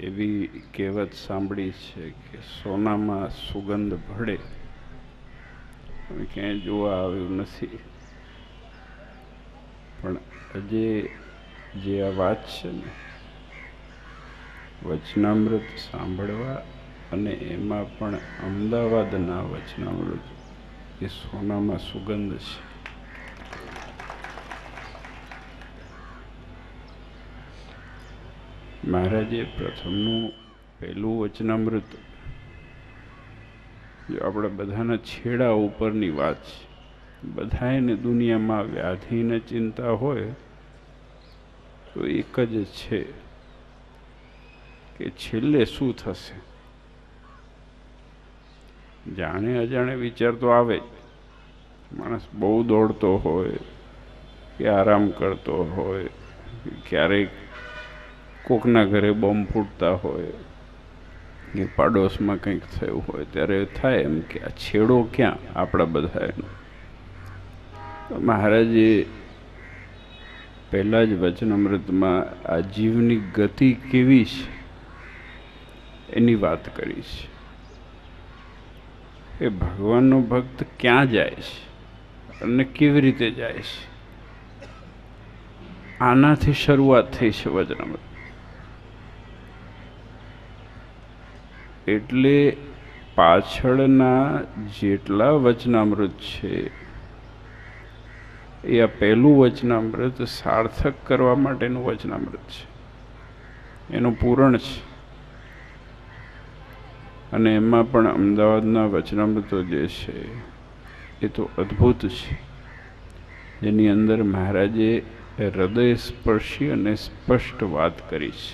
એવી કહેવત સાંભળી છે કે સોનામાં સુગંધ ભળે, ક્યાંય જોવા આવ્યું નથી. પણ આજે જે આ વાત છે ને, વચનામૃત સાંભળવા, અને એમાં પણ અમદાવાદના વચનામૃત, એ સોનામાં સુગંધ છે. મહારાજે પ્રથમનું પહેલું વચનામૃત, જો આપણે બધાના છેડા ઉપરની વાત છે. બધાને દુનિયામાં વ્યાધિને ચિંતા હોય તો એક જ છે કે છેલ્લે શું થશે. જાણે અજાણે વિચાર તો આવે જ. માણસ બહુ દોડતો હોય કે આરામ કરતો હોય, ક્યારેક કોકના ઘરે બોમ્બ ફૂટતા હોય કે પાડોશમાં કંઈક થયું હોય, ત્યારે થાય એમ કે આ છેડો ક્યાં આપણા બધાનો. મહારાજે પહેલા જ વચનામૃતમાં આ જીવની ગતિ કેવી છે એની વાત કરી છે. એ ભગવાનનો ભક્ત ક્યાં જાય છે અને કેવી રીતે જાય છે, આનાથી શરૂઆત થઈ છે વચનામૃત. એટલે પાછળના જેટલા વચનામૃત છે એ આ પહેલું વચનામૃત સાર્થક કરવા માટેનું વચનામૃત છે, એનું પૂરણ છે. અને એમાં પણ અમદાવાદના વચનામૃતો જે છે એ તો અદ્ભુત છે, જેની અંદર મહારાજે હૃદય સ્પર્શી અને સ્પષ્ટ વાત કરી છે.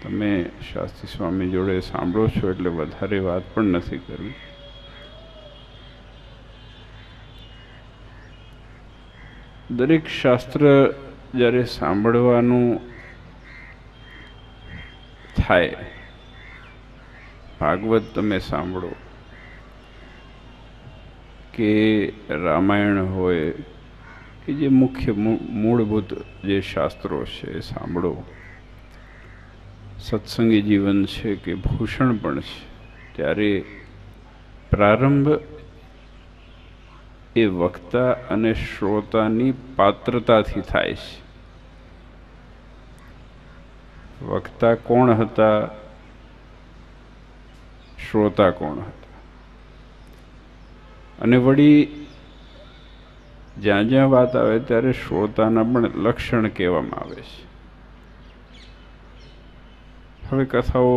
તમે શાસ્ત્રી સ્વામી જોડે સાંભળો છો એટલે વધારે વાત પણ નથી કરવી. દરેક શાસ્ત્ર જ્યારે સાંભળવાનું થાય, ભાગવત તમે સાંભળો કે રામાયણ હોય કે જે મુખ્ય મૂળભૂત જે શાસ્ત્રો છે એ સાંભળો, સત્સંગી જીવન છે કે ભૂષણ પણ છે, ત્યારે પ્રારંભ એ વક્તા અને શ્રોતાની પાત્રતાથી થાય છે. વક્તા કોણ હતા, શ્રોતા કોણ હતા, અને વળી જ્યાં જ્યાં વાત આવે ત્યારે શ્રોતાના પણ લક્ષણ કહેવામાં આવે છે. હવે કથાઓ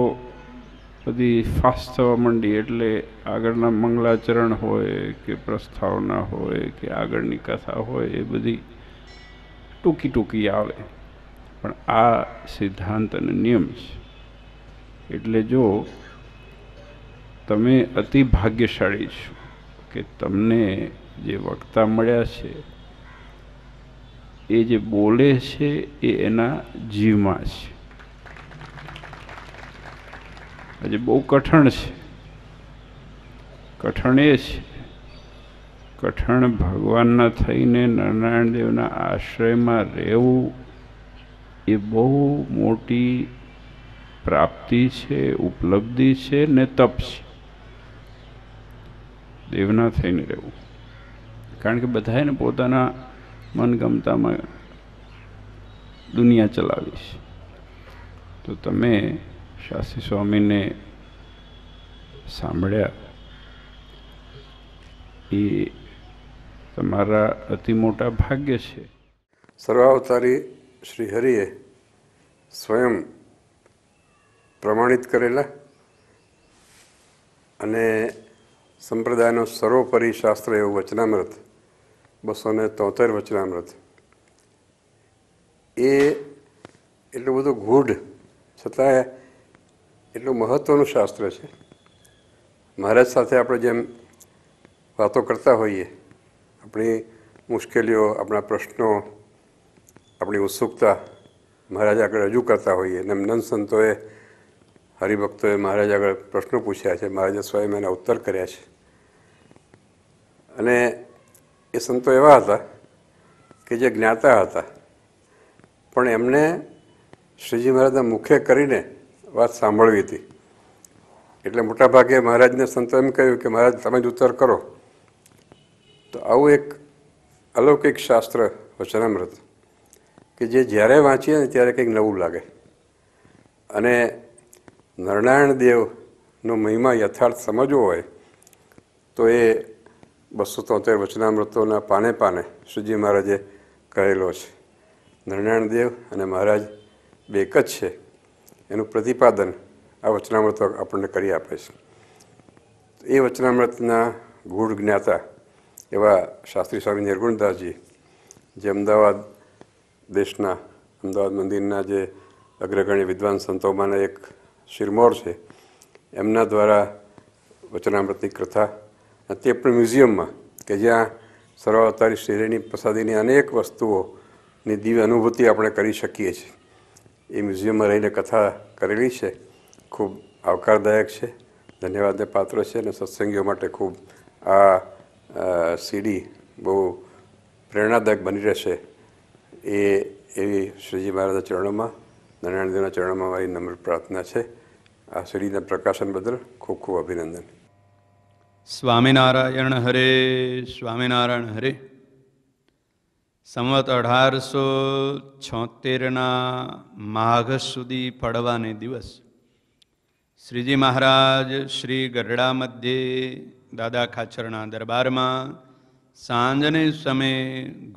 બધી ફાસ્ટ થવા માંડી એટલે આગળના મંગલાચરણ હોય કે પ્રસ્તાવના હોય કે આગળની કથા હોય એ બધી ટૂંકી ટૂંકી આવે. પણ આ સિદ્ધાંત અને નિયમ છે. એટલે જો તમે અતિ ભાગ્યશાળી છો કે તમને જે વક્તા મળ્યા છે એ જે બોલે છે એ એના જીવમાં છે. આજે બહુ કઠણ છે. કઠણ એ છે, કઠણ ભગવાનના થઈને નારાયણ દેવના આશ્રયમાં રહેવું એ બહુ મોટી પ્રાપ્તિ છે, ઉપલબ્ધિ છે ને તપ છે. દેવના થઈને રહેવું, કારણ કે બધાને પોતાના મનગમતામાં દુનિયા ચલાવી છે. તો તમે શાસ્ત્રી સ્વામીને સાંભળ્યા એ તમારા અતિ મોટા ભાગ્ય છે. સર્વાવતારી શ્રી હરિએ સ્વયં પ્રમાણિત કરેલા અને સંપ્રદાયનો સર્વોપરી શાસ્ત્ર એવું વચનામૃત, 273 વચનામૃત, એ એટલું બધું ગૂઢ છતાં એટલું મહત્ત્વનું શાસ્ત્ર છે. મહારાજ સાથે આપણે જેમ વાતો કરતા હોઈએ, આપણી મુશ્કેલીઓ, આપણા પ્રશ્નો, આપણી ઉત્સુકતા મહારાજ આગળ રજૂ કરતા હોઈએ, અને નંદ સંતોએ, હરિભક્તોએ મહારાજ આગળ પ્રશ્નો પૂછ્યા છે, મહારાજે સ્વયં એના ઉત્તર કર્યા છે. અને એ સંતો એવા હતા કે જે જ્ઞાતા હતા, પણ એમને શ્રીજી મહારાજના મુખે કરીને વાત સાંભળવી હતી. એટલે મોટાભાગે મહારાજને સંતો એમ કહ્યું કે મહારાજ તમે જ ઉત્તર કરો. તો આવું એક અલૌકિક શાસ્ત્ર વચનામૃત કે જે જ્યારે વાંચીએ ને ત્યારે કંઈક નવું લાગે. અને નારાયણ દેવનો મહિમા યથાર્થ સમજવો હોય તો એ 273 વચનામૃતોના પાને પાને શ્રીજી મહારાજે કહેલો છે. નારાયણ દેવ અને મહારાજ બે એક જ છે એનું પ્રતિપાદન આ વચનામૃતો આપણને કરી આપે છે. એ વચનામૃતના ગૂઢ જ્ઞાતા એવા શાસ્ત્રી સ્વામી નિર્ગુણદાસજી, જે અમદાવાદ દેશના અમદાવાદ મંદિરના જે અગ્રગણ્ય વિદ્વાન સંતોમાંના એક શિરમોર છે, એમના દ્વારા વચનામૃતની કથા, તે પણ મ્યુઝિયમમાં કે જ્યાં સર્વાવતારી શ્રીની પ્રસાદીની અનેક વસ્તુઓની દિવ્ય અનુભૂતિ આપણે કરી શકીએ છીએ, એ મ્યુઝિયમમાં રહીને કથા કરેલી છે. ખૂબ આવકારદાયક છે, ધન્યવાદને પાત્ર છે અને સત્સંગીઓ માટે ખૂબ આ સીડી બહુ પ્રેરણાદાયક બની રહેશે એવી શ્રીજી મહારાજના ચરણોમાં, નારાયણ દેવના ચરણોમાં મારી નમ્ર પ્રાર્થના છે. આ સીડીના પ્રકાશન બદલ ખૂબ ખૂબ અભિનંદન. સ્વામિનારાયણ હરે, સ્વામિનારાયણ હરે. સંવત 1876ના માઘ સુધી પડવાને દિવસ શ્રીજી મહારાજ શ્રી ગરડા મધ્યે દાદા ખાચરના દરબારમાં સાંજને સમયે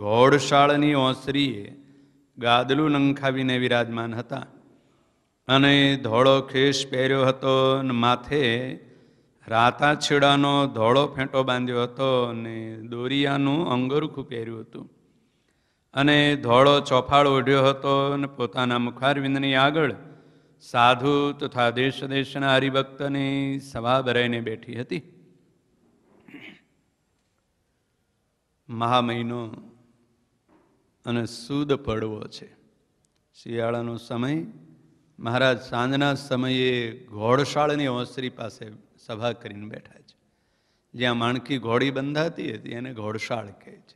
ઘોડશાળની ઓસરીએ ગાદલું લંખાવીને વિરાજમાન હતા અને ધોળો ખેસ પહેર્યો હતો અને માથે રાતા છેડાનો ધોળો ફેંટો બાંધ્યો હતો અને દોરિયાનું અંગરખું પહેર્યું હતું અને ધોળો ચોફાળ ઓઢ્યો હતો અને પોતાના મુખારવિંદની આગળ સાધુ તથા દેશ દેશના હરિભક્તની સભા ભરાઈને બેઠી હતી. મહા મહિનો અને સુદ પડવો છે, શિયાળાનો સમય. મહારાજ સાંજના સમયે ઘોડશાળની ઓસરી પાસે સભા કરીને બેઠા છે. જ્યાં માણકી ઘોડી બંધાતી હતી એને ઘોડશાળ કહે છે.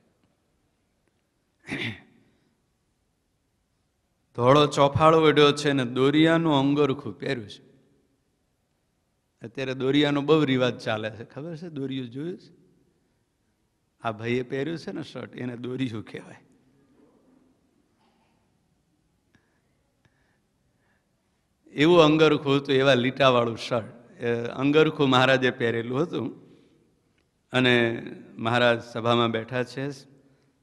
ધોળો ચોફાળો ઓઢ્યો છે ને દોરિયાનું અંગરખું પહેર્યું છે. અત્યારે દોરિયાનો બહુ રિવાજ ચાલે છે, ખબર છે? દોરિયું જોયું છે? આ ભાઈએ પહેર્યું છે ને શર્ટ, એને દોરિયું કહેવાય. એવું અંગરખું હતું, એવા લીટાવાળું શર્ટ, અંગરખું મહારાજે પહેરેલું હતું. અને મહારાજ સભામાં બેઠા છે,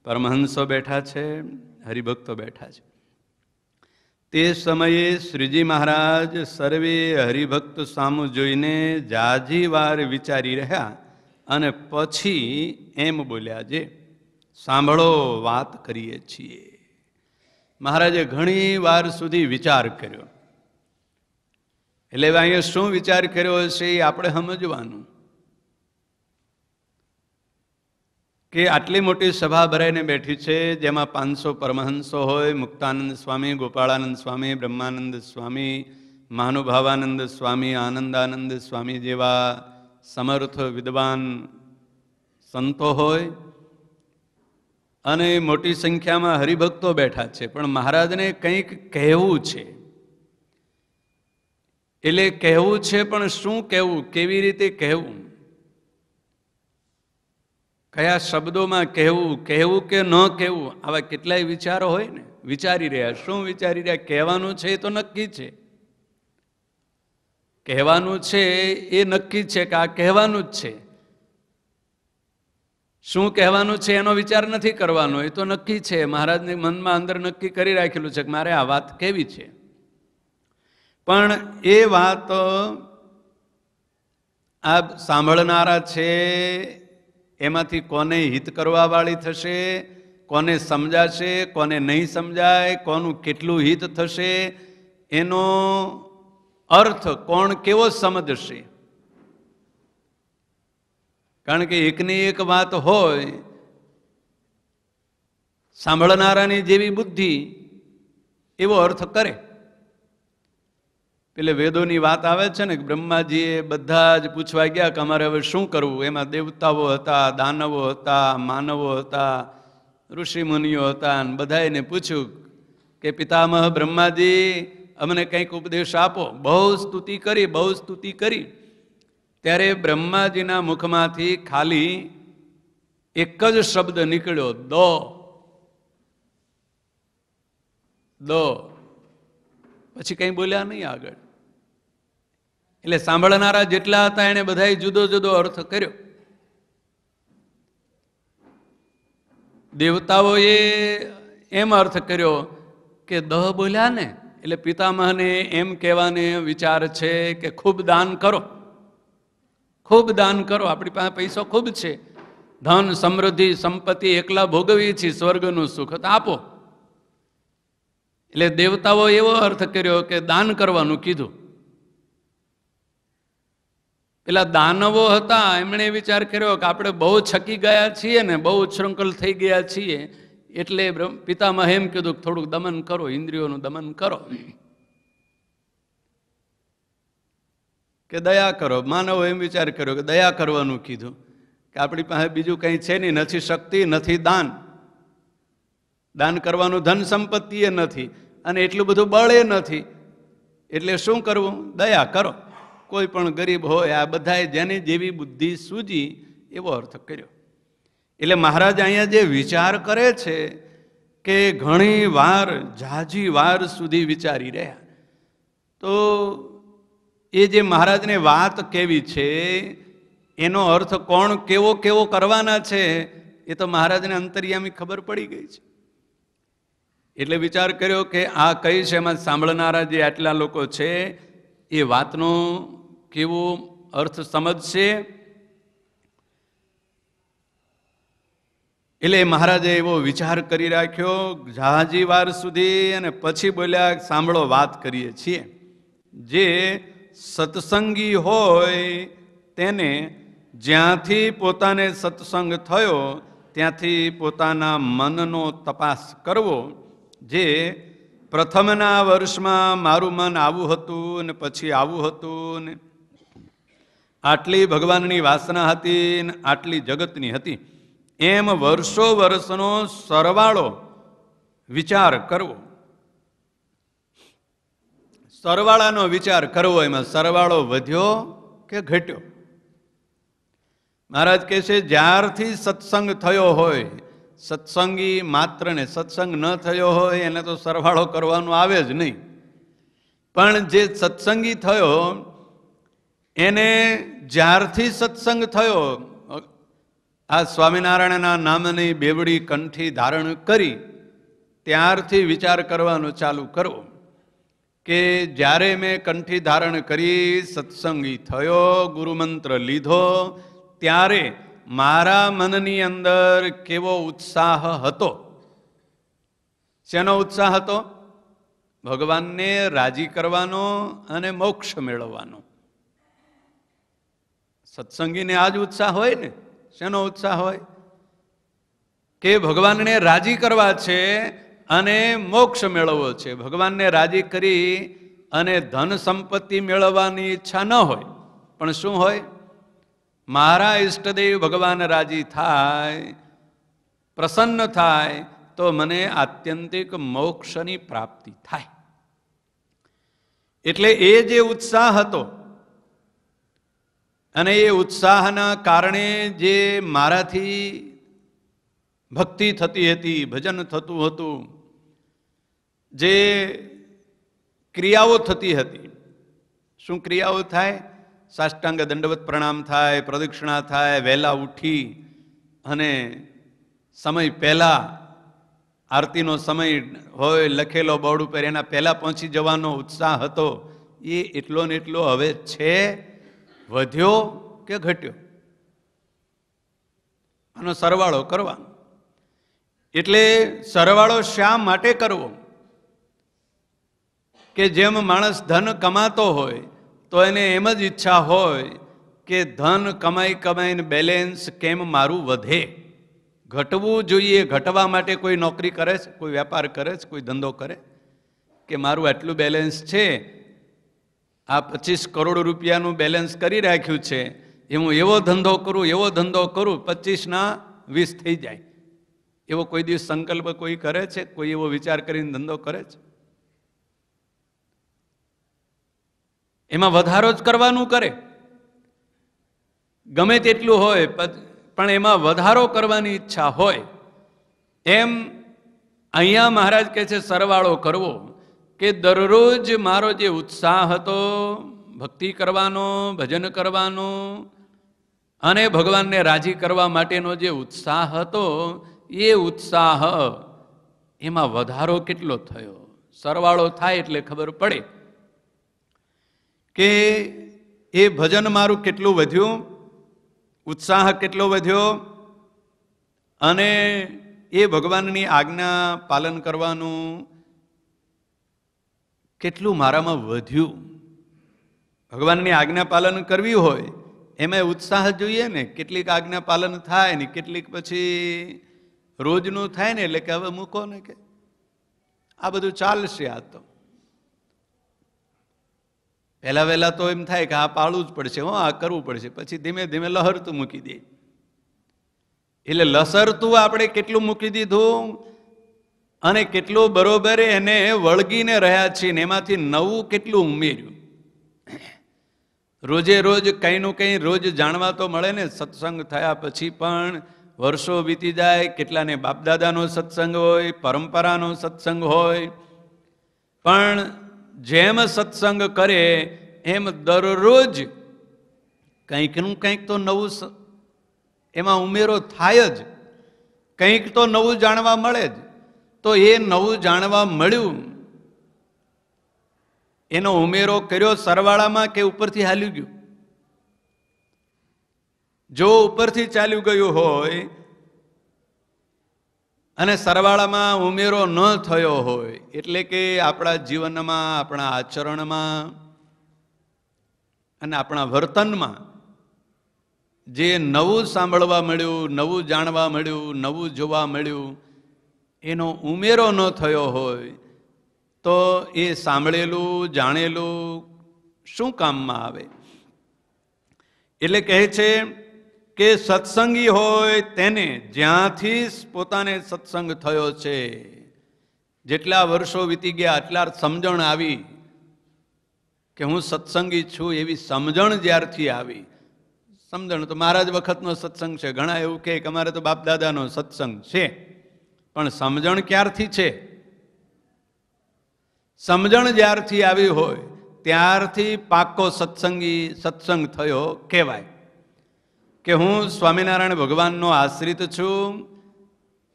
પરમહંસો બેઠા છે, હરિભક્તો બેઠા છે. તે સમયે શ્રીજી મહારાજ સર્વે હરિભક્ત સામું જોઈને જાજી વાર વિચારી રહ્યા અને પછી એમ બોલ્યા, જે સાંભળો વાત કરીએ છીએ. મહારાજે ઘણી વાર સુધી વિચાર કર્યો. એટલે અહીંયા શું વિચાર કર્યો હશે એ આપણે સમજવાનું કે આટલી મોટી સભા ભરાઈને બેઠી છે, જેમાં 500 પરમહંસો હોય, મુક્તાનંદ સ્વામી, ગોપાળાનંદ સ્વામી, બ્રહ્માનંદ સ્વામી, મહાનુભાવાનંદ સ્વામી, આનંદાનંદ સ્વામી જેવા સમર્થ વિદ્વાન સંતો હોય અને મોટી સંખ્યામાં હરિભક્તો બેઠા છે. પણ મહારાજને કંઈક કહેવું છે. એટલે કહેવું છે, પણ શું કહેવું, કેવી રીતે કહેવું, કયા શબ્દોમાં કહેવું, કહેવું કે ન કહેવું, આવા કેટલાય વિચારો હોય ને. વિચારી રહ્યા, શું વિચારી રહ્યા? કહેવાનું છે એ તો નક્કી છે, કહેવાનું છે એ નક્કી છે કે આ કહેવાનું જ છે. શું કહેવાનું છે એનો વિચાર નથી કરવાનો, એ તો નક્કી છે. મહારાજને મનમાં અંદર નક્કી કરી રાખેલું છે કે મારે આ વાત કહેવી છે. પણ એ વાત આ સાંભળનારા છે એમાંથી કોને હિત કરવા વાળી થશે, કોને સમજાશે, કોને નહીં સમજાય, કોનું કેટલું હિત થશે, એનો અર્થ કોણ કેવો સમજશે. કારણ કે એકની એક વાત હોય, સાંભળનારાની જેવી બુદ્ધિ એવો અર્થ કરે. એટલે વેદોની વાત આવે છે ને, બ્રહ્માજીએ બધા જ પૂછવા ગયા કે અમારે હવે શું કરવું. એમાં દેવતાઓ હતા, દાનવો હતા, માનવો હતા, ઋષિ મુનિઓ હતા. અને બધાને પૂછ્યું કે પિતામહ બ્રહ્માજી, અમને કંઈક ઉપદેશ આપો. બહુ સ્તુતિ કરી ત્યારે બ્રહ્માજીના મુખમાંથી ખાલી એક જ શબ્દ નીકળ્યો, દો. પછી કંઈ બોલ્યા નહીં આગળ. એટલે સાંભળનારા જેટલા હતા એને બધાએ જુદો જુદો અર્થ કર્યો. દેવતાઓએ એમ અર્થ કર્યો કે દહ બોલ્યા ને એટલે પિતામહને એમ કહેવાને વિચાર છે કે ખૂબ દાન કરો, આપણી પાસે પૈસો ખૂબ છે, ધન સમૃદ્ધિ સંપત્તિ એકલા ભોગવીએ છીએ, સ્વર્ગનું સુખ આપો. એટલે દેવતાઓ એવો અર્થ કર્યો કે દાન કરવાનું કીધું. પેલા દાનવો હતા એમણે વિચાર કર્યો કે આપણે બહુ છકી ગયા છીએ ને, બહુ ઉચ્છૃંખલ થઈ ગયા છીએ, એટલે પિતામહ એમ કીધું કે થોડુંક દમન કરો, ઇન્દ્રિયોનું દમન કરો, કે દયા કરો. માનવો એમ વિચાર કર્યો કે દયા કરવાનું કીધું, કે આપણી પાસે બીજું કંઈ છે નહીં, નથી શક્તિ, નથી દાન કરવાનું ધન સંપત્તિ એ નથી, અને એટલું બધું બળ એ નથી, એટલે શું કરવું? દયા કરો, કોઈ પણ ગરીબ હોય. આ બધાએ જેની જેવી બુદ્ધિ સૂજી એવો અર્થ કર્યો. એટલે મહારાજ અહીંયા જે વિચાર કરે છે કે ઘણી વાર, ઝાઝી વાર સુધી વિચારી રહ્યા. તો એ જે મહારાજને વાત કેવી છે, એનો અર્થ કોણ કેવો કેવો કરવાના છે, એ તો મહારાજને અંતર્યામી ખબર પડી ગઈ છે. એટલે વિચાર કર્યો કે આ કઈ છે, એમાં સાંભળનારા જે આટલા લોકો છે એ વાતનો કેવો અર્થ સમજશે. એટલે મહારાજે એવો વિચાર કરી રાખ્યો ઝાઝી વાર સુધી, અને પછી બોલ્યા, સાંભળો, વાત કરીએ છીએ. જે સત્સંગી હોય તેને જ્યાંથી પોતાને સત્સંગ થયો ત્યાંથી પોતાના મનનો તપાસ કરવો. જે પ્રથમના વર્ષમાં મારું મન આવું હતું ને પછી આવું હતું ને આટલી ભગવાનની વાસના હતી ને આટલી જગતની હતી, એમ વર્ષો વર્ષનો સરવાળો વિચાર કરવો. સરવાળાનો વિચાર કરવો, એમાં સરવાળો વધ્યો કે ઘટ્યો. મહારાજ કહે છે જ્યારથી સત્સંગ થયો હોય, સત્સંગી માત્ર ને સત્સંગ ન થયો હોય એને તો સરવાળો કરવાનો આવે જ નહીં, પણ જે સત્સંગી થયો એને જ્યારથી સત્સંગ થયો, આ સ્વામિનારાયણના નામની બેવડી કંઠી ધારણ કરી ત્યારથી વિચાર કરવાનો ચાલુ કરવો કે જ્યારે મેં કંઠી ધારણ કરી, સત્સંગી થયો, ગુરુમંત્ર લીધો, ત્યારે મારા મનની અંદર કેવો ઉત્સાહ હતો. શેનો ઉત્સાહ હતો? ભગવાનને રાજી કરવાનો અને મોક્ષ મેળવવાનો. સત્સંગીને આ જ ઉત્સાહ હોય ને. શેનો ઉત્સાહ હોય? કે ભગવાનને રાજી કરવા છે અને મોક્ષ મેળવવો છે. ભગવાનને રાજી કરી અને ધન સંપત્તિ મેળવવાની ઈચ્છા ન હોય, પણ શું હોય? મારા ઈષ્ટદેવ ભગવાન રાજી થાય, પ્રસન્ન થાય તો મને આત્યંતિક મોક્ષની પ્રાપ્તિ થાય. એટલે એ જે ઉત્સાહ હતો અને એ ઉત્સાહના કારણે જે મારાથી ભક્તિ થતી હતી, ભજન થતું હતું, જે ક્રિયાઓ થતી હતી. શું ક્રિયાઓ થાય? સાષ્ટાંગ દંડવત પ્રણામ થાય, પ્રદક્ષિણા થાય, વહેલા ઉઠી અને સમય પહેલા, આરતીનો સમય હોય લખેલો બોર્ડ ઉપર, એના પહેલા પહોંચી જવાનો ઉત્સાહ હતો. એ એટલો ને એટલો હવે છે? વધ્યો કે ઘટ્યો? આનો સરવાળો કરવાનો. એટલે સરવાળો શા માટે કરવો? કે જેમ માણસ ધન કમાતો હોય તો એને એમ જ ઈચ્છા હોય કે ધન કમાઈ કમાઈને બેલેન્સ કેમ મારું વધે, ઘટવું જોઈએ. ઘટવા માટે કોઈ નોકરી કરે છે, કોઈ વેપાર કરે છે, કોઈ ધંધો કરે કે મારું આટલું બેલેન્સ છે, આ 25 કરોડ રૂપિયાનું બેલેન્સ કરી રાખ્યું છે, એ હું એવો ધંધો કરું 25ના 20 થઈ જાય. એવો કોઈ દિવસ સંકલ્પ કોઈ કરે છે? કોઈ એવો વિચાર કરીને ધંધો કરે છે? એમાં વધારો જ કરવાનું કરે, ગમે તેટલું હોય પણ એમાં વધારો કરવાની ઈચ્છા હોય. એમ અહીંયા મહારાજ કહે છે સરવાળો કરવો, કે દરરોજ મારો જે ઉત્સાહ હતો ભક્તિ કરવાનો, ભજન કરવાનો અને ભગવાનને રાજી કરવા માટેનો જે ઉત્સાહ હતો, એ ઉત્સાહ એમાં વધારો કેટલો થયો. સરવાળો થાય એટલે ખબર પડે કે એ ભજન મારું કેટલું વધ્યું, ઉત્સાહ કેટલો વધ્યો, અને એ ભગવાનની આજ્ઞા પાલન કરવાનું કેટલું મારામાં વધ્યું. ભગવાનની આજ્ઞા પાલન કરવી હોય એમાં ઉત્સાહ જોઈએ ને. કેટલીક આજ્ઞા પાલન થાય ને કેટલીક પછી રોજનું થાય ને, એટલે કે હવે મૂકો ને, કે આ બધું ચાલશે. આ તો પહેલા વહેલા તો એમ થાય કે આ પાળવું જ પડશે, આ કરવું પડશે, પછી ધીમે ધીમે લહરતું મૂકી દે. એટલે લસરતું આપણે કેટલું મૂકી દીધું અને કેટલું બરોબર એને વળગીને રહ્યા છીએ ને એમાંથી નવું કેટલું ઉમેર્યું. રોજે રોજ કંઈનું કંઈ રોજ જાણવા તો મળે ને. સત્સંગ થયા પછી પણ વર્ષો વીતી જાય, કેટલાને બાપદાદાનો સત્સંગ હોય, પરંપરાનો સત્સંગ હોય, પણ જેમ સત્સંગ કરે એમ દરરોજ કંઈકનું કંઈક તો નવું એમાં ઉમેરો થાય જ, કંઈક તો નવું જાણવા મળે જ. તો એ નવું જાણવા મળ્યું, એનો ઉમેરો કર્યો સરવાળામાં કે ઉપરથી હાલ્યું ગયું? જો ઉપરથી ચાલ્યું ગયું હોય અને સરવાળામાં ઉમેરો ન થયો હોય, એટલે કે આપણા જીવનમાં, આપણા આચરણમાં અને આપણા વર્તનમાં જે નવું સાંભળવા મળ્યું, નવું જાણવા મળ્યું, નવું જોવા મળ્યું, એનો ઉમેરો ન થયો હોય તો એ સાંભળેલું, જાણેલું શું કામમાં આવે? એટલે કહે છે કે સત્સંગી હોય તેને જ્યાંથી પોતાને સત્સંગ થયો છે, જેટલા વર્ષો વીતી ગયા આટલા સમજણ આવી કે હું સત્સંગી છું, એવી સમજણ જ્યારથી આવી. સમજણ તો મહારાજ વખતનો સત્સંગ છે. ઘણા એવું કહે કે અમારે તો બાપ દાદાનો સત્સંગ છે, પણ સમજણ ક્યારથી છે? સમજણ જ્યારથી આવી હોય ત્યારથી પાક્કો સત્સંગ થયો કહેવાય. કે હું સ્વામિનારાયણ ભગવાનનો આશ્રિત છું,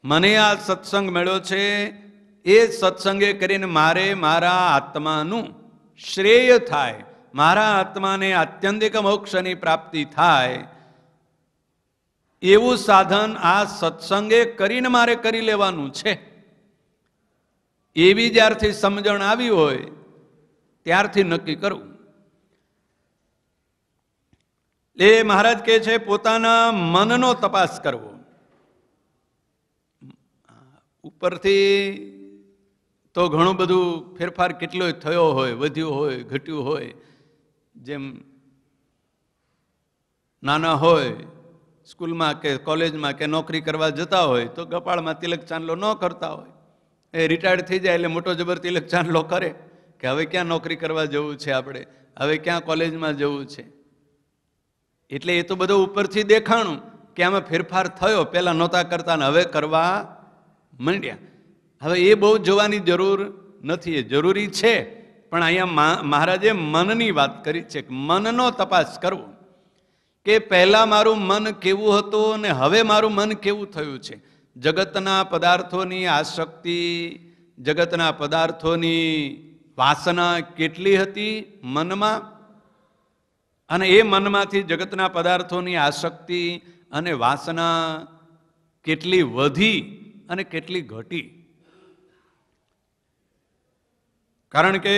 મને આ સત્સંગ મળ્યો છે, એ સત્સંગે કરીને મારે મારા આત્માનું શ્રેય થાય, મારા આત્માને આત્યંતિક મોક્ષની પ્રાપ્તિ થાય, એવું સાધન આ સત્સંગે કરીને મારે કરી લેવાનું છે. એવી જ્યારથી સમજણ આવી હોય ત્યારથી નક્કી કરવું. એ મહારાજ કહે છે પોતાના મનનો તપાસ કરવો. ઉપરથી તો ઘણું બધું ફેરફાર કેટલોય થયો હોય, વધ્યું હોય, ઘટ્યું હોય. જેમ નાના હોય સ્કૂલમાં કે કોલેજમાં કે નોકરી કરવા જતા હોય તો કપાળમાં તિલક ચાંદલો ન કરતા હોય, એ રિટાયર્ડ થઈ જાય એટલે મોટો જબર તિલક ચાંદલો કરે કે હવે ક્યાં નોકરી કરવા જવું છે, આપણે હવે ક્યાં કોલેજમાં જવું છે. એટલે એ તો બધું ઉપરથી દેખાણું કે આમાં ફેરફાર થયો, પહેલાં નહોતા કરતા ને હવે કરવા માંડ્યા. હવે એ બહુ જોવાની જરૂર નથી, એ જરૂરી છે, પણ અહીંયા મહારાજે મનની વાત કરી છે. મનનો તપાસ કરવો કે પહેલાં મારું મન કેવું હતું અને હવે મારું મન કેવું થયું છે. જગતના પદાર્થોની આસક્તિ, જગતના પદાર્થોની વાસના કેટલી હતી મનમાં, અને એ મનમાંથી જગતના પદાર્થોની આસક્તિ અને વાસના કેટલી વધી અને કેટલી ઘટી. કારણ કે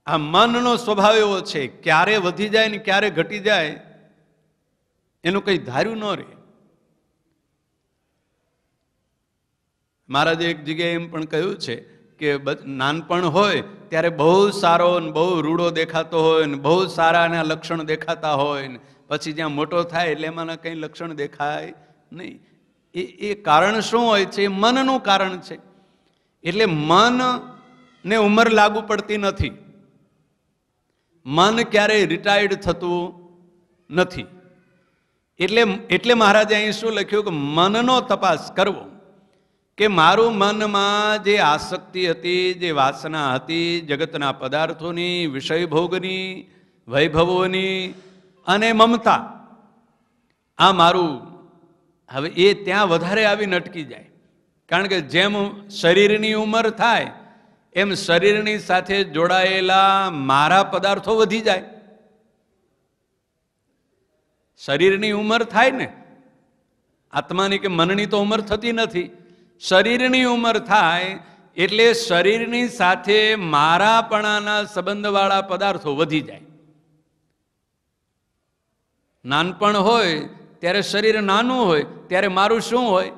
આ મનનો સ્વભાવ એવો છે, ક્યારે વધી જાય ને ક્યારે ઘટી જાય એનું કંઈ ધાર્યું ન રહે. મહારાજે એક જગ્યાએ એમ પણ કહ્યું છે કે નાનપણ હોય ત્યારે બહુ સારો ને બહુ રૂડો દેખાતો હોય ને બહુ સારા એના લક્ષણ દેખાતા હોય ને પછી જ્યાં મોટો થાય એટલે એમાંના કંઈ લક્ષણ દેખાય નહીં. એ કારણ શું હોય છે? એ મનનું કારણ છે. એટલે મનને ઉંમર લાગુ પડતી નથી. મન ક્યારેય રિટાયર્ડ થતું નથી. એટલે મહારાજે અહીં શું લખ્યું કે મનનો તપાસ કરવો, કે મારું મનમાં જે આસક્તિ હતી, જે વાસના હતી જગતના પદાર્થોની, વિષય ભોગની, વૈભવોની અને મમતા, આ મારું હવે એ ત્યાં વધારે આવીને અટકી જાય. કારણ કે જેમ શરીરની ઉંમર થાય એમ શરીરની સાથે જોડાયેલા મારા પદાર્થો વધી જાય. શરીરની ઉંમર થાય ને, આત્માની કે મનની તો ઉંમર થતી નથી. શરીરની ઉંમર થાય એટલે શરીરની સાથે મારાપણાના સંબંધવાળા પદાર્થો વધી જાય. નાનપણ હોય ત્યારે શરીર નાનું હોય ત્યારે મારું શું હોય?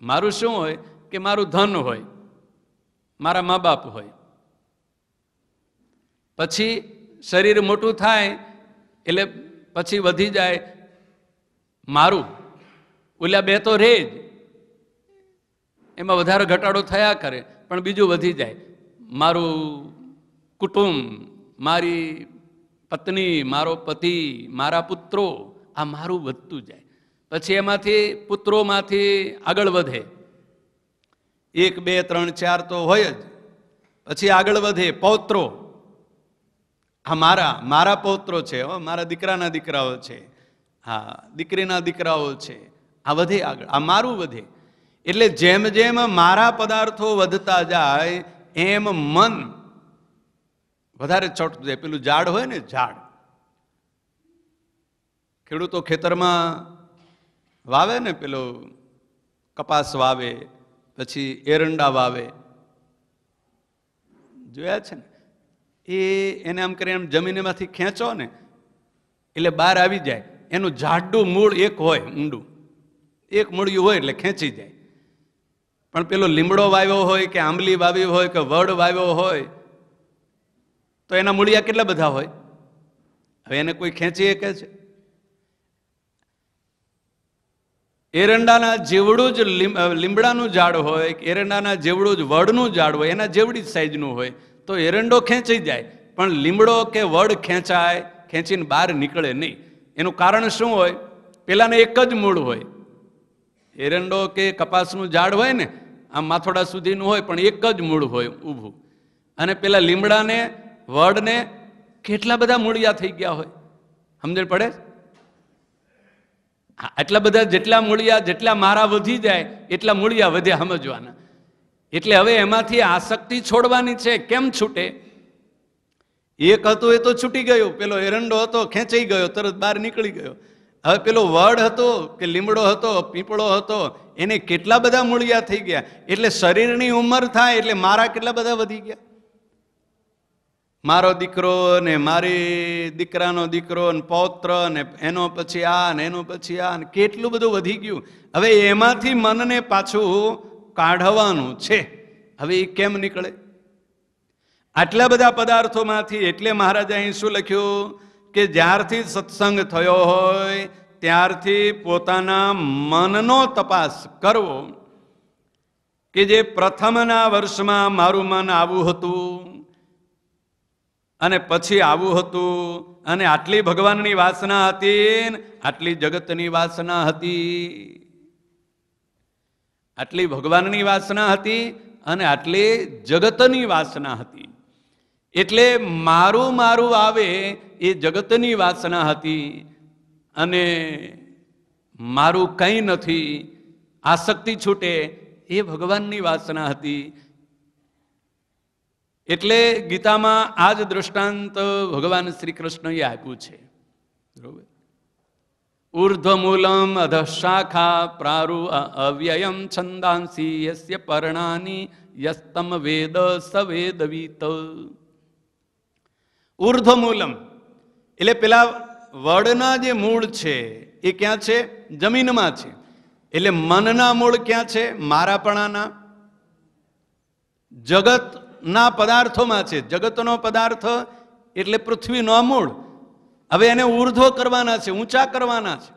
મારું શું હોય? કે મારું ધન હોય, મારા મા બાપ હોય. પછી શરીર મોટું થાય એટલે પછી વધી જાય મારું. ઓલા બે તો રહે જ, એમાં વધારે ઘટાડો થયા કરે, પણ બીજું વધી જાય મારું કુટુંબ, મારી પત્ની, મારો પતિ, મારા પુત્રો, આ મારું વધતું જાય. પછી એમાંથી પુત્રોમાંથી આગળ વધે, 1 2 3 4 તો હોય જ. પછી આગળ વધે પૌત્રો, આ મારા પૌત્રો છે, મારા દીકરાના દીકરાઓ છે, હા દીકરીના દીકરાઓ છે, આ વધે આગળ, આ મારું વધે. એટલે જેમ જેમ મારા પદાર્થો વધતા જાય એમ મન વધારે ચોંટતું જાય. પેલું ઝાડ હોય ને, ઝાડ, ખેડૂતો ખેતરમાં વાવે ને, પેલો કપાસ વાવે, પછી એરંડા વાવે, જોયા છે ને? એને આમ કરીને જમીનમાંથી ખેંચો ને એટલે બહાર આવી જાય. એનું જાડું મૂળ એક હોય, ઊંડું એક મૂળિયું હોય એટલે ખેંચી જાય. પણ પેલો લીમડો વાવ્યો હોય કે આંબલી વાવી હોય કે વડ વાવ્યો હોય તો એના મૂળિયા કેટલા બધા હોય? હવે એને કોઈ ખેંચી શકે છે? એરંડાના જેવડું જ લીમડાનું ઝાડ હોય, એરંડાના જેવડું જ વડનું ઝાડ હોય, એના જેવડી જ સાઈઝનું હોય તો એરંડો ખેંચી જાય. પણ લીમડો કે વડ ખેંચીને બહાર નીકળે નહીં. એનું કારણ શું હોય? પેલાને એક જ મૂળ હોય. એરંડો કે કપાસનું ઝાડ હોય ને, આમ માથોડા સુધીનું હોય, પણ એક જ મૂળ હોય ઊભું. અને પેલા લીમડાને, વડને કેટલા બધા મૂળિયા થઈ ગયા હોય, સમજણ પડે? આટલા બધા જેટલા મૂળિયા, જેટલા મારા વધી જાય એટલા મૂળિયા વધ્યા, સમજવાના. એટલે હવે એમાંથી આસક્તિ છોડવાની છે. કેમ છૂટે? એક હતું એ તો છૂટી ગયું, પેલો એરંડો હતો ખેંચાઈ ગયો, તરત બહાર નીકળી ગયો. હવે પેલો વડ હતો કે લીમડો હતો, પીપળો હતો, એને કેટલા બધા મૂળિયા થઈ ગયા. એટલે શરીરની ઉંમર થાય એટલે મારા કેટલા બધા વધી ગયા. મારો દીકરો ને મારી દીકરાનો દીકરો ને પૌત્ર ને એનો પછી આ ને એનો પછી આ ને કેટલું બધું વધી ગયું. હવે એમાંથી મનને પાછું કાઢવાનું છે. હવે એ કેમ નીકળે? આટલા બધા પદાર્થોમાંથી. એટલે મહારાજે અહીં શું લખ્યું કે જ્યારથી સત્સંગ થયો હોય ત્યારથી પોતાના મનનો તપાસ કરવો, કે જે પ્રથમના વર્ષમાં મારું મન આવું હતું અને પછી આવું હતું, અને આટલી ભગવાનની વાસના હતી, આટલી જગતની વાસના હતી. આટલી ભગવાનની વાસના હતી અને આટલી જગતની વાસના હતી. એટલે મારું મારું આવે એ જગતની વાસના હતી અને મારું કંઈ નથી, આસક્તિ છૂટે એ ભગવાનની વાસના હતી. એટલે ગીતામાં આ જ દ્રષ્ટાંત ભગવાન શ્રી કૃષ્ણએ આપ્યું છે. બરોબર? ઉર્ધ્વમૂલમ અધઃશાખા પ્રારુ અવ્યયમ છંદાંસી યસ્ય પર્ણાની યસ્તમ વેદ સવેદવીત. ઉર્ધ્વમૂલમ એટલે પેલા વડના જે મૂળ છે એ ક્યાં છે? જમીનમાં છે. એટલે મનના મૂળ ક્યાં છે? મારાપણાના, જગતના પદાર્થોમાં છે. જગતનો પદાર્થ એટલે પૃથ્વીનો મૂળ. હવે એને ઉર્ધ્વ કરવાના છે, ઊંચા કરવાના છે.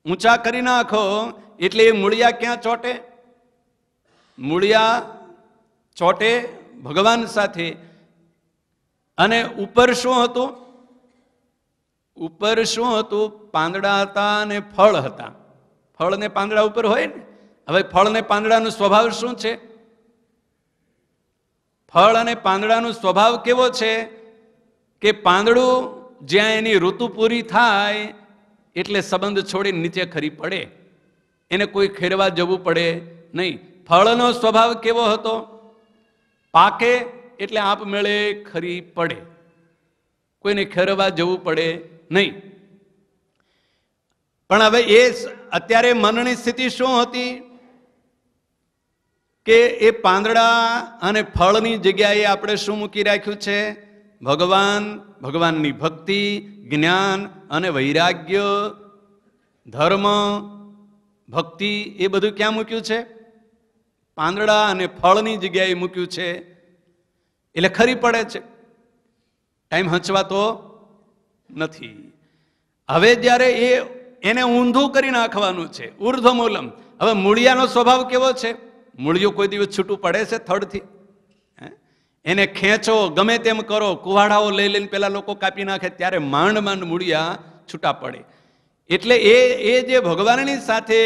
ઊંચા કરી નાખો એટલે એ મૂળિયા ક્યાં ચોટે? મૂળિયા ચોટે ભગવાન સાથે. અને ઉપર શું હતું? ઉપર શું હતું? પાંદડા હતા અને ફળ હતા. ફળ ને પાંદડા ઉપર હોય ને. હવે ફળ ને પાંદડાનો સ્વભાવ શું છે? ફળ અને પાંદડાનો સ્વભાવ કેવો છે કે પાંદડું જ્યાં એની ઋતુ પૂરી થાય એટલે સંબંધ છોડીને નીચે ખરી પડે, એને કોઈ ખેરવા જવું પડે નહીં. ફળનો સ્વભાવ કેવો હતો? પાકે એટલે આપમેળે ખરી પડે, કોઈને ખેરવા જવું પડે નહીં. પણ હવે એ અત્યારે મનની સ્થિતિ શું હતી કે એ પાંદડા અને ફળની જગ્યાએ આપણે શું મૂકી રાખ્યું છે? ભગવાન, ભગવાનની ભક્તિ, જ્ઞાન અને વૈરાગ્ય, ધર્મ, ભક્તિ, એ બધું ક્યાં મૂક્યું છે? પાંદડા અને ફળની જગ્યાએ મૂક્યું છે. એટલે ખરી પડે છે, ટાઈમ હંચવાતો નથી. હવે જ્યારે એને ઊંધું કરી નાખવાનું છે, ઉર્ધ્વમૂલમ. હવે મૂળિયાનો સ્વભાવ કેવો છે? મૂળિયું કોઈ દિવસ છૂટું પડે છે થડથી? એને ખેંચો, ગમે તેમ કરો, કુવાડાઓ લઈ લઈને પેલા લોકો કાપી નાખે ત્યારે માંડ માંડ મૂળિયા છૂટા પડે. એટલે એ જે ભગવાનની સાથે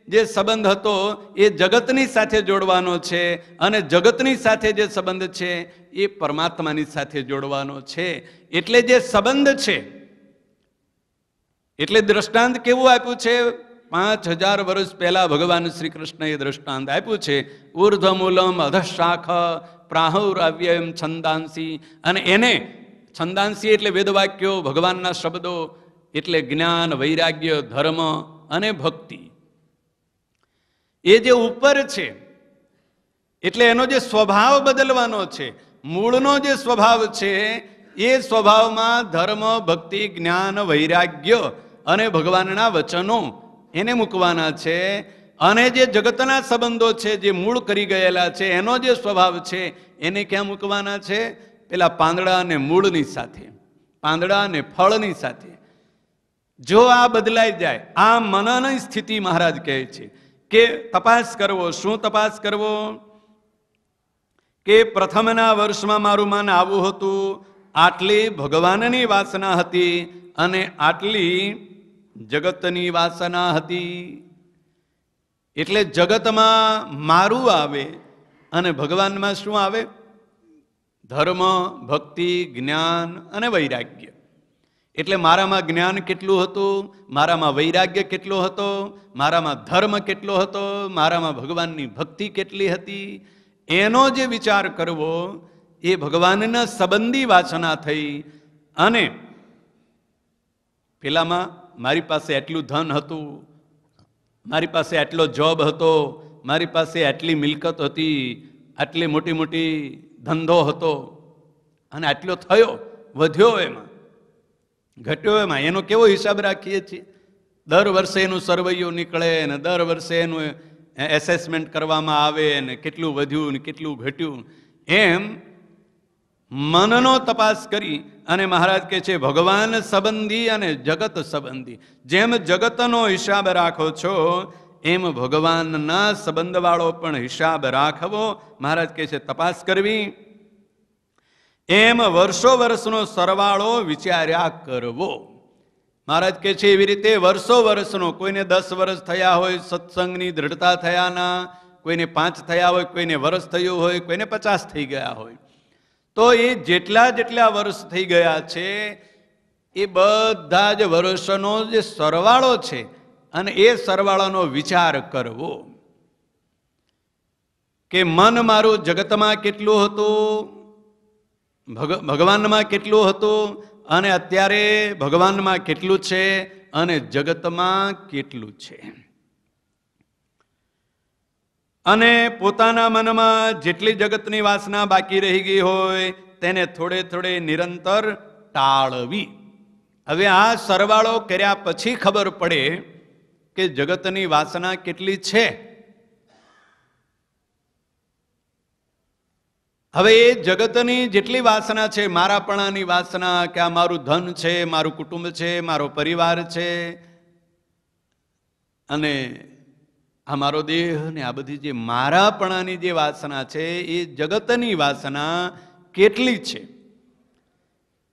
જે સંબંધ હતો એ જગતની સાથે જોડવાનો છે, અને જગતની સાથે જે સંબંધ છે એ પરમાત્માની સાથે જોડવાનો છે. એટલે જે સંબંધ છે, એટલે દ્રષ્ટાંત કેવું આપ્યું છે? 5000 વર્ષ પહેલા ભગવાન શ્રી કૃષ્ણએ દ્રષ્ટાંત આપ્યું છે. ઉર્ધ્વમૂલમ અધઃશાખ પ્રાહુરાવ્યમ છંદાંસી. અને એને છંદાંસી એટલે વેદવાક્યો, ભગવાનના શબ્દો, એટલે જ્ઞાન, વૈરાગ્ય, ધર્મ અને ભક્તિ. એ જે ઉપર છે એટલે એનો જે સ્વભાવ બદલવાનો છે. મૂળનો જે સ્વભાવ છે એ સ્વભાવમાં ધર્મ, ભક્તિ, જ્ઞાન, વૈરાગ્ય અને ભગવાનના વચનો એને મૂકવાના છે. અને જે જગતના સંબંધો છે, જે મૂળ કરી ગયેલા છે, એનો જે સ્વભાવ છે એને ક્યાં મૂકવાના છે? પેલા પાંદડા અને મૂળની સાથે, પાંદડા અને ફળની સાથે. જો આ બદલાઈ જાય, આ મનની સ્થિતિ મહારાજ કહે છે કે તપાસ કરવો. શું તપાસ કરવો? કે પ્રથમના વર્ષમાં મારું મન આવું હતું, આટલી ભગવાનની વાસના હતી અને આટલી જગતની વાસના હતી. એટલે જગતમાં મારું આવે અને ભગવાનમાં શું આવે? ધર્મ, ભક્તિ, જ્ઞાન અને વૈરાગ્ય. એટલે મારામાં જ્ઞાન કેટલું હતું, મારામાં વૈરાગ્ય કેટલો હતો, મારામાં ધર્મ કેટલો હતો, મારામાં ભગવાનની ભક્તિ કેટલી હતી, એનો જે વિચાર કરવો એ ભગવાનના સંબંધી વાસના થઈ. અને પેલામાં મારી પાસે એટલું ધન હતું, મારી પાસે આટલો જોબ હતો, મારી પાસે આટલી મિલકત હતી, આટલી મોટી મોટી ધંધો હતો, અને આટલો થયો, વધ્યો એમાં, ઘટ્યો એમાં, એનો કેવો હિસાબ રાખીએ છીએ? દર વર્ષે એનું સરવૈયું નીકળે ને દર વર્ષે એનું એસેસમેન્ટ કરવામાં આવે ને કેટલું વધ્યું ને કેટલું ઘટ્યું. એમ મનનો તપાસ કરી અને મહારાજ કહે છે ભગવાન સંબંધી અને જગત સંબંધી. જેમ જગતનો હિસાબ રાખો છો એમ ભગવાનના સંબંધવાળો પણ હિસાબ રાખવો. મહારાજ કહે છે તપાસ કરવી. એમ વર્ષો વર્ષનો સરવાળો વિચાર્યા કરવો. મહારાજ કહે છે એવી રીતે વર્ષો વર્ષનો, કોઈને 10 વર્ષ થયા હોય સત્સંગની દ્રઢતા થયાના, કોઈને 5 થયા હોય, કોઈને વર્ષ થયું હોય, કોઈને 50 થઈ ગયા હોય. તો એ જેટલા જેટલા વર્ષ થઈ ગયા છે એ બધા જ વર્ષનો જે સરવાળો છે અને એ સરવાળાનો વિચાર કરવો કે મન મારું જગતમાં કેટલું હતું, ભગવાનમાં કેટલું હતું, અને અત્યારે ભગવાનમાં કેટલું છે અને જગતમાં કેટલું છે. અને પોતાના મનમાં જેટલી જગતની વાસના બાકી રહી ગઈ હોય તેને થોડે થોડે નિરંતર ટાળવી. હવે આ સરવાળો કર્યા પછી ખબર પડે કે જગતની વાસના કેટલી છે. હવે એ જગતની જેટલી વાસના છે, મારાપણાની વાસના કે આ મારું ધન છે, મારું કુટુંબ છે, મારો પરિવાર છે, અને આ મારો દેહ ને આ બધી જે મારાપણાની જે વાસના છે એ જગતની વાસના કેટલી છે.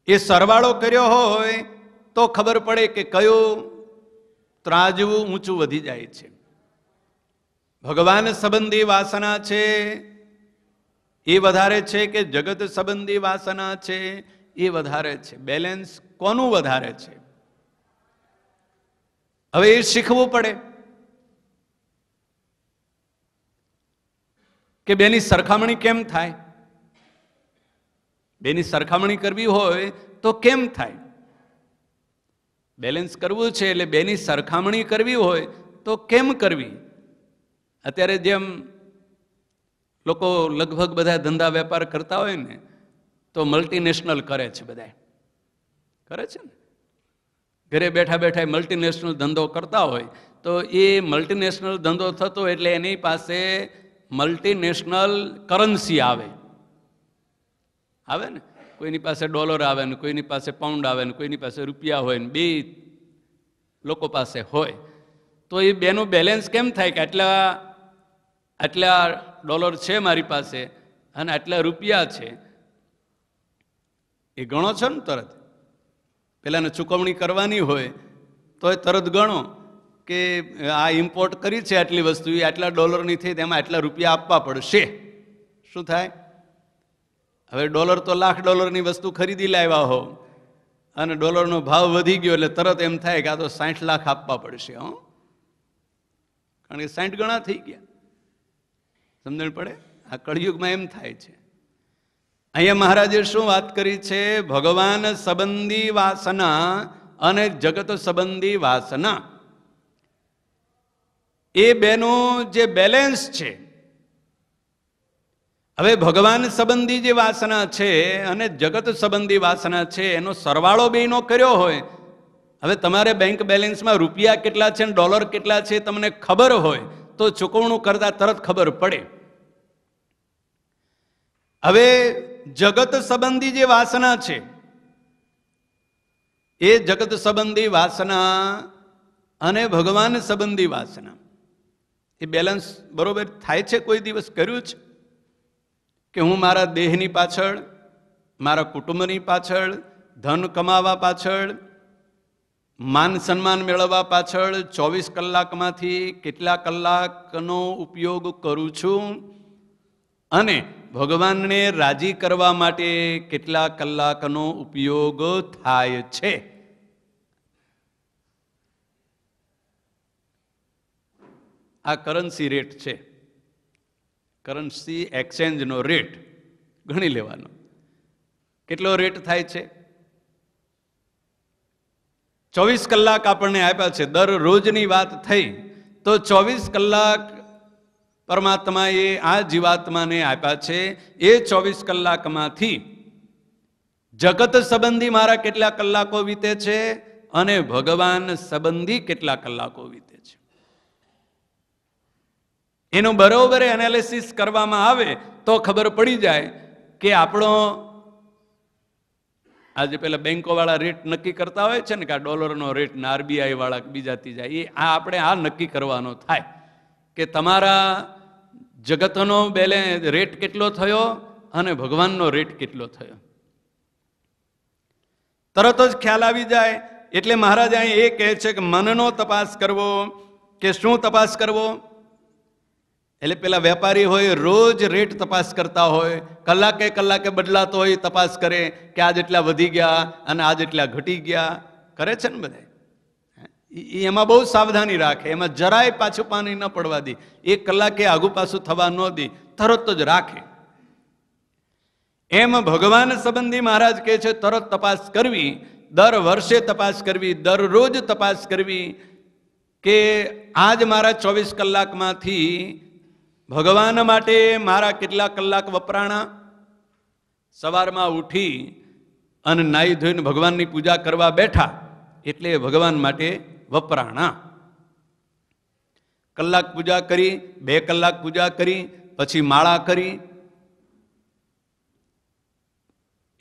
એ સરવાળો કર્યો હોય તો ખબર પડે કે કયું ત્રાજવું ઊંચું વધી જાય છે. ભગવાન સંબંધી વાસના છે એ વધારે છે કે જગત સંબંધી વાસના છે એ વધારે છે? બેલેન્સ કોનું વધારે છે? હવે એ શીખવું પડે કે બેની સરખામણી કેમ થાય. બેની સરખામણી કરવી હોય તો કેમ થાય? બેલેન્સ કરવું છે એટલે બેની સરખામણી કરવી હોય તો કેમ કરવી? અત્યારે જેમ લોકો લગભગ બધા ધંધા વેપાર કરતા હોય ને તો મલ્ટીનેશનલ કરે છે, બધા કરે છે ને. ઘરે બેઠા બેઠા મલ્ટીનેશનલ ધંધો કરતા હોય તો એ મલ્ટીનેશનલ ધંધો થતો એટલે એની પાસે મલ્ટીનેશનલ કરન્સી આવે ને. કોઈની પાસે ડોલર આવે ને કોઈની પાસે પાઉન્ડ આવે ને કોઈની પાસે રૂપિયા હોય ને, બે લોકો પાસે હોય. તો એ બેનું બેલેન્સ કેમ થાય કે આટલા ડોલર છે મારી પાસે અને આટલા રૂપિયા છે, એ ગણો છો ને તરત. પેલાને ચૂકવણી કરવાની હોય તો એ તરત ગણો કે આ ઇમ્પોર્ટ કરી છે આટલી વસ્તુ, એ આટલા ડોલરની થઈ, તેમાં આટલા રૂપિયા આપવા પડશે. શું થાય? હવે ડોલર તો $1,00,000ની વસ્તુ ખરીદી લાવ્યા હો અને ડોલરનો ભાવ વધી ગયો એટલે તરત એમ થાય કે આ તો 60 લાખ આપવા પડશે. કારણ કે 60 ગણા થઈ ગયા. સમજણ પડે? આ કળિયુગમાં એમ થાય છે. અહીંયા મહારાજે શું વાત કરી છે? ભગવાન સંબંધી વાસના અને જગત સંબંધી વાસના, એ બેનું જે બેલેન્સ છે. હવે ભગવાન સંબંધી જે વાસના છે અને જગત સંબંધી વાસના છે એનો સરવાળો બેનો કર્યો હોય. હવે તમારે બેંક બેલેન્સમાં રૂપિયા કેટલા છે અને ડોલર કેટલા છે તમને ખબર હોય તો ચૂકવણું કરતા તરત ખબર પડે. હવે જગત સંબંધી જે વાસના છે એ જગત સંબંધી વાસના અને ભગવાન સંબંધી વાસના, એ બેલેન્સ બરોબર થાય છે? કોઈ દિવસ કર્યું છે કે હું મારા દેહની પાછળ, મારા કુટુંબની પાછળ, ધન કમાવા પાછળ, માન સન્માન મેળવવા પાછળ 24 કલાકમાંથી કેટલા કલાકનો ઉપયોગ કરું છું અને ભગવાનને રાજી કરવા માટે કેટલા કલાકનો ઉપયોગ થાય છે? આ કરન્સી રેટ છે. કરન્સી એક્સચેન્જનો રેટ ગણી લેવાનો. કેટલો રેટ થાય છે? 24 કલાક આપણને આપ્યા છે. દરરોજની વાત થઈ તો 24 કલાક પરમાત્માએ આ જીવાત્માને આપ્યા છે. એ 24 કલાકમાંથી જગત સંબંધી મારા કેટલા કલાકો વીતે છે અને ભગવાન સંબંધી કેટલા કલાકો વીતે છે, એનું બરોબર એનાલિસિસ કરવામાં આવે તો ખબર પડી જાય કે આપણો આજે પેલા બેંકો વાળા રેટ નક્કી કરતા હોય છે ને કે આ ડોલરનો રેટ ને આરબીઆઈ વાળા બીજા ત્રીજા, એ આપણે આ નક્કી કરવાનો થાય કે તમારા જગતનો રેટ કેટલો થયો અને ભગવાનનો રેટ કેટલો થયો. તરત જ ખ્યાલ આવી જાય. એટલે મહારાજ અહીં એ કહે છે કે મનનો તપાસ કરવો. કે શું તપાસ કરવો? એટલે પેલા વેપારી હોય રોજ રેટ તપાસ કરતા હોય, કલાકે કલાકે બદલાતો હોય, તપાસ કરે કે આજ એટલા વધી ગયા અને આજ એટલા ઘટી ગયા, કરે છે ને બધા. એમાં બહુ સાવધાની રાખે, એમાં જરાય પાછું પાણી ન પડવા દે, એક કલાકે આગુ પાછું થવા ન દે, તરત જ રાખે. એમ ભગવાન સંબંધી મહારાજ કહે છે તરત તપાસ કરવી, દર વર્ષે તપાસ કરવી, દરરોજ તપાસ કરવી કે આજ મારા 24 કલાકમાંથી ભગવાન માટે મારા કેટલા કલાક વપરાણા. સવારમાં ઉઠી અને નાહી ધોઈને ભગવાનની પૂજા કરવા બેઠા એટલે ભગવાન માટે વપરાણા. કલાક પૂજા કરી, 2 કલાક પૂજા કરી, પછી માળા કરી,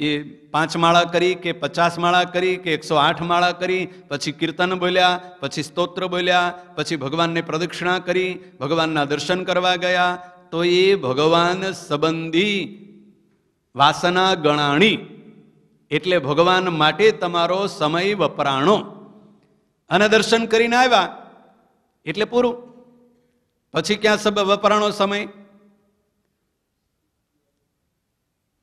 એ 5 માળા કરી કે 50 માળા કરી કે 108 માળા કરી, પછી કીર્તન બોલ્યા, પછી સ્તોત્ર બોલ્યા, પછી ભગવાનને પ્રદક્ષિણા કરી, ભગવાનના દર્શન કરવા ગયા, તો એ ભગવાન સંબંધી વાસના ગણાણી. એટલે ભગવાન માટે તમારો સમય વપરાણો અને દર્શન કરીને આવ્યા એટલે પૂરું. પછી ક્યાં વપરાણો સમય?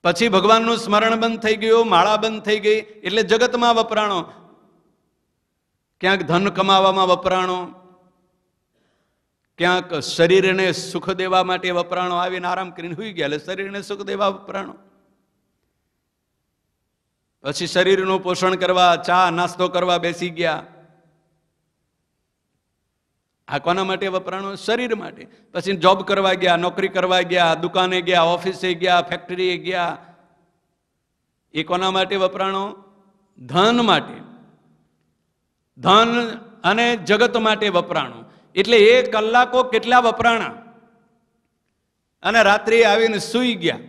પછી ભગવાનનું સ્મરણ બંધ થઈ ગયું, માળા બંધ થઈ ગઈ એટલે જગતમાં વપરાણો. ક્યાંક ધન કમાવામાં વપરાણો, ક્યાંક શરીરને સુખ દેવા માટે વપરાણો. આવીને આરામ કરીને સુઈ ગયા એટલે શરીરને સુખ દેવા વપરાણો. પછી શરીરનું પોષણ કરવા ચા નાસ્તો કરવા બેસી ગયા. આ કોના માટે વપરાણો? શરીર માટે. પછી જોબ કરવા ગયા, નોકરી કરવા ગયા, દુકાને ગયા, ઓફિસે ગયા, ફેક્ટરીએ ગયા. એ કોના માટે વપરાણો? ધન માટે. ધન અને જગત માટે વપરાણો. એટલે એ કલાકો કેટલા વપરાણા? અને રાત્રે આવીને સૂઈ ગયા.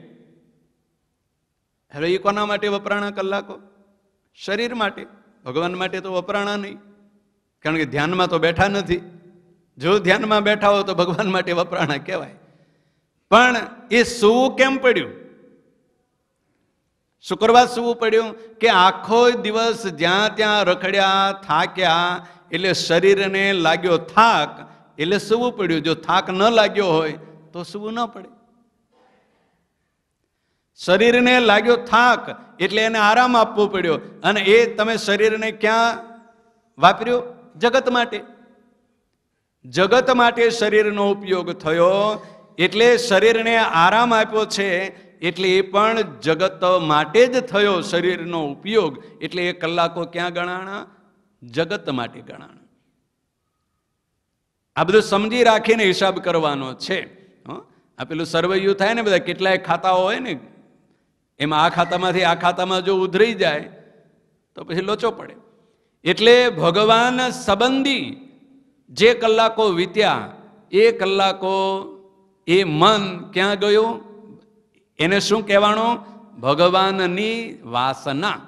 હવે એ કોના માટે વપરાણા કલાકો? શરીર માટે. ભગવાન માટે તો વપરાણા નહીં, કારણ કે ધ્યાનમાં તો બેઠા નથી. જો ધ્યાનમાં બેઠા હો તો ભગવાન માટે વપરાણા કહેવાય. પણ એ સૂવું કેમ પડ્યું? શુક્રવાર સૂવું પડ્યું કે આખો દિવસ જ્યાં ત્યાં રખડ્યા, થાક્યા, એટલે શરીરને લાગ્યો થાક એટલે સૂવું પડ્યું. જો થાક ન લાગ્યો હોય તો સૂવું ન પડે. શરીરને લાગ્યો થાક એટલે એને આરામ આપવો પડ્યો. અને એ તમે શરીરને ક્યાં વાપર્યું? જગત માટે. જગત માટે શરીરનો ઉપયોગ થયો એટલે શરીરને આરામ આપ્યો છે, એટલે એ પણ જગત માટે જ થયો શરીરનો ઉપયોગ. એટલે એ કલાકો ક્યાં ગણાણા? જગત માટે ગણાણા. આ બધું સમજી રાખીને હિસાબ કરવાનો છે. આ પેલું સર્વૈયું થાય ને, બધા કેટલાય ખાતાઓ હોય ને, એમાં આ ખાતામાંથી આ ખાતામાં જો ઉધરી જાય તો પછી લોચો પડે. એટલે ભગવાન સંબંધી જે કલાકો વીત્યા એ કલાકો એ મન ક્યાં ગયું? એને શું કહેવાનું? ભગવાનની વાસના.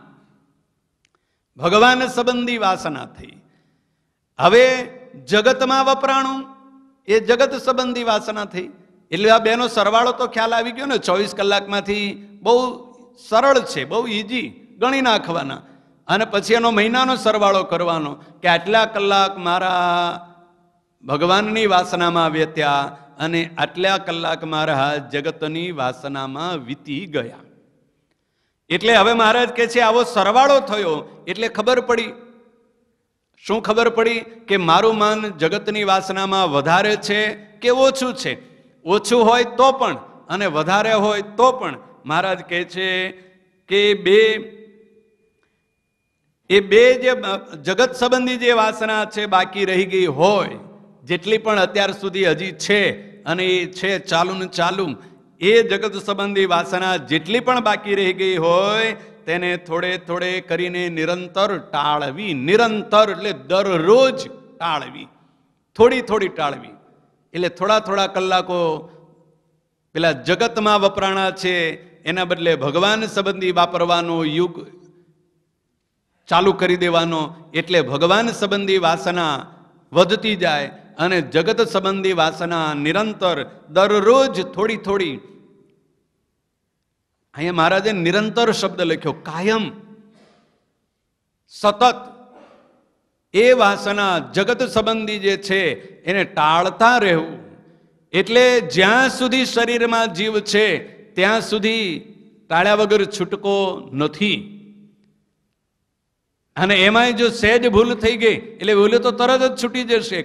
ભગવાન સંબંધી વાસના થઈ. હવે જગતમાં વપરાણું એ જગત સંબંધી વાસના થઈ. એટલે આ બેનો સરવાળો તો ખ્યાલ આવી ગયો ને. 24 કલાકમાંથી બહુ સરળ છે, બહુ ઈઝી ગણી નાખવાના. અને પછી એનો મહિનાનો સરવાળો કરવાનો કે આટલા કલાક મારા ભગવાનની વાસનામાં વ્યત્યા અને આટલા કલાક મારા જગતની વાસનામાં વીતી ગયા. એટલે હવે મહારાજ કહે છે આવો સરવાળો થયો એટલે ખબર પડી. શું ખબર પડી? કે મારું મન જગતની વાસનામાં વધારે છે કે ઓછું છે? ઓછું હોય તો પણ અને વધારે હોય તો પણ મહારાજ કહે છે કે એ બે જે જગત સંબંધી જે વાસના છે બાકી રહી ગઈ હોય, જેટલી પણ અત્યાર સુધી હજી છે અને એ છે ચાલુ ને ચાલુ, એ જગત સંબંધી વાસના જેટલી પણ બાકી રહી ગઈ હોય તેને થોડે થોડે કરીને નિરંતર ટાળવી. નિરંતર એટલે દરરોજ ટાળવી, થોડી થોડી ટાળવી. એટલે થોડા થોડા કલાકો પેલા જગતમાં વપરાણા છે એના બદલે ભગવાન સંબંધી વાપરવાનો યુગ ચાલુ કરી દેવાનો. એટલે ભગવાન સંબંધી વાસના વધતી જાય અને જગત સંબંધી વાસના નિરંતર દરરોજ થોડી થોડી. અહીંયા મહારાજે નિરંતર શબ્દ લખ્યો, કાયમ, સતત. એ વાસના જગત સંબંધી જે છે એને ટાળતા રહેવું. એટલે જ્યાં સુધી શરીરમાં જીવ છે ત્યાં સુધી ટાળ્યા વગર છૂટકો નથી. અને એમાંય જો સહેજ ભૂલ થઈ ગઈ એટલે ભૂલ તો તરત જ છૂટી જશે.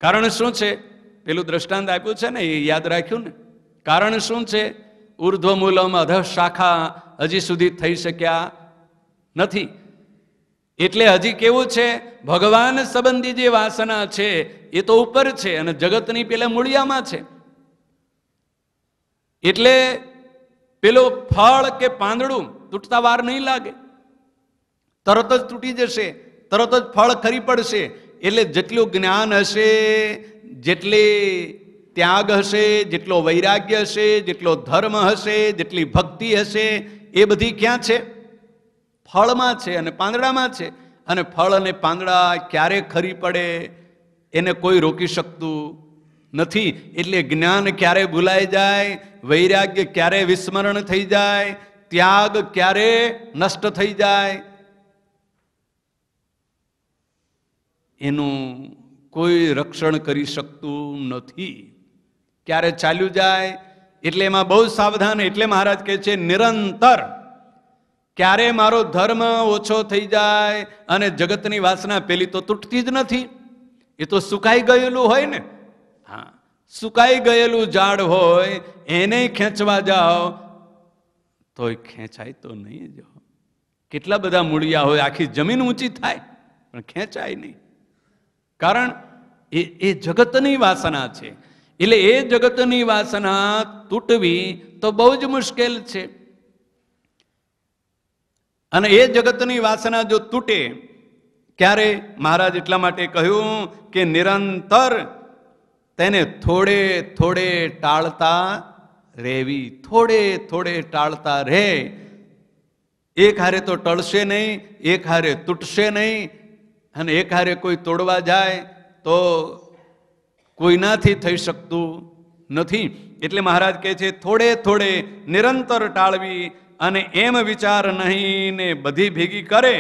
કારણ શું છે? પેલું દ્રષ્ટાંત આપ્યું છે ને, એ યાદ રાખ્યું ને. કારણ શું છે? ઉર્ધ્વ મૂલમ અધઃ શાખા હજી સુધી થઈ શક્યા નથી. એટલે હજી કેવું છે? ભગવાન સંબંધી જે વાસના છે એ તો ઉપર છે અને જગતની પેલા મૂળિયામાં છે. એટલે પેલો ફળ કે પાંદડું તૂટતા વાર નહીં લાગે, તરત જ તૂટી જશે, તરત જ ફળ ખરી પડશે. એટલે જેટલું જ્ઞાન હશે, જેટલી ત્યાગ હશે, જેટલો વૈરાગ્ય હશે, જેટલો ધર્મ હશે, જેટલી ભક્તિ હશે, એ બધી ક્યાં છે? ફળમાં છે અને પાંદડામાં છે. અને ફળ અને પાંદડા ક્યારે ખરી પડે એને કોઈ રોકી શકતું નથી. એટલે જ્ઞાન ક્યારે ભૂલાઈ જાય, વૈરાગ્ય ક્યારે વિસ્મરણ થઈ જાય, ત્યાગ ક્યારે નષ્ટ થઈ જાય એનું કોઈ રક્ષણ કરી શકતું નથી. ક્યારે ચાલ્યું જાય એટલે એમાં બહુ સાવધાન. એટલે મહારાજ કહે છે નિરંતર. ક્યારે મારો ધર્મ ઓછો થઈ જાય અને જગતની વાસના પેલી તો તૂટતી જ નથી. એ તો સુકાઈ ગયેલું હોય ને. હા, સુકાઈ ગયેલું ઝાડ હોય એને ખેંચવા જાઓ તોય ખેંચાય તો નહીં. જો કેટલા બધા મૂળિયા હોય, આખી જમીન ઊંચી થાય પણ ખેંચાય નહીં. કારણ એ જગતની વાસના છે. એટલે એ જગતની વાસના તૂટવી તો બહુ જ મુશ્કેલ છે. અને એ જગતની વાસના જો તૂટે ક્યારે, મહારાજ એટલા માટે કહ્યું કે નિરંતર તેને થોડે થોડે ટાળતા રહેવી. થોડે થોડે ટાળતા રહે. એક હારે તો ટળશે નહીં, એક હારે તૂટશે નહીં. અને એક હારે કોઈ તોડવા જાય તો કોઈનાથી થઈ શકતું નથી. એટલે મહારાજ કહે છે થોડે થોડે નિરંતર ટાળવી. અને એમ વિચાર નહીં ને બધી ભેગી કરે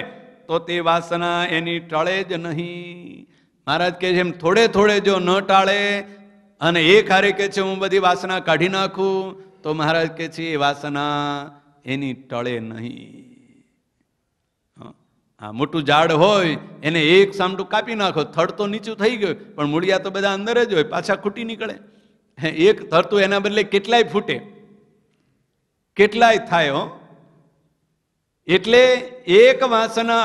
તો તે વાસના એની ટળે જ નહીં. મહારાજ કહે છે એમ થોડે થોડે જો ન ટાળે અને એક હારે કહે છે હું બધી વાસના કાઢી નાખું તો મહારાજ કહે છે એ વાસના એની ટળે નહીં. આ મોટું ઝાડ હોય એને એક સામટું કાપી નાખો, થડ તો નીચું થઈ ગયું પણ મૂળિયા તો બધા અંદર જ હોય, પાછા ખૂટી નીકળે. એક થડતું એના બદલે કેટલાય ફૂટે, કેટલાય થાય. હો એટલે એક વાસના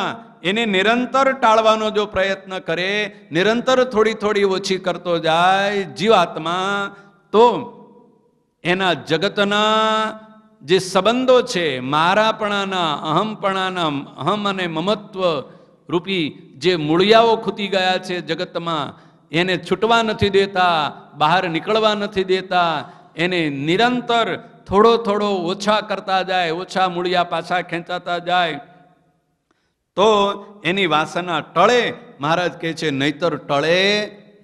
એને નિરંતર ટાળવાનો જો પ્રયત્ન કરે, નિરંતર થોડી થોડી ઓછી કરતો જાય જીવાત્મા, તો એના જગતના જે સંબંધો છે, મારાપણાના, અહમપણાના, અહમ અને મમત્વ રૂપી જે મૂળિયાઓ ખૂટી ગયા છે જગતમાં, એને છૂટવા નથી દેતા, બહાર નીકળવા નથી દેતા. એને નિરંતર થોડો થોડો ઓછા કરતા જાય, ઓછા મૂળિયા પાછા ખેંચાતા જાય તો એની વાસના ટળે. મહારાજ કહે છે નહીતર ટળે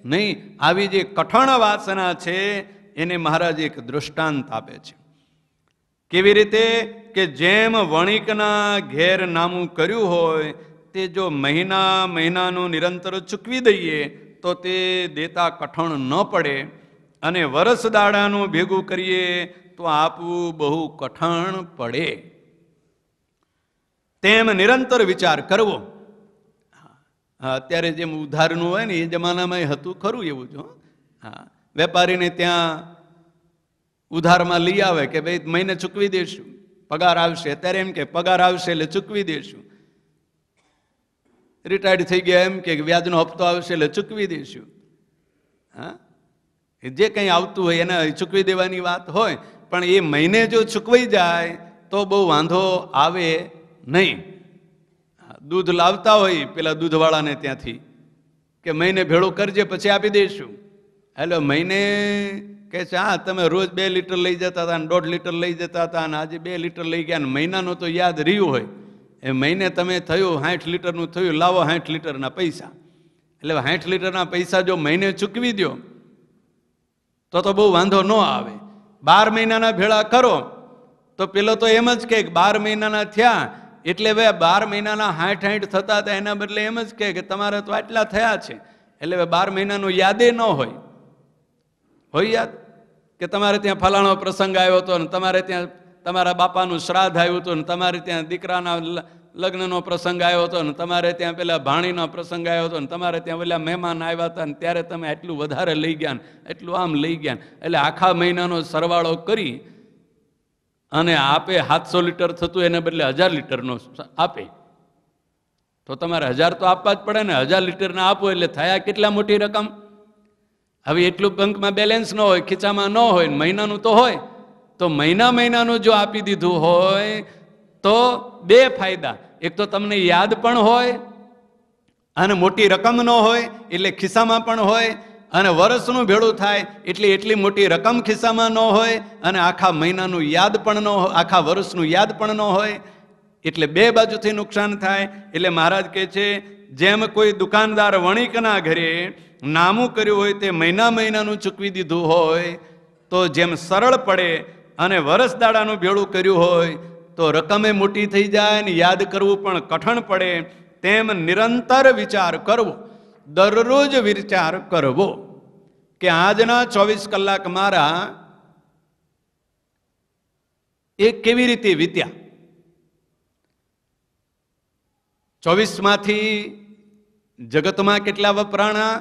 નહીં. આવી જે કઠણ વાસના છે એને મહારાજ એક દૃષ્ટાંત આપે છે. કેવી રીતે કે જેમ વણિકના ઘેર નામું કર્યું હોય તે જો મહિના મહિનાનું નિરંતર ચૂકવી દઈએ તો તે દેતા કઠણ ન પડે, અને વરસ દાડાનું ભેગું કરીએ તો આપવું બહુ કઠણ પડે. તેમ નિરંતર વિચાર કરવો. અત્યારે જેમ ઉધારનું હોય ને એ જમાનામાં હતું ખરું એવું જ. હા, વેપારીને ત્યાં ઉધારમાં લઈ આવે કે ભાઈ મહિને ચૂકવી દઈશું, પગાર આવશે. અત્યારે એમ કે પગાર આવશે એટલે ચૂકવી દઈશું. રિટાયર્ડ થઈ ગયા એમ કે વ્યાજનો હપ્તો આવશે એટલે ચૂકવી દઈશું. હા, જે કંઈ આવતું હોય એને ચૂકવી દેવાની વાત હોય, પણ એ મહિને જો ચૂકવાઈ જાય તો બહુ વાંધો આવે નહીં. દૂધ લાવતા હોય પેલા દૂધવાળાને ત્યાંથી કે મહિને ભેળું કરજે પછી આપી દઈશું. એટલે મહિને કે છે હા તમે રોજ 2 લીટર લઈ જતા હતા અને 1.5 લીટર લઈ જતા હતા અને આજે 2 લીટર લઈ ગયા, અને મહિનાનું તો યાદ રહ્યું હોય. એ મહિને તમે થયું 60 લીટરનું થયું, લાવો 60 લીટરના પૈસા. એટલે 60 લીટરના પૈસા જો મહિને ચૂકવી દો તો બહુ વાંધો ન આવે. 12 મહિનાના ભેળા કરો તો પેલો તો એમ જ કે 12 મહિનાના થયા એટલે હવે 12 મહિનાના 60 થતા હતા એના બદલે એમ જ કે તમારે તો આટલા થયા છે. એટલે હવે 12 મહિનાનું યાદે ન હોય. હોય યાદ કે તમારે ત્યાં ફલાણો પ્રસંગ આવ્યો હતો ને તમારે ત્યાં તમારા બાપાનું શ્રાદ્ધ આવ્યું હતું ને તમારે ત્યાં દીકરાના લગ્નનો પ્રસંગ આવ્યો હતો ને તમારે ત્યાં પેલા ભાણીનો પ્રસંગ આવ્યો હતો ને તમારે ત્યાં પેલા મહેમાન આવ્યા હતા ને ત્યારે તમે આટલું વધારે લઈ ગયા ને એટલું આમ લઈ ગયા. એટલે આખા મહિનાનો સરવાળો કરી અને આપે 700 લીટર થતું એને બદલે 1000 લીટરનો આપે તો તમારે 1000 તો આપવા જ પડે ને. 1000 લીટરના આપો એટલે થયા કેટલા મોટી રકમ. હવે એટલું બેંકમાં બેલેન્સ ન હોય, ખીચામાં ન હોય, મહિનાનું તો હોય. તો મહિનાનું જો આપી દીધું હોય તો 2 ફાયદા. એક તો તમને યાદ પણ હોય અને મોટી રકમ ન હોય એટલે ખિસ્સામાં પણ હોય, અને વર્ષનું ભેળું થાય એટલે એટલી મોટી રકમ ખિસ્સામાં ન હોય અને આખા મહિનાનું યાદ પણ ન હોય, આખા વર્ષનું યાદ પણ ન હોય. એટલે 2 બાજુથી નુકસાન થાય. એટલે મહારાજ કહે છે જેમ કોઈ દુકાનદાર વણિકના ઘરે નામું કર્યું હોય તે મહિનાનું ચૂકવી દીધું હોય તો જેમ સરળ પડે, અને વરસ દાડાનું ભેળું કર્યું હોય તો રકમે મોટી થઈ જાય ને યાદ કરવું પણ કઠણ પડે, તેમ નિરંતર વિચાર કરવો, દરરોજ વિચાર કરવો કે આજના 24 કલાક મારા એ કેવી રીતે વીત્યા. 24માંથી જગતમાં કેટલા વપરાણા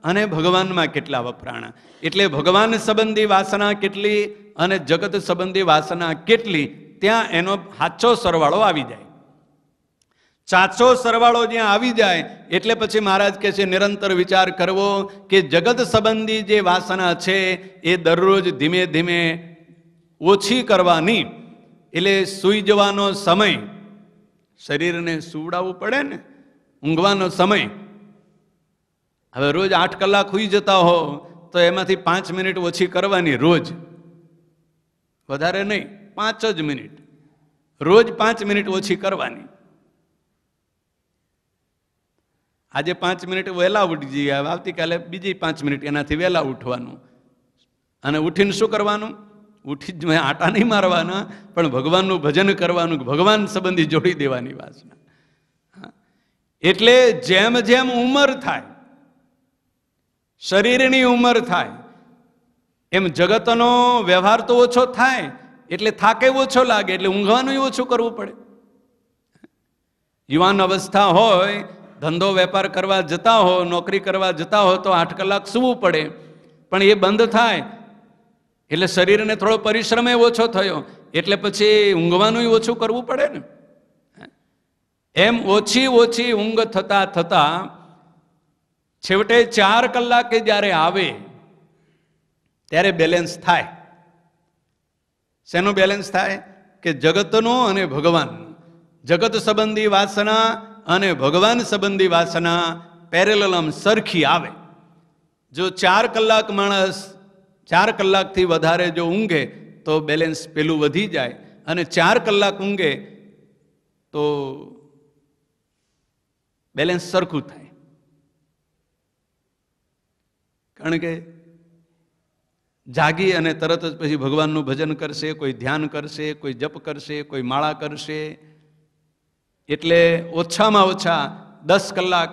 અને ભગવાનમાં કેટલા વપરાણા. એટલે ભગવાન સંબંધી વાસના કેટલી અને જગત સંબંધી વાસના કેટલી, ત્યાં એનો સાચો સરવાળો આવી જાય. સાચો સરવાળો જ્યાં આવી જાય એટલે પછી મહારાજ કહે છે નિરંતર વિચાર કરવો કે જગત સંબંધી જે વાસના છે એ દરરોજ ધીમે ધીમે ઓછી કરવાની. એટલે સૂઈ જવાનો સમય, શરીરને સુવડાવવું પડે ને, ઊંઘવાનો સમય. હવે રોજ 8 કલાક સૂઈ જતા હો તો એમાંથી 5 મિનિટ ઓછી કરવાની રોજ, વધારે નહીં, 5 જ મિનિટ રોજ 5 મિનિટ ઓછી કરવાની. આજે 5 મિનિટ વહેલા ઉઠી જઈએ, આવતીકાલે બીજી 5 મિનિટ એનાથી વહેલા ઉઠવાનું. અને ઉઠીને શું કરવાનું? ઉઠી જ આટા નહીં મારવાના, પણ ભગવાનનું ભજન કરવાનું, ભગવાન સંબંધી જોડી દેવાની વાસના. એટલે જેમ જેમ ઉંમર થાય, શરીરની ઉંમર થાય, એમ જગતનો વ્યવહાર તો ઓછો થાય, એટલે થાકે ઓછો લાગે, એટલે ઊંઘવાનું ઓછું કરવું પડે. યુવાન અવસ્થા હોય, ધંધો વેપાર કરવા જતા હો, નોકરી કરવા જતા હો તો 8 કલાક સૂવું પડે, પણ એ બંધ થાય એટલે શરીરને થોડો પરિશ્રમ ઓછો થયો, એટલે પછી ઊંઘવાનું ઓછું કરવું પડે ને. એમ ઓછી ઓછી ઊંઘ થતા થતા છેવટે 4 કલાકે જ્યારે આવે ત્યારે બેલેન્સ થાય. શેનું બેલેન્સ થાય? કે જગતનું અને ભગવાનનું. જગત સંબંધી વાસના અને ભગવાન સંબંધી વાસના પેરેલલ આમ સરખી આવે. જો 4 કલાક માણસ 4 કલાકથી વધારે જો ઊંઘે તો બેલેન્સ પેલું વધી જાય, અને 4 કલાક ઊંઘે તો બેલેન્સ સરખું થાય. કારણ કે જાગી અને તરત જ પછી ભગવાનનું ભજન કરશે, કોઈ ધ્યાન કરશે, કોઈ જપ કરશે, કોઈ માળા કરશે. એટલે ઓછામાં ઓછા 10 કલાક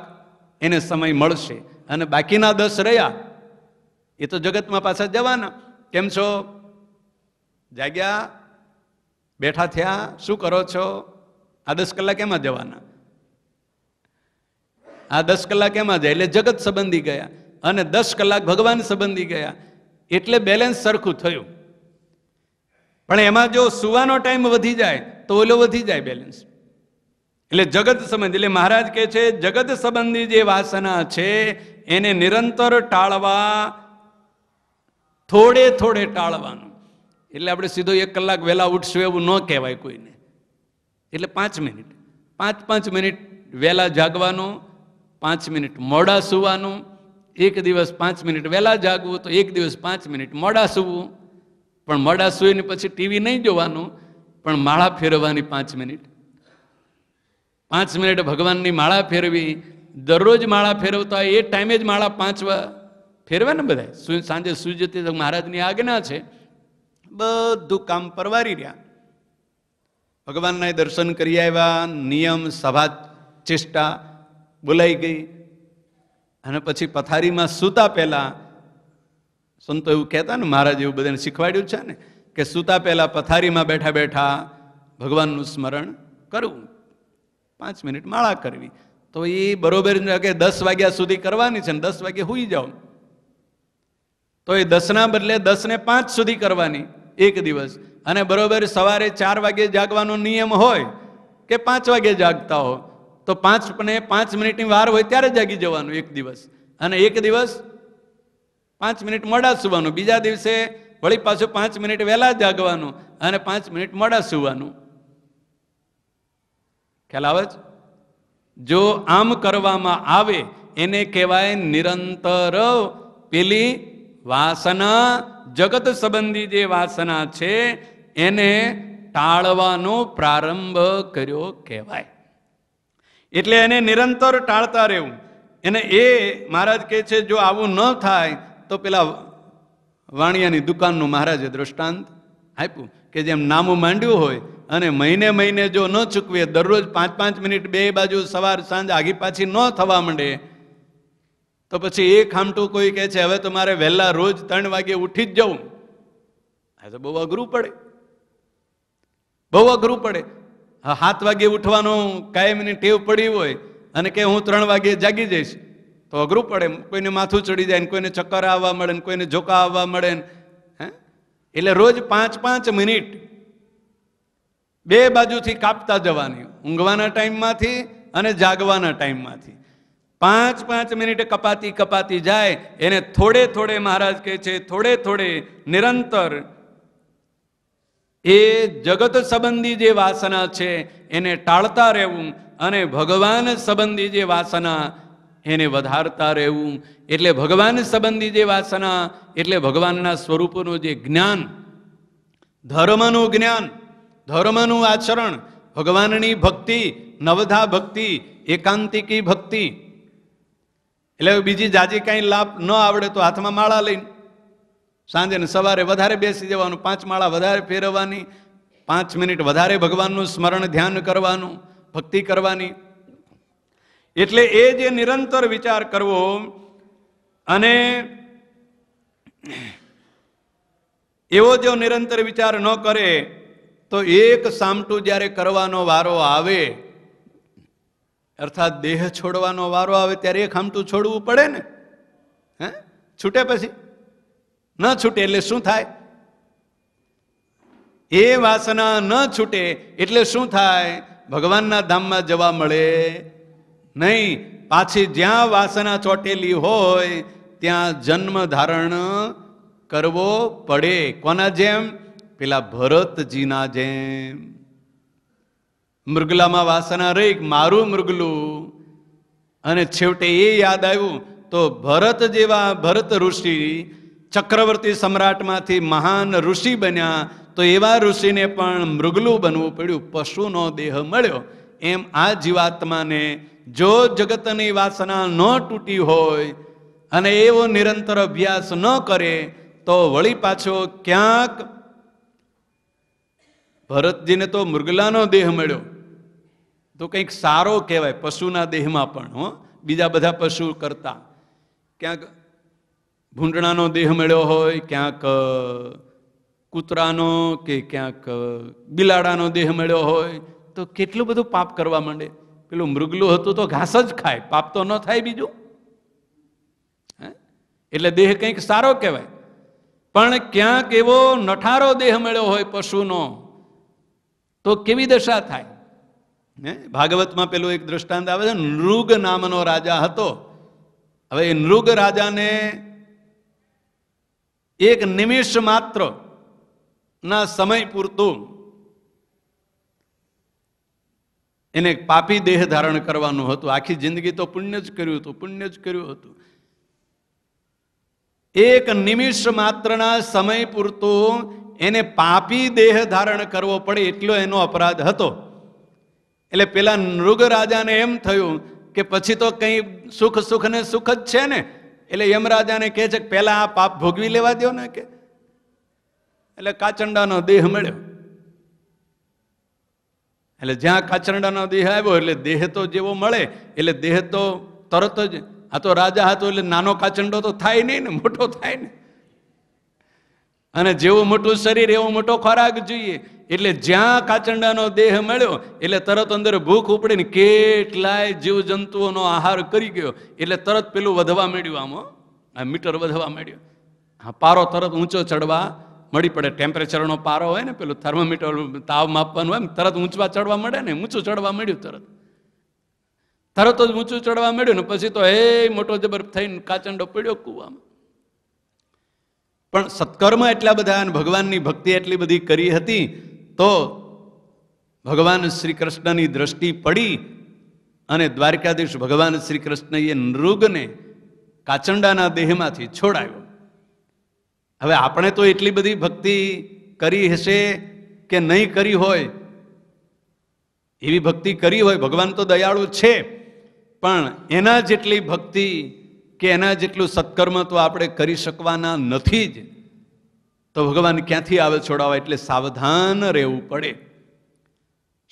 એને સમય મળશે, અને બાકીના 10 રહ્યા એ તો જગતમાં પાછા જવાના. કેમ છો? જાગ્યા? બેઠા થયા? શું કરો છો? આ 10 કલાક એમાં જવાના. આ 10 કલાક એમાં જાય એટલે જગત સંબંધી ગયા, અને 10 કલાક ભગવાન સંબંધી ગયા, એટલે બેલેન્સ સરખું થયું. પણ એમાં જો સુવાનો ટાઈમ વધી જાય તો ઓલો વધી જાય બેલેન્સ. એટલે જગત સંબંધી, એટલે મહારાજ કહે છે જગત સંબંધી જે વાસના છે એને નિરંતર ટાળવા, થોડે થોડે ટાળવાનું. એટલે આપણે સીધો 1 કલાક વહેલા ઉઠશું એવું ન કહેવાય કોઈને. એટલે 5 મિનિટ 5 મિનિટ વહેલા જાગવાનું, 5 મિનિટ મોડા સૂવાનું. એક દિવસ 5 મિનિટ વહેલા જાગવું તો એક દિવસ 5 મિનિટ મોડા સૂવું. પણ મોડા સૂઈને પછી ટીવી નહીં જોવાનું, પણ માળા ફેરવવાની 5 મિનિટ. 5 મિનિટ ભગવાનની માળા ફેરવી. દરરોજ માળા ફેરવતા હોય એ ટાઈમે જ માળા 5 ફેરવે ને બધા. સાંજે સૂઈ જતી તો મહારાજની આજ્ઞા છે, બધું કામ પરવારી રહ્યા. ભગવાનના દર્શન કરી આવ્યા, નિયમ સભા ચેષ્ટા બોલાઈ ગઈ, અને પછી પથારીમાં સૂતા પહેલા સંતો એવું કહેતા ને, મહારાજ એવું બધાને શીખવાડ્યું છે ને કે સૂતા પહેલા પથારીમાં બેઠા બેઠા ભગવાનનું સ્મરણ કરવું, 5 મિનિટ માળા કરવી. તો એ બરોબર કે 10 વાગ્યા સુધી કરવાની છે ને 10 વાગે સૂઈ જાઓ, તો એ 10ના બદલે 10 ને 5 સુધી કરવાની એક દિવસ. અને બરોબર સવારે 4 વાગે જાગવાનો નિયમ હોય કે 5 વાગે જાગતા હો તો 5 ને 5 મિનિટની વાર હોય ત્યારે જાગી જવાનું એક દિવસ, અને એક દિવસ 5 મિનિટ મોડા સૂવાનું, બીજા દિવસે વળી પાછું 5 મિનિટ વહેલા જાગવાનું અને 5 મિનિટ મોડા સૂવાનું. ખ્યાલ આવે છે? જો આમ કરવામાં આવે એને કહેવાય નિરંતર પેલી વાસના, જગત સંબંધી જે વાસના છે એને ટાળવાનો પ્રારંભ કર્યો કહેવાય. એટલે એને નિરંતર ટાળતા રહેવું. એને એ મહારાજ કહે છે જો આવું ન થાય તો પેલા વાણિયાની દુકાનનું મહારાજે દ્રષ્ટાંત આપ્યું કે જેમ નામું માંડ્યું હોય અને મહિને મહિને જો ન ચૂકવીએ, દરરોજ 5-5 મિનિટ બે બાજુ સવાર સાંજ આગી પાછી ન થવા માંડે તો પછી એ ખામટું કોઈ કહે છે હવે તમારે વહેલા રોજ 3 વાગે ઉઠી જ જવું. આ તો બહુ અઘરું પડે, બહુ અઘરું પડે. 7 વાગે ઉઠવાનું કાયમની ટેવ પડી હોય અને કે હું 3 વાગે જાગી જઈશ તો અઘરું પડે. કોઈને માથું ચડી જાય ને કોઈને ચક્કર આવવા મળે ને કોઈને ઝોકા આવવા મળે ને. એટલે રોજ 5-5 મિનિટ બે બાજુથી કાપતા જવાની, ઊંઘવાના ટાઈમમાંથી અને જાગવાના ટાઈમમાંથી 5-5 મિનિટ કપાતી જાય. એને થોડે થોડે મહારાજ કહે છે થોડે થોડે નિરંતર એ જગત સંબંધી જે વાસના છે એને ટાળતા રહેવું અને ભગવાન સંબંધી જે વાસના એને વધારતા રહેવું. એટલે ભગવાન સંબંધી જે વાસના એટલે ભગવાનના સ્વરૂપનું જે જ્ઞાન, ધર્મનું જ્ઞાન, ધર્મનું આચરણ, ભગવાનની ભક્તિ, નવધા ભક્તિ, એકાંતિકી ભક્તિ. એટલે બીજી જાજી કાંઈ લાભ ન આવડે તો હાથમાં માળા લઈને સાંજે ને સવારે વધારે બેસી જવાનું, 5 માળા વધારે ફેરવવાની, 5 મિનિટ વધારે ભગવાનનું સ્મરણ ધ્યાન કરવાનું, ભક્તિ કરવાની. એટલે એ જે નિરંતર વિચાર કરવો અને એવો જો નિરંતર વિચાર ન કરે તો એક સામટું જ્યારે કરવાનો વારો આવે, અર્થાત દેહ છોડવાનો વારો આવે ત્યારે એક સામટું છોડવું પડે ને. છૂટે પછી ન છૂટે એટલે શું થાય? એ વાસના ન છૂટે એટલે શું થાય? ભગવાનના ધામમાં જવા મળે નહીં. પાછી જ્યાં વાસના ચોટેલી હોય ત્યાં જન્મ ધારણ કરવો પડે. કોના જેમ? પેલા ભરતજીના જેમ. મૃગલામાં વાસના રહી, મારું મૃગલું, અને છેવટે એ યાદ આવ્યું તો ભરત જેવા ભરત ઋષિ ચક્રવર્તી સમ્રાટમાંથી મહાન ઋષિ બન્યા તો એવા ઋષિને પણ મૃગલું બનવું પડ્યું, પશુનો દેહ મળ્યો. એમ આ જીવાત્માને જો જગતની વાસના ન તૂટી હોય અને એવો નિરંતર અભ્યાસ ન કરે તો વળી પાછો ક્યાંક, ભરતજીને તો મૃગલાનો દેહ મળ્યો તો કંઈક સારો કહેવાય પશુના દેહમાં પણ, બીજા બધા પશુ કરતા. ક્યાંક ભૂંડણાનો દેહ મળ્યો હોય, ક્યાંક કૂતરાનો કે ક્યાંક બિલાડાનો દેહ મળ્યો હોય તો કેટલું બધું પાપ કરવા માંડે. પેલું મૃગલું હતું તો ઘાસ જ ખાય, પાપ તો ન થાય બીજું. એટલે દેહ કંઈક સારો કહેવાય. પણ ક્યાંક એવો નઠારો દેહ મળ્યો હોય પશુનો તો કેવી દશા થાય? ભાગવતમાં પેલું એક દ્રષ્ટાંત આવે છે, નૃગ નામનો રાજા હતો. હવે એ નૃગ રાજાને એક નિમિષ માત્ર ના સમય પૂરતું એને પાપી દેહ ધારણ કરવાનું હતું. આખી જિંદગી તો પુણ્ય જ કર્યું હતું, પુણ્ય જ કર્યું હતું. એક નિમિષ માત્રના સમય પૂરતું એને પાપી દેહ ધારણ કરવો પડે એટલો એનો અપરાધ હતો. એટલે પેલા નૃગ રાજાને એમ થયું કે પછી તો કઈ સુખ સુખ ને સુખ જ છે ને. એટલે યમરાજાને કહે છે કે પહેલા આ પાપ ભોગવી લેવા દો ને કે. એટલે કાચંડાનો દેહ મળ્યો. એટલે જ્યાં કાચંડાનો દેહ આવ્યો એટલે દેહ તો જેવો મળે એટલે દેહ તો તરત જ, આ તો રાજા હતો એટલે નાનો કાચંડો તો થાય નહીં ને, મોટો થાય ને. અને જેવું મોટું શરીર એવો મોટો ખોરાક જોઈએ. એટલે જ્યાં કાચંડાનો દેહ મળ્યો એટલે તરત અંદર ભૂખ ઉપડીને કેટલાય જીવ જંતુઓનો આહાર કરી ગયો. એટલે તરત પેલું વધવા માંડ્યું, આમ આ મીટર વધવા માંડ્યો. હા, પારો તરત ઊંચો ચડવા મળી પડે. ટેમ્પરેચરનો પારો હોય ને, પેલું થર્મોમીટર તાવ માપવાનું હોય ને, તરત ઊંચવા ચડવા મળે ને, ઊંચું ચડવા મળ્યું. તરત જ ઊંચું ચડવા મળ્યું ને પછી તો હે મોટો જબર થઈને કાચંડો પડ્યો કૂવામાં. પણ સત્કર્મ એટલા બધા અને ભગવાનની ભક્તિ એટલી બધી કરી હતી તો ભગવાન શ્રી કૃષ્ણની દ્રષ્ટિ પડી અને દ્વારકાધીશ ભગવાન શ્રી કૃષ્ણએ નૃગને કાચંડાના દેહમાંથી છોડાયો. હવે આપણે તો એટલી બધી ભક્તિ કરી હશે કે નહીં કરી હોય, એવી ભક્તિ કરી હોય, ભગવાન તો દયાળુ છે, પણ એના જેટલી ભક્તિ કે એના જેટલું સત્કર્મ તો આપણે કરી શકવાના નથી જ. તો ભગવાન ક્યાંથી આવે છોડાવવા? એટલે સાવધાન રહેવું પડે.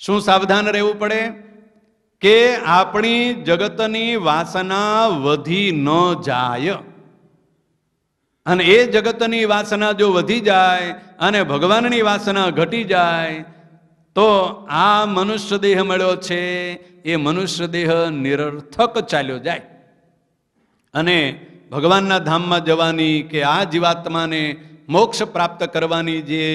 શું સાવધાન રહેવું પડે? કે આપણી જગતની વાસના વધી ન જાય. અને એ જગતની વાસના જો વધી જાય અને ભગવાનની વાસના ઘટી જાય તો આ મનુષ્ય દેહ મળ્યો છે એ મનુષ્ય દેહ નિરર્થક ચાલ્યો જાય. અને ભગવાનના ધામમાં જવાની કે આ જીવાત્માને મોક્ષ પ્રાપ્ત કરવાની જે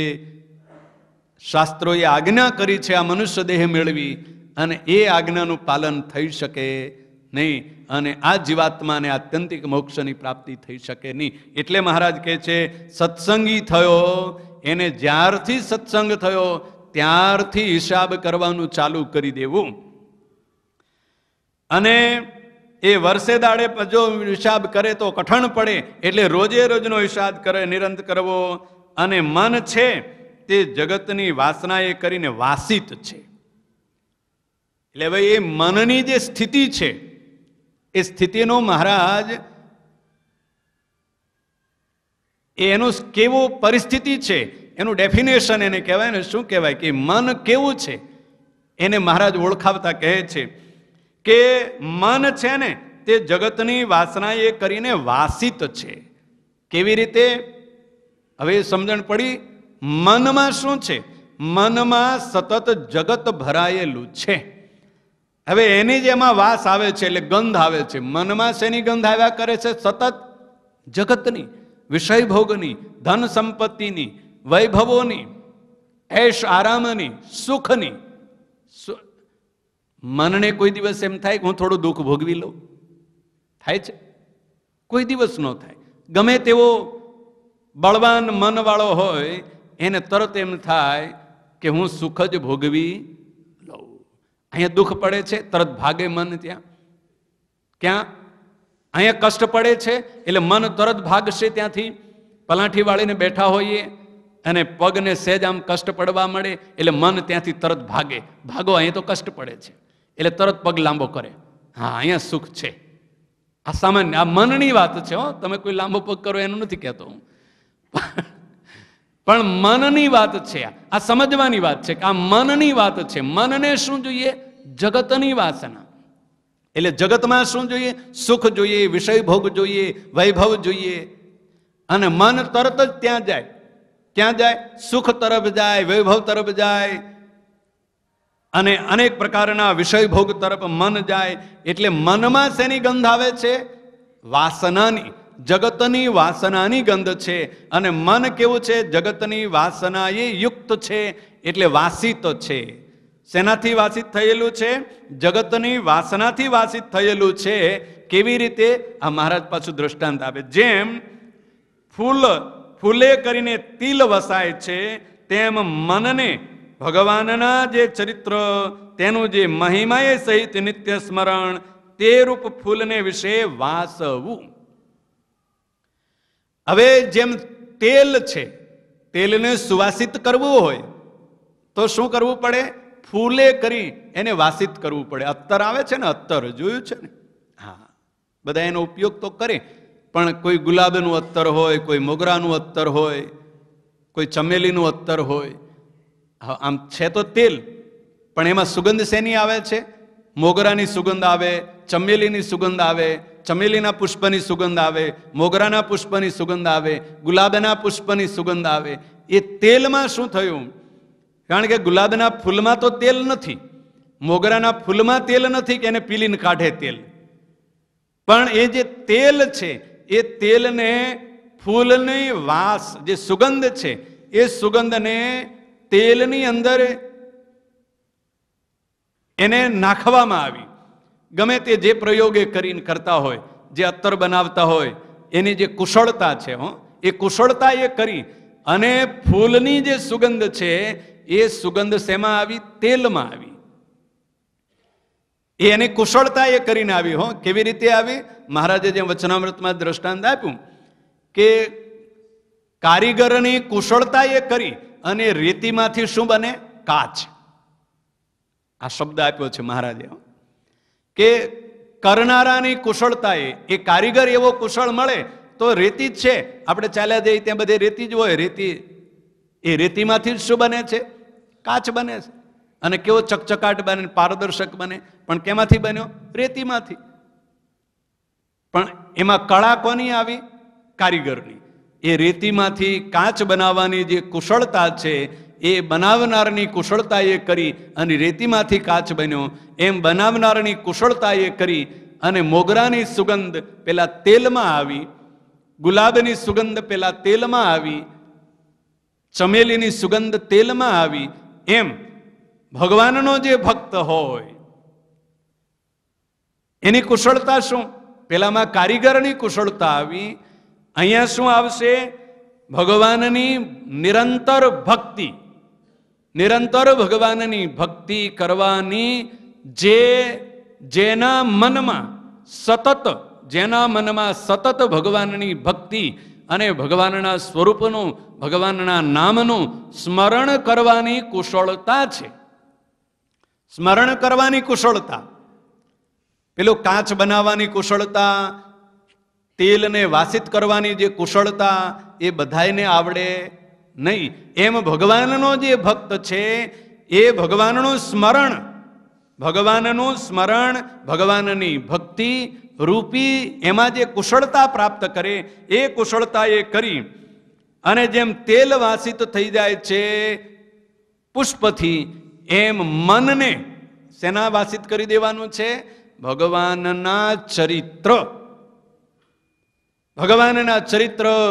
શાસ્ત્રોએ આજ્ઞા કરી છે આ મનુષ્ય દેહ મેળવી, અને એ આજ્ઞાનું પાલન થઈ શકે નહીં અને આ જીવાત્માને આત્યંતિક મોક્ષની પ્રાપ્તિ થઈ શકે નહીં. એટલે મહારાજ કહે છે સત્સંગી થયો એને જ્યારથી સત્સંગ થયો ત્યારથી હિસાબ કરવાનું ચાલુ કરી દેવું. અને એ વર્ષે દાડે જો હિસાબ કરે તો કઠણ પડે, એટલે રોજે રોજનો હિસાબ કરે, નિરંતર કરવો. અને મન છે તે જગતની વાસના એ કરીને વાસિત છે. એટલે હવે એ મનની જે સ્થિતિ છે એ સ્થિતિનો મહારાજ એનું કેવું પરિસ્થિતિ છે એનું ડેફિનેશન એને કહેવાય ને. શું કહેવાય કે મન કેવું છે એને મહારાજ ઓળખાવતા કહે છે કે મન છે ને તે જગતની વાસના એ કરીને વાસિત છે. કેવી રીતે? હવે સમજણ પડી. મનમાં શું છે? મનમાં સતત જગત ભરાયેલું છે. હવે એની જ એમાં વાસ આવે છે એટલે ગંધ આવે છે. મનમાં શેની ગંધ આવ્યા કરે છે? સતત જગતની, વિષય ભોગની, ધન સંપત્તિની, વૈભવોની, ऐश આરામની, સુખની. મનને કોઈ દિવસ એમ થાય કે હું થોડું દુઃખ ભોગવી લઉં? થાય છે? કોઈ દિવસ ન થાય. ગમે તેવો બળવાન મનવાળો હોય એને તરત એમ થાય કે હું સુખ જ ભોગવી લઉં. અહીંયા દુઃખ પડે છે તરત ભાગે મન ત્યાં. ક્યાં? અહીંયા કષ્ટ પડે છે એટલે મન તરત ભાગશે ત્યાંથી. પલાઠી વાળીને બેઠા હોઈએ અને પગને સહેજ આમ કષ્ટ પડવા મળે એટલે મન ત્યાંથી તરત ભાગે. ભાગો, અહીંયા તો કષ્ટ પડે છે એટલે તરત પગ લાંબો કરે. હા, અહીંયા સુખ છે. આ સામાન્ય, આ મનની વાત છે હો. તમે કોઈ લાંબો પગ કરો એનું નથી કહેતો હું, પણ મનની વાત છે. આ સમજવાની વાત છે કે આ મનની વાત છે. મનને શું જોઈએ? જગતની વાસના. એટલે જગતમાં શું જોઈએ? સુખ જોઈએ, વિષય ભોગ જોઈએ, વૈભવ જોઈએ. અને મન તરત જ ત્યાં જાય. ક્યાં જાય? સુખ તરફ જાય, વૈભવ તરફ જાય અને અનેક પ્રકારના વિષય ભોગ તરફ મન જાય. એટલે મનમાં શેની ગંધ આવે છે? વાસનાની, જગતની વાસનાની ગંધ છે. અને મન કેવું છે? જગતની વાસના એ યુક્ત છે એટલે વાસિત છે. શેનાથી વાસિત થયેલું છે? જગતની વાસનાથી વાસિત થયેલું છે. કેવી રીતે? આ મહારાજ પાછું દ્રષ્ટાંત આપે. જેમ ફૂલે કરીને તિલ વસાય છે તેમ મનને ભગવાનના જે ચરિત્ર તેનું જે મહિમાએ સહિત નિત્ય સ્મરણ તે રૂપ ફૂલને વિશે વાસવું. હવે જેમ તેલ છે, તેલને સુવાસિત કરવું હોય તો શું કરવું પડે? ફૂલે કરી એને વાસિત કરવું પડે. અત્તર આવે છે ને, અત્તર જોયું છે ને? હા, બધા એનો ઉપયોગ તો કરે, પણ કોઈ ગુલાબનું અત્તર હોય, કોઈ મોગરાનું અત્તર હોય, કોઈ ચમેલીનું અત્તર હોય. આમ છે તો તેલ, પણ એમાં સુગંધ શેની આવે છે? મોગરાની સુગંધ આવે, ચમેલીની સુગંધ આવે, ચમેલીના પુષ્પની સુગંધ આવે, મોગરાના પુષ્પની સુગંધ આવે, ગુલાબના પુષ્પની સુગંધ આવે. એ તેલમાં શું થયું? કારણ કે ગુલાબના ફૂલમાં તો તેલ નથી, મોગરાના ફૂલમાં તેલ નથી કે એને પીલીને કાઢે તેલ. પણ એ જે તેલ છે એ તેલને ફૂલની વાસ જે સુગંધ છે એ સુગંધને તેલની અંદર એને નાખવામાં આવી. ગમે તે જે પ્રયોગ એ કરીને કરતા હોય, જે અત્તર બનાવતા હોય, એની જે કુશળતા છે એ કુશળતા એ કરી અને ફૂલની જે સુગંધ છે એ સુગંધ શેમાં આવી? તેલમાં આવી. એની કુશળતા એ કરીને આવી. કેવી રીતે આવી? મહારાજે જેમ વચનામૃતમાં દ્રષ્ટાંત આપ્યું કે કારીગરની કુશળતા એ કરી અને રેતીમાંથી શું બને? કાચ. આ શબ્દ આપ્યો છે મહારાજે કે કરનારાની કુશળતાએ, એ કારીગર એવો કુશળ મળે તો રેતી જ છે. આપણે ચાલ્યા જઈએ ત્યાં બધે રેતી જ હોય. રેતી, એ રેતીમાંથી જ શું બને છે? કાચ બને છે. અને કેવો ચકચકાટ બને, પારદર્શક બને, પણ કેમાંથી બન્યો? રેતીમાંથી. પણ એમાં કળા કોની આવી? કારીગરની. એ રેતીમાંથી કાચ બનાવવાની જે કુશળતા છે એ બનાવનારની કુશળતા એ કરી અને રેતીમાંથી કાચ બન્યો. એમ બનાવનારની કુશળતા એ કરી અને મોગરાની સુગંધ પેલા તેલમાં આવી, ગુલાબની સુગંધ પેલા તેલમાં આવી, ચમેલીની સુગંધ તેલમાં આવી. એમ ભગવાનનો જે ભક્ત હોય એની કુશળતા શું? પેલામાં કારીગરની કુશળતા આવી. અહીંયા શું આવશે? ભગવાનની નિરંતર ભક્તિ. નિરંતર ભગવાનની ભક્તિ કરવાની જેના મનમાં સતત ભગવાનની ભક્તિ અને ભગવાનના સ્વરૂપનું, ભગવાનના નામનું સ્મરણ કરવાની કુશળતા છે. સ્મરણ કરવાની કુશળતા, પેલું કાચ બનાવવાની કુશળતા, તેલને વાસિત કરવાની જે કુશળતા, એ બધાયને આવડે નહીં. એમ ભગવાનનો જે ભક્ત છે એ ભગવાનનું સ્મરણ, ભગવાનની ભક્તિ રૂપી એમાં જે કુશળતા પ્રાપ્ત કરે એ કુશળતા એ કરી અને જેમ તેલ વાસિત થઈ જાય છે પુષ્પથી, એમ મનને શેના વાસિત કરી દેવાનું છે? ભગવાનના ચરિત્ર,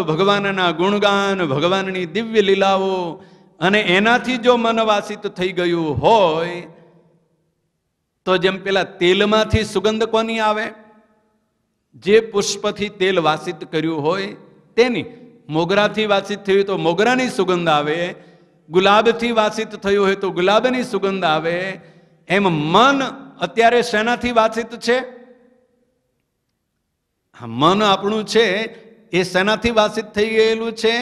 ભગવાનના ગુણગાન, ભગવાનની દિવ્ય લીલાઓ, અને એનાથી જો મન વાસિત થઈ ગયું હોય તો જેમ પેલા તેલમાંથી સુગંધ કોની આવે? જે પુષ્પથી તેલ વાસિત કર્યું હોય તેની. મોગરાથી વાસિત થયું તો મોગરાની સુગંધ આવે, ગુલાબથી વાસિત થયું હોય તો ગુલાબની સુગંધ આવે. એમ મન અત્યારે શેનાથી વાસિત છે? મન આપણું છે એ શેનાથી વાસિત થઈ ગયેલું છે?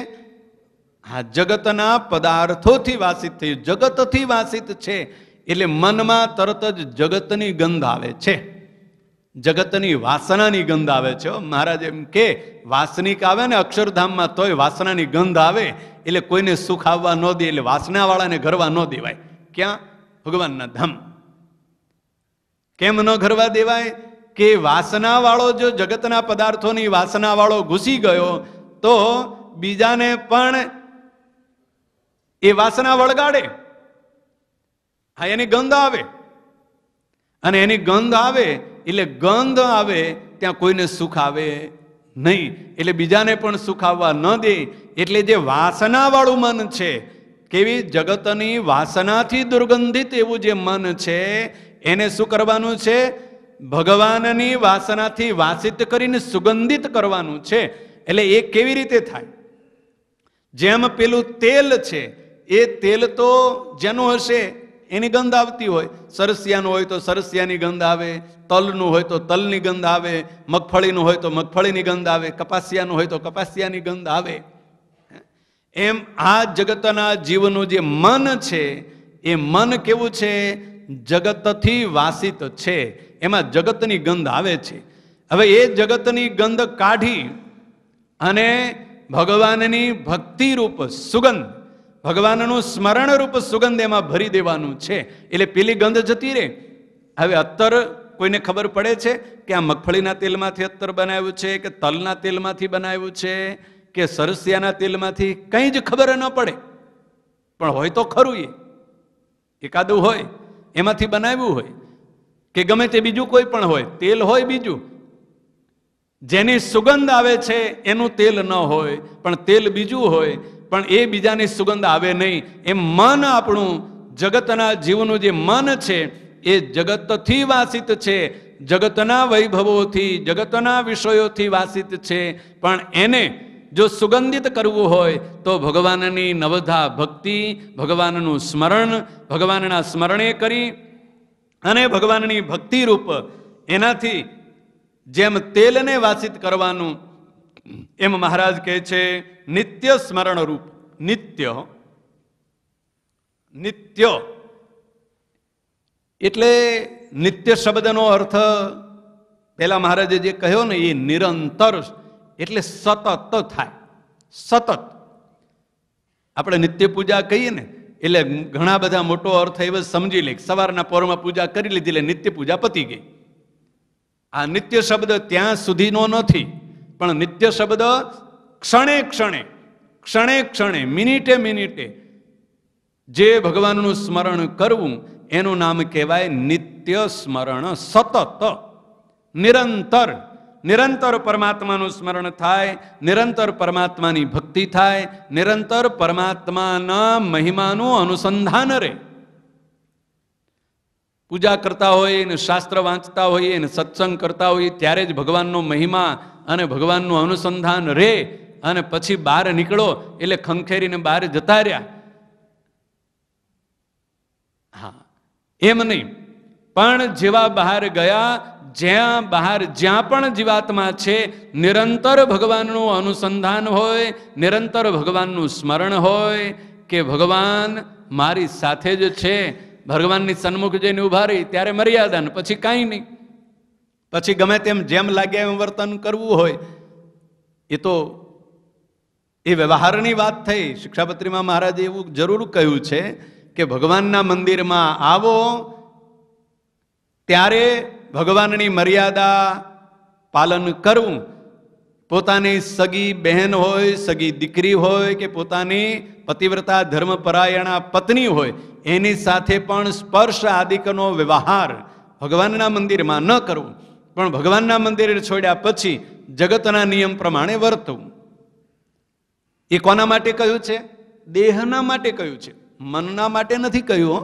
આ જગતના પદાર્થોથી વાસિત થયું, જગતથી વાસિત છે. એટલે મનમાં તરત જ જગતની ગંધ આવે છે, જગતની વાસનાની ગંધ આવે છે. મહારાજ એમ કે વાસનિક આવે ને અક્ષરધામમાં તોય વાસનાની ગંધ આવે એટલે કોઈને સુખ આવવા ન દે, એટલે વાસનાવાળાને ઘરવા ન દેવાય. ક્યાં? ભગવાનના ધામ. કેમ ન ઘરવા દેવાય? કે વાસનાવાળો જો જગતના પદાર્થોની વાસનાવાળો ઘૂસી ગયો તો બીજાને પણ એ વાસના વળગાડે. હા, એની ગંધ આવે, અને એની ગંધ આવે એટલે ગંધ આવે ત્યાં કોઈને સુખ આવે નહીં, એટલે બીજાને પણ સુખ આવવા ન દે. એટલે જે વાસનાવાળું મન છે, કેવી જગતની વાસનાથી દુર્ગંધિત એવું જે મન છે, એને શું કરવાનું છે? ભગવાનની વાસનાથી વાસિત કરીને સુગંધિત કરવાનું છે. એટલે એ કેવી રીતે થાય? જેમ પેલું તેલ છે, એ તેલ તો જેનું હશે એની ગંધ આવતી હોય. સરસિયાનું હોય તો સરસિયાની ગંધ આવે, તલનું હોય તો તલની ગંધ આવે, મગફળીનું હોય તો મગફળીની ગંધ આવે, કપાસિયાનું હોય તો કપાસિયાની ગંધ આવે. એમ આ જગતના જીવનું જે મન છે એ મન કેવું છે? જગતથી વાસિત છે, એમાં જગતની ગંધ આવે છે. હવે એ જગતની ગંધ કાઢી અને ભગવાનની ભક્તિરૂપ સુગંધ, ભગવાનનું સ્મરણ રૂપ સુગંધ એમાં ભરી દેવાનું છે. એટલે પેલી ગંધ જતી રહે. હવે અત્તર કોઈને ખબર પડે છે કે આ મગફળીના તેલમાંથી અત્તર બનાવ્યું છે કે તલના તેલમાંથી બનાવ્યું છે કે સરસિયાના તેલમાંથી? કંઈ જ ખબર ન પડે. પણ હોય તો ખરું, એકાદું હોય એમાંથી બનાવ્યું હોય કે ગમે તે બીજું કોઈ પણ હોય, તેલ હોય બીજું, જેની સુગંધ આવે છે એનું તેલ ન હોય, પણ તેલ બીજું હોય, પણ એ બીજાની સુગંધ આવે નહીં. એમ મન આપણું, જગતના જીવનું જે મન છે એ જગતથી વાસિત છે, જગતના વૈભવોથી, જગતના વિષયોથી વાસિત છે. પણ એને જો સુગંધિત કરવું હોય તો ભગવાનની નવધા ભક્તિ, ભગવાનનું સ્મરણ, ભગવાનના સ્મરણે કરી અને ભગવાનની ભક્તિરૂપ એનાથી જેમ તેલને વાસિત કરવાનું, એમ મહારાજ કહે છે નિત્ય સ્મરણ રૂપ. નિત્ય, નિત્ય એટલે નિત્ય શબ્દનો અર્થ પહેલા મહારાજે જે કહ્યો ને એ નિરંતર, એટલે સતત થાય, સતત. આપણે નિત્ય પૂજા કહીએ ને એટલે ઘણા બધા મોટો અર્થ એવો સમજી લે, સવારના પહોરમાં પૂજા કરી લીધી એટલે નિત્ય પૂજા પતી ગઈ. આ નિત્ય શબ્દ ત્યાં સુધીનો નથી, પણ નિત્ય શબ્દ ક્ષણે ક્ષણે, ક્ષણે ક્ષણે, મિનિટે મિનિટે જે ભગવાનનું સ્મરણ કરવું એનું નામ કહેવાય નિત્ય સ્મરણ. સતત, નિરંતર, નિરંતર પરમાત્માનું સ્મરણ થાય, નિરંતર પરમાત્માની ભક્તિ થાય, નિરંતર પરમાત્માના મહિમાનું અનુસંધાન રહે. પૂજા કરતા હોઈએ ને શાસ્ત્ર વાંચતા હોઈએ ને સત્સંગ કરતા હોઈએ ત્યારે જ ભગવાનનો મહિમા અને ભગવાનનું અનુસંધાન રહે, અને પછી બહાર નીકળો એટલે ખંખેરીને બહાર જતા રહ્યા. હા, એમ નહીં, પણ જેવા બહાર ગયા, જ્યાં બહાર જ્યાં પણ જીવાત્મા છે, નિરંતર ભગવાનનું અનુસંધાન હોય, નિરંતર ભગવાનનું સ્મરણ હોય કે ભગવાન મારી સાથે જ છે. ભગવાનની સન્મુખ જઈને ઉભા રહી ત્યારે મર્યાદા, ને પછી કાંઈ નહીં. પછી ગમે તેમ જેમ લાગ્યા એમ વર્તન કરવું હોય એ તો એ વ્યવહારની વાત થઈ. શિક્ષાપત્રીમાં મહારાજે એવું જરૂર કહ્યું છે કે ભગવાનના મંદિરમાં આવો ત્યારે ભગવાનની મર્યાદા પાલન કરવું. પોતાની સગી બહેન હોય, સગી દીકરી હોય કે પોતાની પતિવ્રતા ધર્મપરાયણા પત્ની હોય, એની સાથે પણ સ્પર્શ આદિકનો વ્યવહાર ભગવાનના મંદિરમાં ન કરવું, પણ ભગવાનના મંદિર છોડ્યા પછી જગતના નિયમ પ્રમાણે વર્તવું. એ કોના માટે કહ્યું છે? દેહના માટે કહ્યું છે, મનના માટે નથી કહ્યું.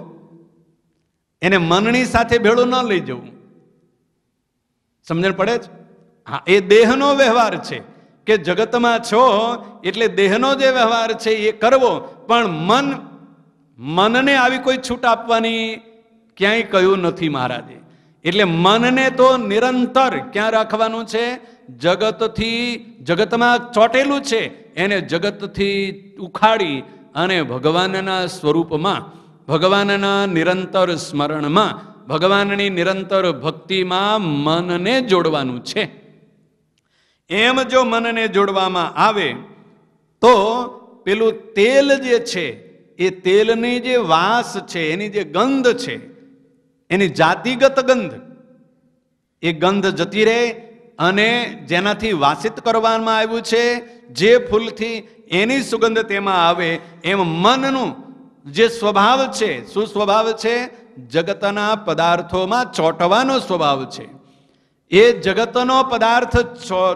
એને મનની સાથે ભેળું ન લઈ જવું. સમજણ પડે છે? હા, એ દેહનો વ્યવહાર છે કે જગતમાં છો એટલે દેહનો જે વ્યવહાર છે એ કરવો, પણ મનને આવી કોઈ છૂટ આપવાની ક્યાંય કહ્યું નથી મહારાજે. એટલે મનને તો નિરંતર ક્યાં રાખવાનું છે? જગતથી, જગતમાં ચોટેલું છે એને જગતથી ઉખાડી અને ભગવાનના સ્વરૂપમાં, ભગવાનના નિરંતર સ્મરણમાં, ભગવાનની નિરંતર ભક્તિમાં મનને જોડવાનું છે. એમ જો મનને જોડવામાં આવે તો પેલું તેલ જે છે એ તેલની જે વાસ છે, એની જે ગંધ છે, એની જાતિગત ગંધ, એ ગંધ જતી રહે, અને જેનાથી વાસિત કરવામાં આવ્યું છે જે ફૂલથી, એની સુગંધ તેમાં આવે. એમ મનનું જે સ્વભાવ છે, શું સ્વભાવ છે? જગતના પદાર્થોમાં ચોંટવાનો સ્વભાવ છે. એ જગતનો પદાર્થ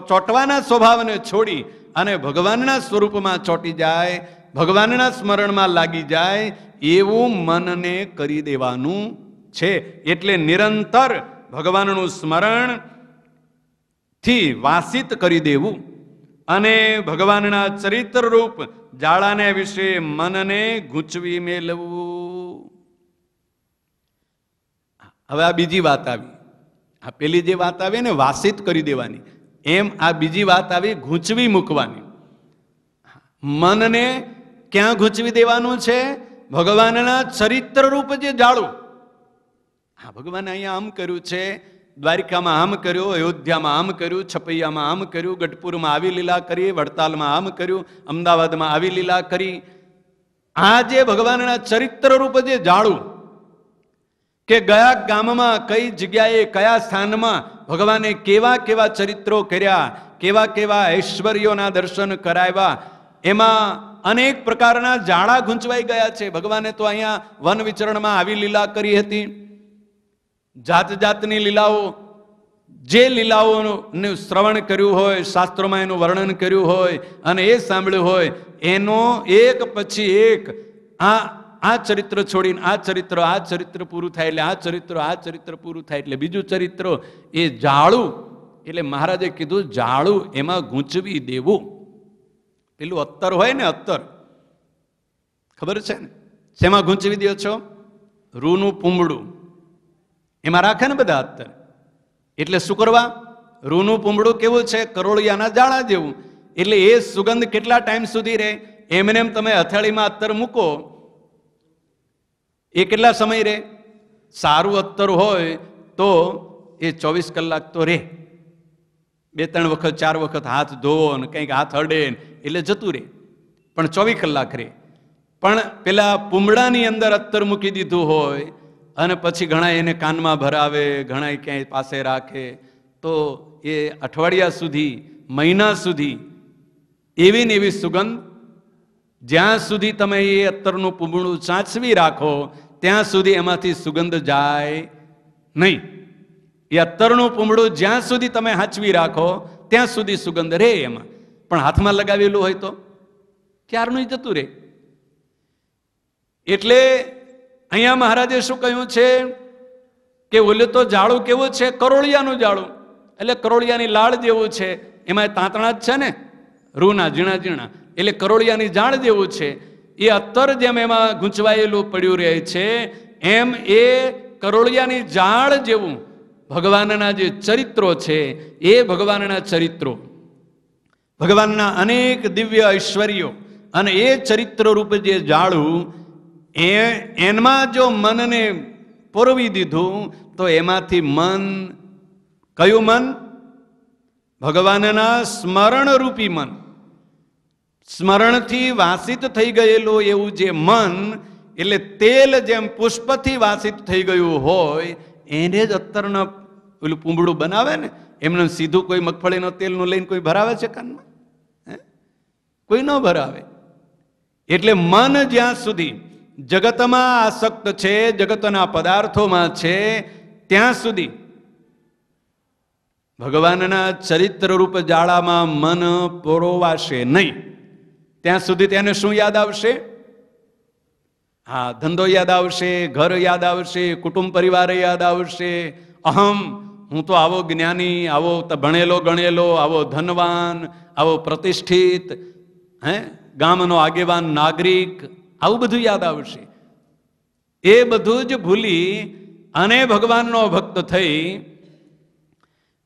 ચોંટવાના સ્વભાવને છોડી અને ભગવાનના સ્વરૂપમાં ચોંટી જાય, ભગવાનના સ્મરણમાં લાગી જાય, એવું મનને કરી દેવાનું છે. એટલે નિરંતર ભગવાનનું સ્મરણ થી વાસિત કરી દેવું અને ભગવાનના ચરિત્ર રૂપ જાળાને વિશે મનને ગૂંચવી મેળવવું. હવે આ બીજી વાત આવી. આ પેલી જે વાત આવી ને વાસિત કરી દેવાની, એમ આ બીજી વાત આવી ગૂંચવી મૂકવાની. મનને ક્યાં ગૂંચવી દેવાનું છે? ભગવાનના ચરિત્ર રૂપ જે જાળું. હા, ભગવાને અહીંયા આમ કર્યું છે, દ્વારિકામાં આમ કર્યું, અયોધ્યામાં આમ કર્યું, છપૈયામાં આમ કર્યું, ગઢપુરમાં આવી લીલા કરી, વડતાલમાં આમ કર્યું, અમદાવાદમાં આવી લીલા કરી. આ જે ભગવાનના ચરિત્ર રૂપ જે જાળું, કે ગયા ગામમાં કઈ જગ્યાએ કયા સ્થાનમાં ભગવાને કેવા કેવા ચરિત્રો કર્યા, કેવા કેવા ઐશ્વર્યોના દર્શન કરાવ્યા, એમાં અનેક પ્રકારના જાળા ગૂંચવાઈ ગયા છે. ભગવાને તો અહીંયા વન વિચરણમાં આવી લીલા કરી હતી. જાત જાતની લીલાઓ, જે લીલાઓનું શ્રવણ કર્યું હોય, શાસ્ત્રોમાં એનું વર્ણન કર્યું હોય અને એ સાંભળ્યું હોય, એનો એક પછી એક આ ચરિત્ર છોડીને આ ચરિત્ર પૂરું થાય એટલે આ ચરિત્ર પૂરું થાય એટલે બીજું ચરિત્ર, એ જાળું. એટલે મહારાજે કીધું જાળું એમાં ગૂંચવી દેવું. પેલું અત્તર હોય ને, અત્તર ખબર છે ને, શેમાં ગૂંચવી દો છો? રૂનું પૂંબડું, એમાં રાખે ને બધા અત્તર. એટલે શું કરવા? રૂનું પૂંબડું કેવું છે? કરોળિયાના જાળા જેવું. એટલે એ સુગંધ કેટલા ટાઈમ સુધી રહે? એમને એમ તમે હથેળીમાં અત્તર મૂકો, એ કેટલા સમય રહે? સારું અત્તર હોય તો એ 24 કલાક તો રહે. 2-3 વખત 4 વખત હાથ ધોવો ને કંઈક હાથ અડે એટલે જતું રહે, પણ 24 કલાક રહે. પણ પેલા પૂમડાની અંદર અત્તર મૂકી દીધું હોય અને પછી ઘણા એને કાનમાં ભરાવે, ઘણા ક્યાંય પાસે રાખે, તો એ અઠવાડિયા સુધી, મહિના સુધી એવી ને એવી સુગંધ, જ્યાં સુધી તમે એ અત્તરનું પૂમડું સાચવી રાખો ત્યાં સુધી એમાંથી સુગંધ જાય નહીં. એ અત્તરનું પૂમડું જ્યાં સુધી તમે સાચવી રાખો ત્યાં સુધી સુગંધ રહે એમાં, પણ હાથમાં લગાવેલું હોય તો ક્યારનું જતું રહે. એટલે અહીંયા મહારાજે શું કહ્યું છે કે ઓલું તો જાળું કેવું છે? કરોળિયાનું જાળું, એટલે કરોળિયાની લાળ જેવું છે. એમાં તાંતણા જ છે ને, રૂના ઝીણા ઝીણા, એટલે કરોળિયાની જાળ જેવું છે. એ અત્તર જેમ એમાં ગૂંચવાયેલું પડ્યું રહે છે, એમ એ કરોળિયાની જાળ જેવું ભગવાનના જે ચરિત્રો છે, એ ભગવાનના ચરિત્રો, ભગવાનના અનેક દિવ્ય ઐશ્વર્યો અને એ ચરિત્ર રૂપ જે જાળું, એમાં જો મનને પરોવી દીધું તો એમાંથી મન, કયું મન? ભગવાનના સ્મરણ રૂપી મન, સ્મરણથી વાસિત થઈ ગયેલું એવું જે મન, એટલે તેલ જેમ પુષ્પથી વાસિત થઈ ગયું હોય એને જ અત્તરના પેલું પૂંબડું બનાવે ને. એમને સીધું કોઈ મગફળીનો તેલનું લઈને કોઈ ભરાવે છે કાનમાં? કોઈ ન ભરાવે. એટલે મન જ્યાં સુધી જગતમાં આસક્ત છે, જગતના પદાર્થોમાં છે, ત્યાં સુધી ભગવાનના ચરિત્ર રૂપ જાળામાં મન પરોવાશે નહીં. ત્યાં સુધી તેને શું યાદ આવશે? હા, ધંધો યાદ આવશે, ઘર યાદ આવશે, કુટુંબ પરિવાર યાદ આવશે. અહમ, હું તો આવો જ્ઞાની, આવો ભણેલો ગણેલો, આવો ધનવાન, આવો પ્રતિષ્ઠિત, ગામનો આગેવાન નાગરિક, આવું બધું યાદ આવશે. એ બધું જ ભૂલી અને ભગવાનનો ભક્ત થઈ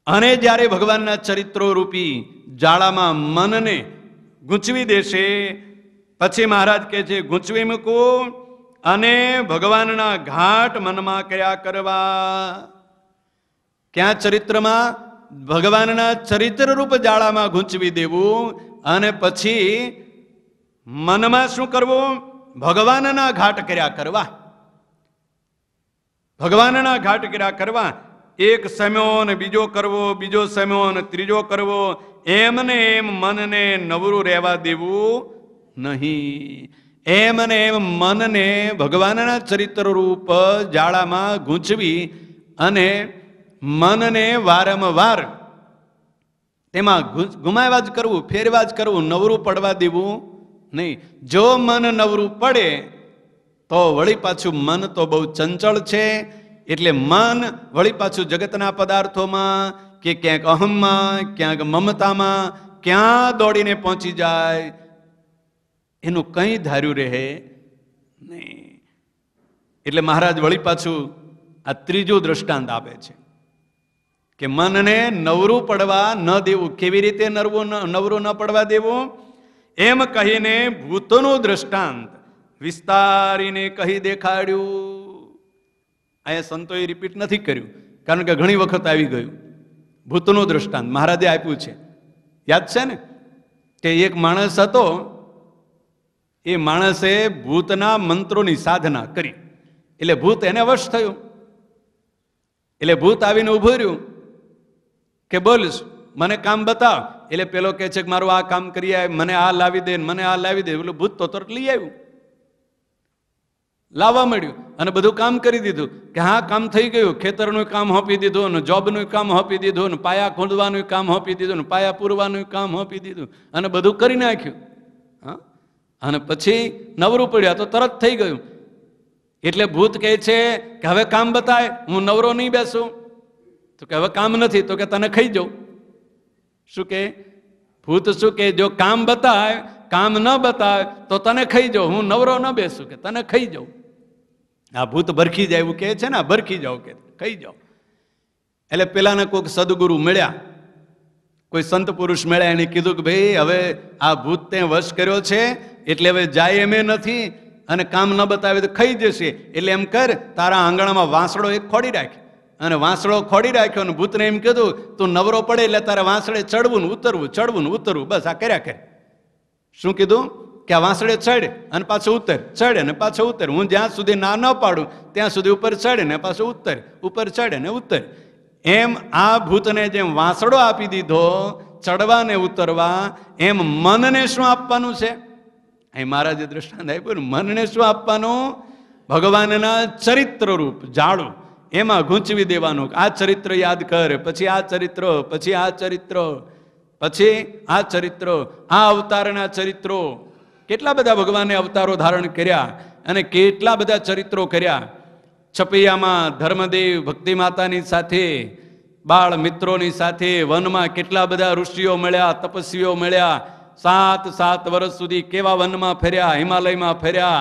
અને જ્યારે ભગવાનના ચરિત્રો રૂપી જાળામાં મનને ગૂંચવી દેશે, પછી મહારાજ કહે છે ગૂંચવી મૂકવું અને ભગવાનના ઘાટ મનમાં કર્યા કરવા. ક્યાં ચરિત્રમાં? ભગવાનના ચરિત્ર રૂપ જાળામાં ગૂંચવી દેવું અને પછી મનમાં શું કરવું? ભગવાનના ઘાટ કર્યા કરવા. ભગવાનના ઘાટ કર્યા કરવા. એક સમ્યો ને બીજો કરવો, બીજો સમ્યો ને ત્રીજો કરવો, એમને એમ મનને નવરું રહેવા દેવું નહીં. એમને એમ મનને ભગવાનના ચરિત્ર રૂપ જાળામાં ગૂંચવી અને મનને વારંવાર તેમાં ગુમાવ્યા જ કરવું, ફેરવા જ કરવું, નવરું પડવા દેવું નહીં. જો મન નવરું પડે તો વળી પાછું મન તો બહુ ચંચળ છે, એટલે મન વળી પાછું જગતના પદાર્થોમાં કે ક્યાંક અહમમાં, ક્યાંક મમતામાં, ક્યાં દોડીને પહોંચી જાય, એનું કંઈ ધાર્યું રહે નહીં. એટલે મહારાજ વળી પાછું આ ત્રીજું દ્રષ્ટાંત આપે છે કે મનને નવરું પડવા ન દેવું. કેવી રીતે નવરું ન પડવા દેવું? એમ કહીને ભૂતોનું દ્રષ્ટાંત વિસ્તારીને કહી દેખાડ્યું. અહીંયા સંતોએ રિપીટ નથી કર્યું, કારણ કે ઘણી વખત આવી ગયું. ભૂતનું દ્રષ્ટાંત મહારાજે આપ્યું છે, યાદ છે ને? કે એક માણસ હતો, એ માણસે ભૂતના મંત્રોની સાધના કરી, એટલે ભૂત એને વશ થયું. એટલે ભૂત આવીને ઉભું રહ્યું કે બોલ, મને કામ બતાવ. એટલે પેલો કહે છે કે મારું આ કામ કરી આવ, મને આ લાવી દે, મને આ લાવી દે. એટલે ભૂત તો તરત લઈ આવ્યું, લાવવા મળ્યું અને બધું કામ કરી દીધું કે હા કામ થઈ ગયું. ખેતરનું કામ હોપી દીધું ને જોબનું કામ હોપી દીધું ને પાયા ખોદવાનું કામ હોપી દીધું ને પાયા પૂરવાનું કામ હોપી દીધું અને બધું કરી નાખ્યું. હા, અને પછી નવરું પડ્યા તો તરત થઈ ગયું. એટલે ભૂત કહે છે કે હવે કામ બતાય, હું નવરો નહીં બેસું. તો કે હવે કામ નથી, તો કે તને ખાઈ જાઉં. શું કે ભૂત? શું કે જો કામ બતાય, કામ ન બતાય તો તને ખાઈ જાઉં, હું નવરો ન બેસું, કે તને ખાઈ જાઉં. આ ભૂત ભરખી જાય એવું કહે છે ને, ભરખી જાઓ કે ખાઈ જાઓ. એટલે પેલાને કોઈક સદગુરુ મળ્યા, કોઈ સંત પુરુષ મળ્યા, એને કીધું કે ભાઈ હવે આ ભૂત તે વશ કર્યો છે, એટલે હવે જાય એમ નથી અને કામ ન બતાવે તો ખાઈ જશે. એટલે એમ કર, તારા આંગણામાં વાંસળો એક ખોડી રાખ અને વાંસળો ખોડી રાખ્યો અને ભૂતને એમ કીધું તું નવરો પડે એટલે તારે વાંસળે ચડવું ને ઉતરવું, ચડવું ને ઉતરવું, બસ આ કર્યા કરે. શું કીધું કે આ વાંસળે ચડે અને પાછો ઉતર, ચડે ને પાછો ઉતર. હું જ્યાં સુધી ના ન પાડું ત્યાં સુધી ઉપર ચડે ને પાછો ઉતર, ઉપર ચડે ને ઉતર. એમ આ ભૂતને જેમ વાંસળો આપી દીધો ચડવા ને ઉતરવા, એમ મનને શું આપવાનું છે? અહીં મહારાજે દ્રષ્ટાંત આપ્યું ને, મનને શું આપવાનું? ભગવાનના ચરિત્ર રૂપ જાળું, એમાં ગૂંચવી દેવાનું. આ ચરિત્ર યાદ કર, પછી આ ચરિત્ર, પછી આ ચરિત્ર, પછી આ ચરિત્ર, આ અવતારના ચરિત્રો. કેટલા બધા ભગવાને અવતારો ધારણ કર્યા અને કેટલા બધા ચરિત્રો કર્યા. છપૈયામાં ધર્મદેવ ભક્તિ માતાની સાથે, બાળ મિત્રોની સાથે, વનમાં કેટલા બધા ઋષિઓ મળ્યા, તપસ્વીઓ મળ્યા. 7 વર્ષ સુધી કેવા વનમાં ફર્યા, હિમાલયમાં ફર્યા,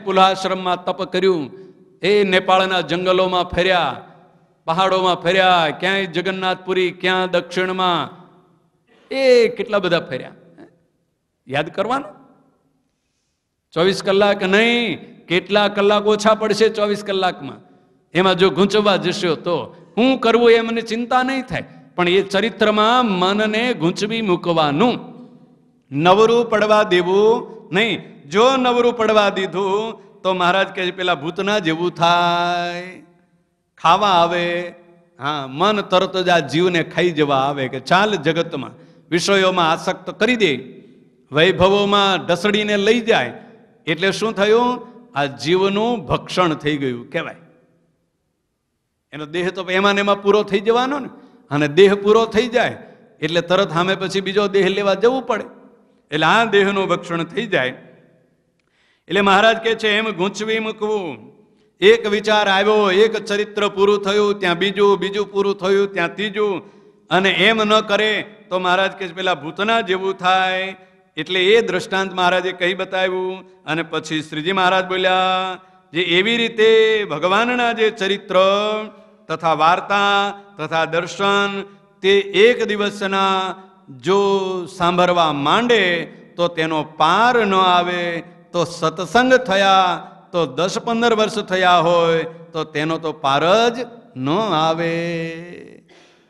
પુલાશ્રમમાં તપ કર્યું, એ નેપાળના જંગલોમાં ફર્યા, પહાડોમાં ફર્યા, ક્યાંય જગન્નાથપુરી, ક્યાં દક્ષિણમાં, એ કેટલા બધા ફર્યા. યાદ કરવાનું. 24 કલાક નહીં, કેટલા કલાક ઓછા પડશે 24 કલાકમાં. એમાં જો ગૂંચવા જશો તો શું કરવું એ મને ચિંતા નહીં થાય, પણ એ ચરિત્રમાં મનને ગૂંચવી મૂકવાનું, નવરું પડવા દેવું નહીં. જો નવરું પડવા દીધું તો મહારાજ કહે પેલા ભૂતના જેવું થાય. ખાવા આવે, હા, મન તરત જ આ જીવને ખાઈ જવા આવે કે ચાલ જગતમાં વિષયોમાં આસક્ત કરી દે, વૈભવોમાં ઢસડીને લઈ જાય. એટલે શું થયું? આ જીવનું ભક્ષણ થઈ ગયું કહેવાય. એનો દેહ તો એમાં ને એમાં પૂરો થઈ જવાનો ને, અને દેહ પૂરો થઈ જાય એટલે તરત સામે પછી બીજો દેહ લેવા જવું પડે. એટલે આ દેહનું ભક્ષણ થઈ જાય. એટલે મહારાજ કહે છે એમ ગૂંચવી મૂકવું. એક વિચાર આવ્યો, એક ચરિત્ર પૂરું થયું, ત્યાં બીજું, બીજું પૂરું થયું, ત્યાં ત્રીજું, અને એમ ન કરે તો મહારાજ કહે પેલા ભૂતના જેવું થાય. એટલે એ દ્રષ્ટાંત મહારાજે કહી બતાવ્યું. અને પછી શ્રીજી મહારાજ બોલ્યા જે એવી રીતે ભગવાનના જે ચરિત્ર તથા વાર્તા તથા દર્શન તે એક દિવસના જો સાંભળવા માંડે તો તેનો પાર ન આવે. તો સત્સંગ થયા તો 10-15 વર્ષ થયા હોય તો તેનો તો પાર જ ન આવે.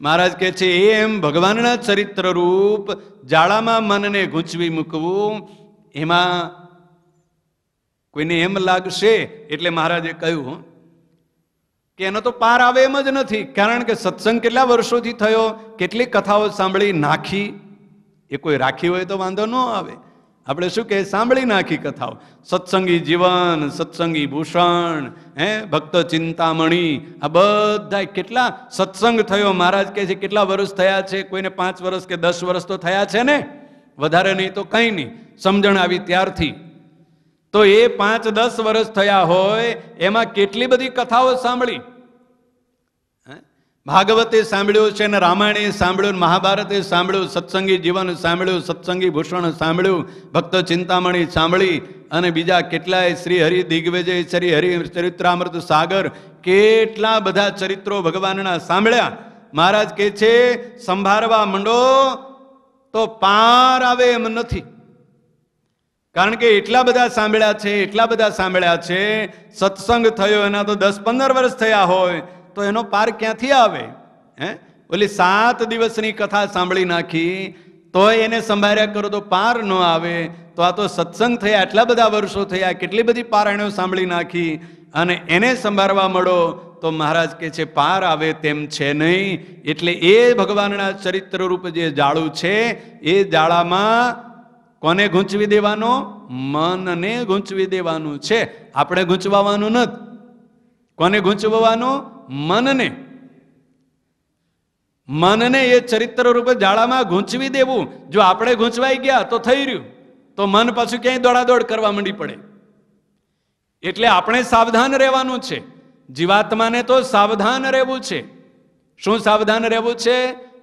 મહારાજ કહે છે એમ ભગવાનના ચરિત્ર રૂપ જાળામાં મનને ગૂંચવી મૂકવું. એમાં કોઈને એમ લાગશે એટલે મહારાજે કહ્યું કે એનો તો પાર આવે એમ જ નથી. કારણ કે સત્સંગ કેટલા વર્ષોથી થયો, કેટલી કથાઓ સાંભળી નાખી. એ કોઈ રાખી હોય તો વાંધો ન આવે. આપણે શું કહે સાંભળી નાખી કથાઓ. સત્સંગી જીવન, સત્સંગી ભૂષણ, ભક્ત ચિંતામણી, આ બધા કેટલા સત્સંગ થયો. મહારાજ કહે છે કેટલા વર્ષ થયા છે? કોઈને 5 વર્ષ કે 10 વર્ષ તો થયા છે ને, વધારે નહીં તો કંઈ નહીં, સમજણ આવી ત્યારથી. તો એ 5-10 વર્ષ થયા હોય એમાં કેટલી બધી કથાઓ સાંભળી. ભાગવતે સાંભળ્યું છે ને, રામાયણે સાંભળ્યું, મહાભારતે સાંભળ્યું, સત્સંગી જીવન સાંભળ્યું, સત્સંગી ભૂષણ સાંભળ્યું, ભક્ત ચિંતામણી સાંભળી, અને બીજા કેટલાય શ્રી હરિ દિગ્વિજય, શ્રી હરિ ચરિત્રામૃત સાગર, કેટલા બધા ચરિત્રો ભગવાનના સાંભળ્યા. મહારાજ કહે છે સંભાળવા માંડો તો પાર આવે એમ નથી. કારણ કે એટલા બધા સાંભળ્યા છે, એટલા બધા સાંભળ્યા છે. સત્સંગ થયો એના તો 10-15 વર્ષ થયા હોય તો એનો પાર ક્યાંથી આવે? ઓલી 7 દિવસની કથા સાંભળી નાખી તો એને સંભાળ્યા કરો તો પાર ન આવે. તો આ તો સત્સંગ થયા, એટલા બધા વર્ષો થયા, કેટલી બધી પારાયણો સાંભળી નાખી, અને એને સંભાળવા મળો તો મહારાજ કહે છે પાર આવે તેમ છે નહીં. એટલે એ ભગવાનના ચરિત્ર રૂપ જે જાળું છે એ જાળામાં કોને ગૂંચવી દેવાનો? મનને ગૂંચવી દેવાનું છે. આપણે ગૂંચવાનું નથી. કોને ગૂંચવવાનું? મનને. મનને એ ચરિત્ર રૂપે જાળામાં ગૂંચવી દેવું. જો આપણે ગૂંચવાઈ ગયા તો થઈ રહ્યું, તો મન પાછું ક્યાંય દોડાદોડ કરવા માંડી પડે. એટલે આપણે સાવધાન રહેવાનું છે. જીવાત્માને તો સાવધાન રહેવું છે. શું સાવધાન રહેવું છે?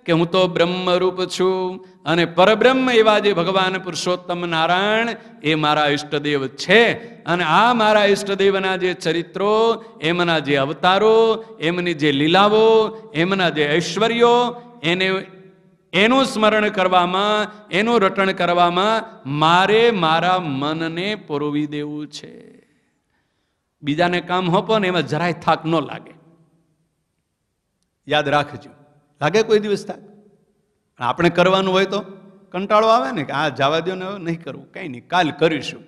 કે હું તો બ્રહ્મરૂપ છું અને પરબ્રહ્મ એવા જે ભગવાન પુરુષોત્તમ નારાયણ એ મારા ઈષ્ટદેવ છે. અને આ મારા ઈષ્ટદેવના જે ચરિત્રો, એમના જે અવતારો, એમની જે લીલાઓ, એમના જે ઐશ્વર્યો, એનું સ્મરણ કરવામાં, એનું રટણ કરવામાં મારે મારા મનને પરોવી દેવું છે. બીજાને કામ હોપો ને એમાં જરાય થાક ન લાગે. યાદ રાખજો. લાગે કોઈ દિવસ થાય? આપણે કરવાનું હોય તો કંટાળો આવે ને કે આ જવા દો ને, નહીં કરવું, કંઈ નહીં, કાલ કરીશું.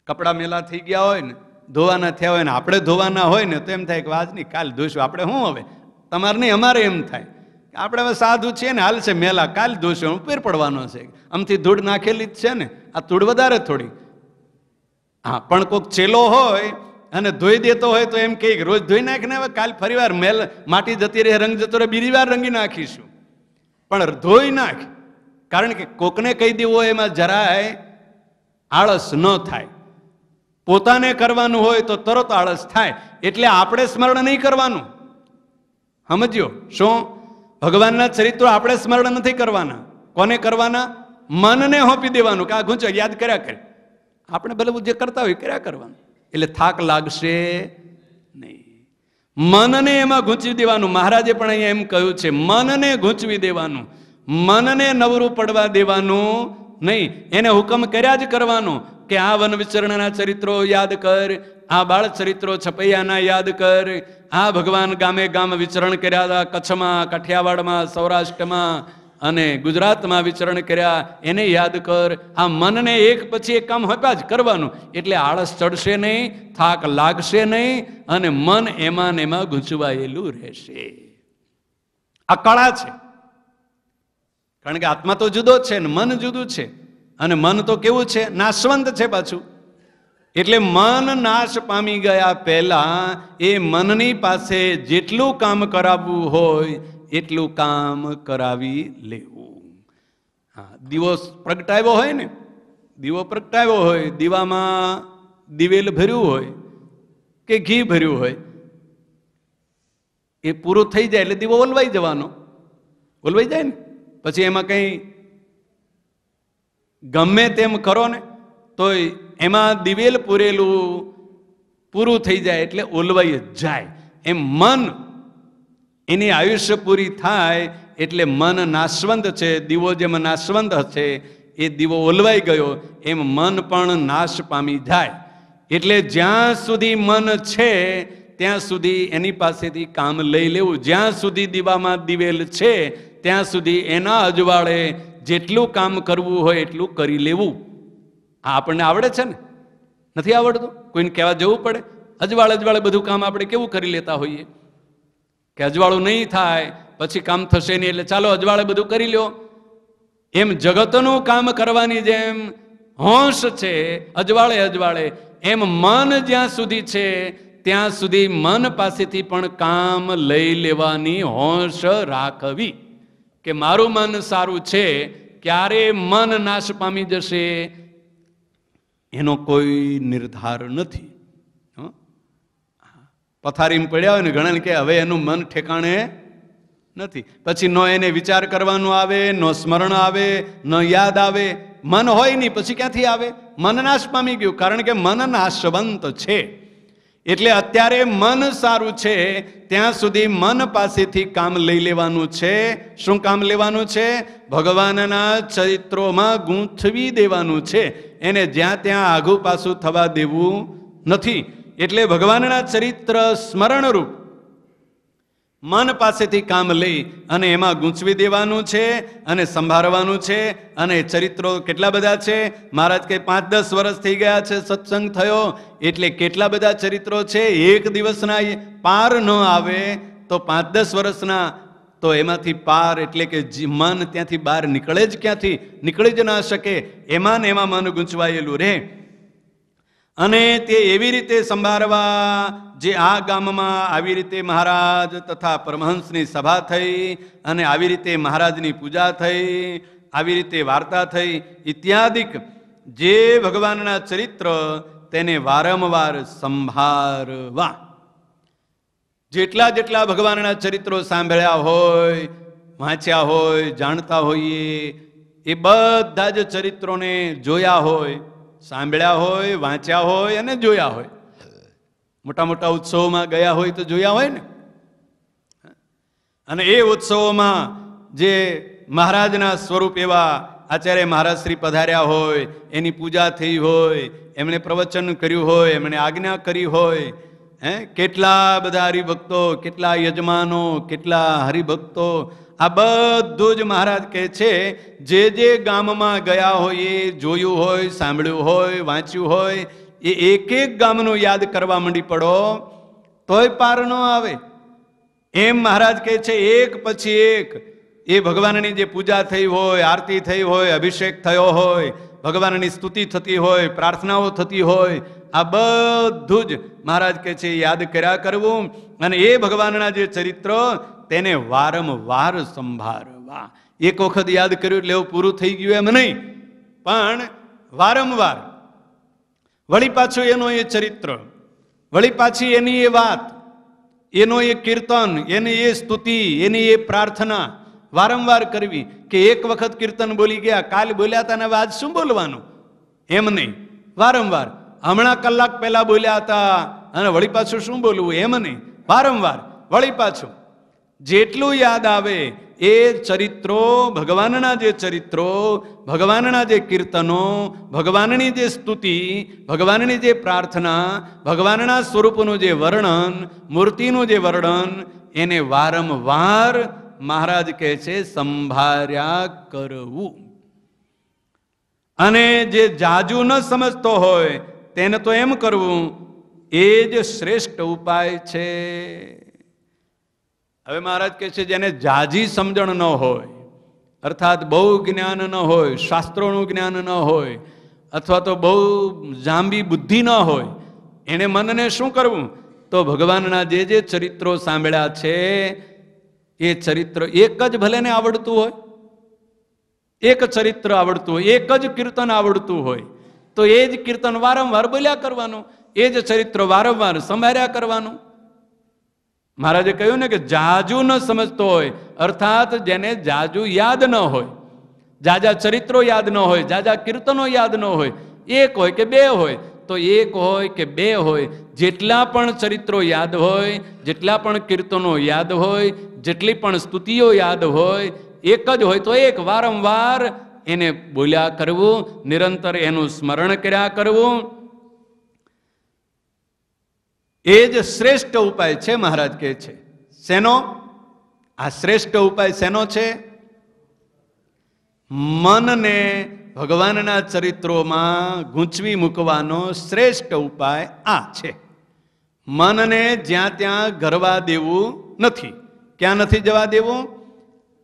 કપડાં મેલા થઈ ગયા હોય ને, ધોવાના થયા હોય ને, આપણે ધોવાના હોય ને તો એમ થાય કે આજ નહીં કાલ ધોઈશું. આપણે શું હવે, તમારે નહીં અમારે એમ થાય આપણે હવે સાધુ છીએ ને, હાલ છે મેલા, કાલ ધોઈશું, પેર પડવાનો છે, આમથી ધૂળ નાખેલી જ છે ને, આ ધૂળ વધારે થોડી. હા, પણ કોઈક ચેલો હોય અને ધોઈ દેતો હોય તો એમ કે રોજ ધોઈ નાખીને હવે કાલ ફરી વાર મેલ માટી જતી રહે, રંગ જતો રહે, બીજી વાર રંગી નાખીશું. પણ ધોઈ નાખ, કારણ કે કોકને કહી દેવું હોય એમાં જરાય આળસ ન થાય. પોતાને કરવાનું હોય તો તરત આળસ થાય. એટલે આપણે સ્મરણ નહીં કરવાનું. સમજ્યો? શું? ભગવાનના ચરિત્રો આપણે સ્મરણ નથી કરવાના. કોને કરવાના? મનને સોંપી દેવાનું કે આ ગુંચો યાદ કર્યા કરે. આપણે ભલે જે કરતા હોય કર્યા કરવાનું, એટલે થાક લાગશે નહીં. મનને એમાં ગૂંચવી દેવાનું. મહારાજે પણ અહીંયા એમ કહ્યું છે, મનને ગૂંચવી દેવાનું, મનને નવરું પડવા દેવાનું નહીં. એને હુકમ કર્યા જ કરવાનો કે આ વન વિચરણના ચરિત્રો યાદ કર, આ બાળ ચરિત્રો છપૈયાના યાદ કર, આ ભગવાન ગામે ગામ વિચરણ કર્યા હતા, કચ્છમાં, કાઠિયાવાડમાં, સૌરાષ્ટ્રમાં અને ગુજરાતમાં વિચરણ કર્યા, એને યાદ કર. આ મનને એક પછી એક કામ હોપ્યા જ કરવાનું. એટલે આળસ ચડશે નહીં, થાક લાગશે નહીં, અને મન એમાં ને એમાં ગૂંચવાયેલું રહેશે. આ કળા છે. કારણ કે આત્મા તો જુદો જ છે ને મન જુદું છે. અને મન તો કેવું છે? નાશવંત છે પાછું. એટલે મન નાશ પામી ગયા પહેલા એ મનની પાસે જેટલું કામ કરાવવું હોય એટલું કામ કરાવી લેવું. હા, દીવો પ્રગટાવ્યો હોય ને, દીવો પ્રગટાવ્યો હોય, દીવામાં દિવેલ ભર્યું હોય કે ઘી ભર્યું હોય, એ પૂરું થઈ જાય એટલે દીવો ઓલવાઈ જવાનો. ઓલવાઈ જાય ને પછી એમાં કંઈ ગમે તેમ કરો ને તોય એમાં દિવેલ પૂરેલું પૂરું થઈ જાય એટલે ઓલવાઈ જ જાય. એમ મન એની આયુષ્ય પૂરી થાય એટલે મન નાશવંત છે. દીવો જેમ નાશવંત હશે એ દીવો ઓલવાઈ ગયો એમ મન પણ નાશ પામી જાય. એટલે જ્યાં સુધી મન છે ત્યાં સુધી એની પાસેથી કામ લઈ લેવું. જ્યાં સુધી દીવામાં દિવેલ છે ત્યાં સુધી એના અજવાળે જેટલું કામ કરવું હોય એટલું કરી લેવું. આ આપણને આવડે છે ને? નથી આવડતું? કોઈને કહેવા જવું પડે? અજવાળે બધું કામ આપણે કેવું કરી લેતા હોઈએ કે અજવાળું નહીં થાય પછી કામ થશે નહીં એટલે ચાલો અજવાળે બધું કરી લ્યો. એમ જગતનું કામ કરવાની જેમ હોશ છે અજવાળે, એમ મન જ્યાં સુધી છે ત્યાં સુધી મન પાસેથી પણ કામ લઈ લેવાની હોશ રાખવી. કે મારું મન સારું છે, ક્યારે મન નાશ પામી જશે એનો કોઈ નિર્ધાર નથી. પથારીમાં પડ્યા હોય ને ઘણા કે હવે એનું મન ઠેકાણે નથી, પછી નો એને વિચાર કરવાનો આવે, નો સ્મરણ આવે, ન યાદ આવે. મન હોય નહીં પછી ક્યાંથી આવે? મન નાશ પામી ગયું, કારણ કે મન નાશવંત છે. એટલે અત્યારે મન સારું છે ત્યાં સુધી મન પાસેથી કામ લઈ લેવાનું છે. શું કામ લેવાનું છે? ભગવાનના ચરિત્રોમાં ગૂંથવી દેવાનું છે. એને જ્યાં ત્યાં આઘું પાછું થવા દેવું નથી. એટલે ભગવાનના ચરિત્ર સ્મરણરૂપ મન પાસેથી કામ લઈ અને એમાં ગૂંચવી દેવાનું છે અને સંભાળવાનું છે. અને ચરિત્રો કેટલા બધા છે? મહારાજ કે 5-10 વર્ષ થઈ ગયા છે સત્સંગ થયો એટલે કેટલા બધા ચરિત્રો છે. એક દિવસના પાર ન આવે તો 5-10 વર્ષના તો એમાંથી પાર એટલે કે મન ત્યાંથી બહાર નીકળે જ ક્યાંથી? નીકળી જ ના શકે. એમાં ને એમાં મન ગૂંચવાયેલું રહે. અને તે એવી રીતે સંભાળવા જે આ ગામમાં આવી રીતે મહારાજ તથા પરમહંસની સભા થઈ અને આવી રીતે મહારાજની પૂજા થઈ, આવી રીતે વાર્તા થઈ ઇત્યાદિક જે ભગવાનના ચરિત્ર તેને વારંવાર સંભાળવા. જેટલા જેટલા ભગવાનના ચરિત્રો સાંભળ્યા હોય, વાંચ્યા હોય, જાણતા હોઈએ એ બધા જ ચરિત્રોને જોયા હોય, સાંભળ્યા હોય, વાંચ્યા હોય અને જોયા હોય. મોટા મોટા ઉત્સવોમાં ગયા હોય તો જોયા હોય ને. અને એ ઉત્સવોમાં જે મહારાજના સ્વરૂપ એવા આચાર્ય મહારાજ શ્રી પધાર્યા હોય, એની પૂજા થઈ હોય, એમણે પ્રવચન કર્યું હોય, એમણે આજ્ઞા કરી હોય, કેટલા બધા હરિભક્તો, કેટલા યજમાનો, કેટલા હરિભક્તો, આ બધું જ મહારાજ કહે છે જે જે ગામમાં ગયા હોય, જોયું હોય, સાંભળ્યું હોય, વાંચ્યું હોય, એ એક એક ગામનું યાદ કરવા માંડી પડો તોય પાર ન આવે. એમ મહારાજ કહે છે એક પછી એક એ ભગવાનની જે પૂજા થઈ હોય, આરતી થઈ હોય, અભિષેક થયો હોય, ભગવાનની સ્તુતિ થતી હોય, પ્રાર્થનાઓ થતી હોય, આ બધું જ મહારાજ કહે છે યાદ કર્યા કરવું. અને એ ભગવાનના જે ચરિત્ર તેને વારંવાર સંભાળવા. એક વખત યાદ કર્યું એટલે એવું પૂરું થઈ ગયું એમ નહીં, પણ વારંવાર વળી પાછું એનો એ ચરિત્ર, વળી પાછી એની એ વાત, એનો એ કીર્તન, એની એ સ્તુતિ, એની એ પ્રાર્થના વારંવાર કરવી. કે એક વખત કીર્તન બોલી ગયા, કાલ બોલ્યા હતા ને હવે આજ શું બોલવાનું, એમ નહીં. વારંવાર હમણાં કલાક પહેલા બોલ્યા હતા અને વળી પાછું શું બોલવું, એમ નહીં. વારંવાર વળી પાછું જેટલું યાદ આવે એ ચરિત્રો, ભગવાનના જે ચરિત્રો, ભગવાનના જે કીર્તનો, ભગવાનની જે સ્તુતિ, ભગવાનની જે પ્રાર્થના, ભગવાનના સ્વરૂપનું જે વર્ણન, મૂર્તિનું જે વર્ણન, એને વારંવાર મહારાજ કહે છે સંભાળ્યા કરવું. અને જે જાજુ ન સમજતો હોય તેને તો એમ કરવું, એ જ શ્રેષ્ઠ ઉપાય છે. હવે મહારાજ કહે છે જેને જાજી સમજણ ન હોય, અર્થાત બહુ જ્ઞાન ન હોય, શાસ્ત્રોનું જ્ઞાન ન હોય, અથવા તો બહુ જાંબી બુદ્ધિ ન હોય, એને મનને શું કરવું, તો ભગવાનના જે જે ચરિત્રો સાંભળ્યા છે એ ચરિત્ર એક જ ભલે ને આવડતું હોય, એક ચરિત્ર આવડતું હોય, એક જ કીર્તન આવડતું હોય, તો એ જ કીર્તન વારંવાર બોલ્યા કરવાનું, એ જ ચરિત્ર વારંવાર સંભાળ્યા કરવાનું. મહારાજે કહ્યું ને કે જાજુ ન સમજતો હોય, અર્થાત જેને જાજુ યાદ ન હોય, જાજા ચરિત્રો યાદ ન હોય, જાજા કીર્તનો યાદ ન હોય, એક હોય કે બે હોય, તો એક હોય કે બે હોય, જેટલા પણ ચરિત્રો યાદ હોય, જેટલા પણ કીર્તનો યાદ હોય, જેટલી પણ સ્તુતિઓ યાદ હોય, એક જ હોય તો એક વારંવાર એને બોલ્યા કરવું, નિરંતર એનું સ્મરણ કર્યા કરવું. એ જ શ્રેષ્ઠ ઉપાય છે. મહારાજ કહે છે શેનો? આ શ્રેષ્ઠ ઉપાય શેનો છે? મનને ભગવાનના ચરિત્રોમાં ગૂંચવી મૂકવાનો શ્રેષ્ઠ ઉપાય આ છે. મનને જ્યાં ત્યાં ગરવા દેવું નથી. ક્યાં નથી જવા દેવું?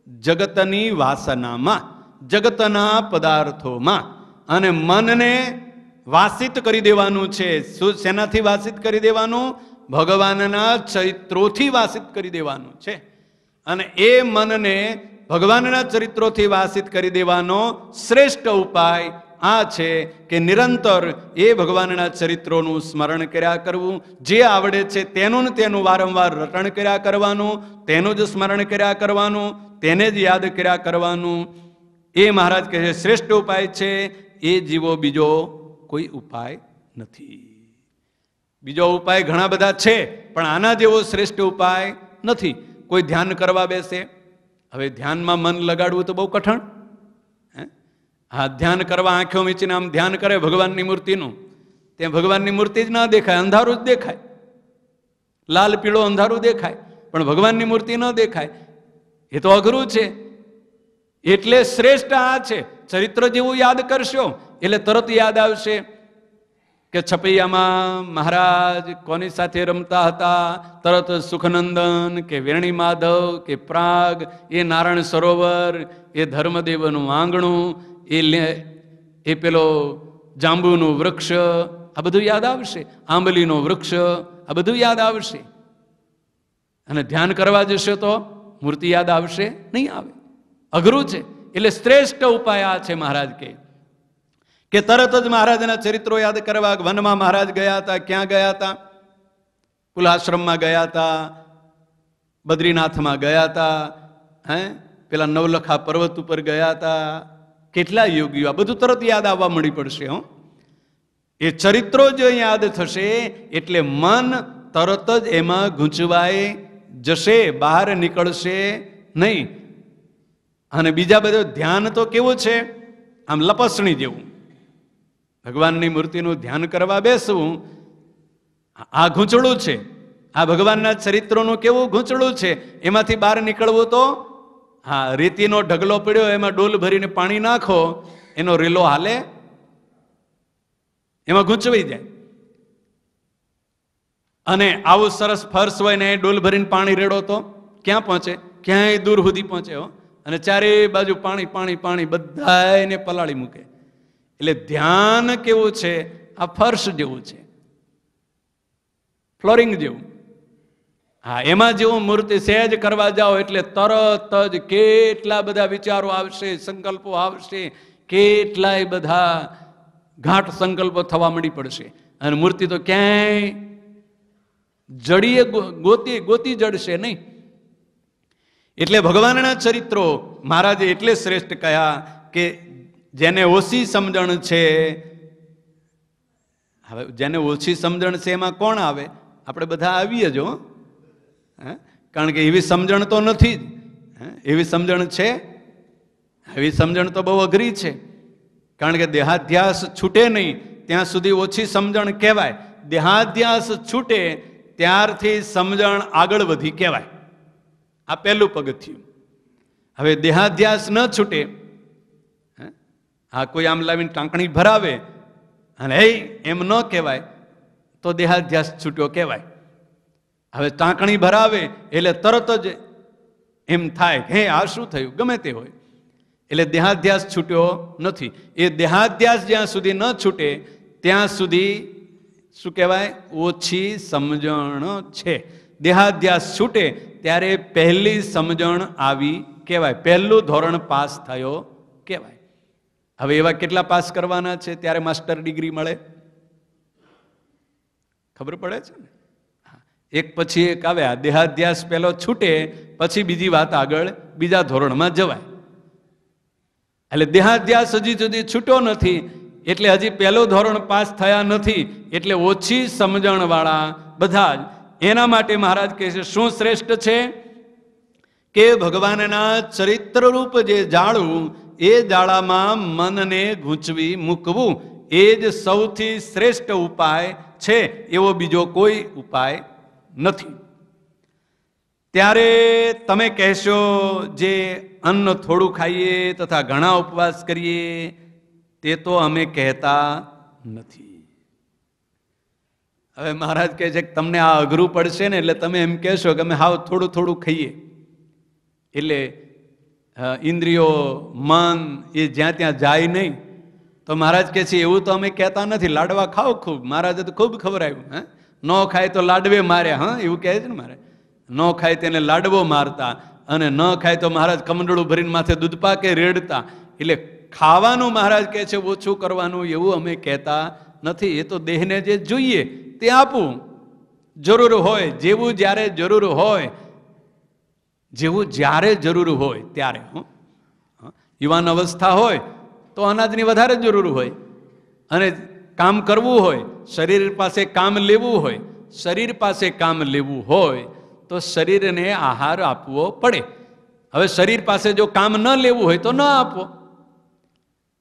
જગતની વાસનામાં, જગતના પદાર્થોમાં. અને મનને વાસિત કરી દેવાનું છે. શું, શેનાથી વાસિત કરી દેવાનું? ભગવાનના ચરિત્રોથી વાસિત કરી દેવાનું છે. અને એ મનને ભગવાનના ચરિત્રોથી વાસિત કરી દેવાનો શ્રેષ્ઠ ઉપાય આ છે કે નિરંતર એ ભગવાનના ચરિત્રોનું સ્મરણ કર્યા કરવું. જે આવડે છે તેનું ને તેનું વારંવાર રટણ કર્યા કરવાનું, તેનું જ સ્મરણ કર્યા કરવાનું, તેને જ યાદ કર્યા કરવાનું. એ મહારાજ કહે છે શ્રેષ્ઠ ઉપાય છે. એ જીવો બીજો કોઈ ઉપાય નથી. બીજો ઉપાય ઘણા બધા છે, પણ આના જેવો શ્રેષ્ઠ ઉપાય નથી. કોઈ ધ્યાન કરવા બેસે, હવે ધ્યાનમાં મન લગાડવું તો બહુ કઠણ. હા, ધ્યાન કરવા આંખો મીચીને આમ ધ્યાન કરે ભગવાનની મૂર્તિનું, ત્યાં ભગવાનની મૂર્તિ જ ના દેખાય, અંધારું જ દેખાય, લાલ પીળો અંધારું દેખાય, પણ ભગવાનની મૂર્તિ ન દેખાય. એ તો અઘરું છે. એટલે શ્રેષ્ઠ આ છે. ચરિત્ર જેવું યાદ કરશો એટલે તરત યાદ આવશે કે છપૈયામાં મહારાજ કોની સાથે રમતા હતા, તરત સુખનંદન કે વેણી માધવ કે પ્રાગ, એ નારાયણ સરોવર, એ ધર્મદેવનું આંગણું, એ પેલો જાંબુનું વૃક્ષ, આ બધું યાદ આવશે. આંબલીનો વૃક્ષ, આ બધું યાદ આવશે. અને ધ્યાન કરવા જશે તો મૂર્તિ યાદ આવશે નહીં? આવે. અઘરું છે. એટલે શ્રેષ્ઠ ઉપાય આ છે. મહારાજ કે તરત જ મહારાજના ચરિત્રો યાદ કરવા. વનમાં મહારાજ ગયા હતા. ક્યાં ગયા હતા? કુલાશ્રમમાં ગયા હતા, બદ્રીનાથમાં ગયા હતા, પેલા નવલખા પર્વત ઉપર ગયા હતા. કેટલા યોગીઓ, આ બધું તરત યાદ આવવા મળી પડશે. એ ચરિત્રો જો યાદ થશે એટલે મન તરત જ એમાં ગૂંચવાય જશે, બહાર નીકળશે નહીં. અને બીજા બધું ધ્યાન તો કેવું છે? આમ લપસણી જેવું. ભગવાનની મૂર્તિનું ધ્યાન કરવા બેસવું, આ ગૂંચળું છે, આ ભગવાનના ચરિત્રોનું કેવું ગૂંચળું છે. એમાંથી બહાર નીકળવું તો હા, રેતીનો ઢગલો પડ્યો, એમાં ડોલ ભરીને પાણી નાખો, એનો રેલો હાલે, એમાં ગૂંચવાઈ જાય. અને આવું સરસ ફર્શ હોય ને ડોલ ભરીને પાણી રેડો તો ક્યાં પહોંચે? ક્યાંય દૂર સુધી પહોંચે હો. અને ચારે બાજુ પાણી પાણી પાણી, બધાને પલાળી મૂકે. એટલે ધ્યાન કેવું છે? આ ફર્શ જેવું છે, ફ્લોરિંગ જેવું. હા, એમાં જેવું મૂર્તિ સહેજ કરવા જાઓ એટલે તરત જ કેટલા બધા વિચારો આવશે, સંકલ્પો આવશે, કેટલાય બધા ઘાટ સંકલ્પો થવા મળી પડશે. અને મૂર્તિ તો ક્યાંય જડીએ ગોતી જડશે નહીં. એટલે ભગવાનના ચરિત્રો મહારાજે એટલે શ્રેષ્ઠ કહ્યા કે જેને ઓછી સમજણ છે. હવે જેને ઓછી સમજણ છે એમાં કોણ આવે? આપણે બધા આવીએ જો, કારણ કે એવી સમજણ તો નથી જ. એવી સમજણ છે? એવી સમજણ તો બહુ અઘરી છે. કારણ કે દેહાધ્યાસ છૂટે નહીં ત્યાં સુધી ઓછી સમજણ કહેવાય. દેહાધ્યાસ છૂટે ત્યારથી સમજણ આગળ વધી કહેવાય. આ પહેલું પગથિયું. હવે દેહાધ્યાસ ન છૂટે, હા, કોઈ આમ લાવીને ટાંકણી ભરાવે અને એમ ન કહેવાય તો દેહાધ્યાસ છૂટ્યો કહેવાય. હવે ટાંકણી ભરાવે એટલે તરત જ એમ થાય હે આ શું થયું, ગમે તે હોય, એટલે દેહાધ્યાસ છૂટ્યો નથી. એ દેહાધ્યાસ જ્યાં સુધી ન છૂટે ત્યાં સુધી શું કહેવાય? ઓછી સમજણ છે. દેહાધ્યાસ છૂટે ત્યારે પહેલી સમજણ આવી કહેવાય, પહેલું ધોરણ પાસ થયો કહેવાય. હવે એવા કેટલા પાસ કરવાના છે ત્યારે માસ્ટર ડિગ્રી મળે? ખબર પડે છે ને? એક પછી એક આવે. આ દેહાધ્યાસ પહેલો છૂટે પછી બીજી વાત આગળ બીજા ધોરણમાં જવાય. એટલે દેહાધ્યાસ હજી સુધી છૂટ્યો નથી એટલે હજી પહેલું ધોરણ પાસ થયા નથી, એટલે ઓછી સમજણ વાળા બધા જ. એના માટે મહારાજ કહે છે શું શ્રેષ્ઠ છે? કે ભગવાનના ચરિત્રરૂપ જે જાળવું એ જાળામાં મનને ગૂંચવી મૂકવું એ જ સૌથી શ્રેષ્ઠ ઉપાય છે. એવો બીજો કોઈ ઉપાય નથી. ત્યારે તમે કહેશો જે અન્ન થોડું ખાઈએ તથા ઘણા ઉપવાસ કરીએ તે તો અમે કહેતા નથી. હવે મહારાજ કહે છે કે તમને આ અઘરું પડશે ને એટલે તમે એમ કહેશો કે અમે હાવ થોડું થોડું ખાઈએ. એટલે ઇન્દ્રિયો મન એ જ્યાં ત્યાં જાય નહીં. તો મહારાજ કહે છે એવું તો અમે કહેતા નથી, લાડવા ખાઓ ખૂબ. મહારાજે તો ખૂબ ખવડાવ્યું. ન ખાય તો લાડવે માર્યા. હા, એવું કહે છે ને મારે. ન ખાય તેને લાડવો મારતા અને ન ખાય તો મહારાજ કમંડળું ભરીને માથે દૂધ પાકે રેડતા. એટલે ખાવાનું મહારાજ કહે છે ઓછું કરવાનું એવું અમે કહેતા નથી. એ તો દેહને જે જોઈએ તે આપવું, જરૂર હોય જેવું જ્યારે જરૂર હોય, જેવું જ્યારે જરૂર હોય ત્યારે. યુવાન અવસ્થા હોય તો અનાજની વધારે જરૂર હોય, અને કામ કરવું હોય, શરીર પાસે કામ લેવું હોય, શરીર પાસે કામ લેવું હોય તો શરીરને આહાર આપવો પડે. હવે શરીર પાસે જો કામ ન લેવું હોય તો ન આપવો,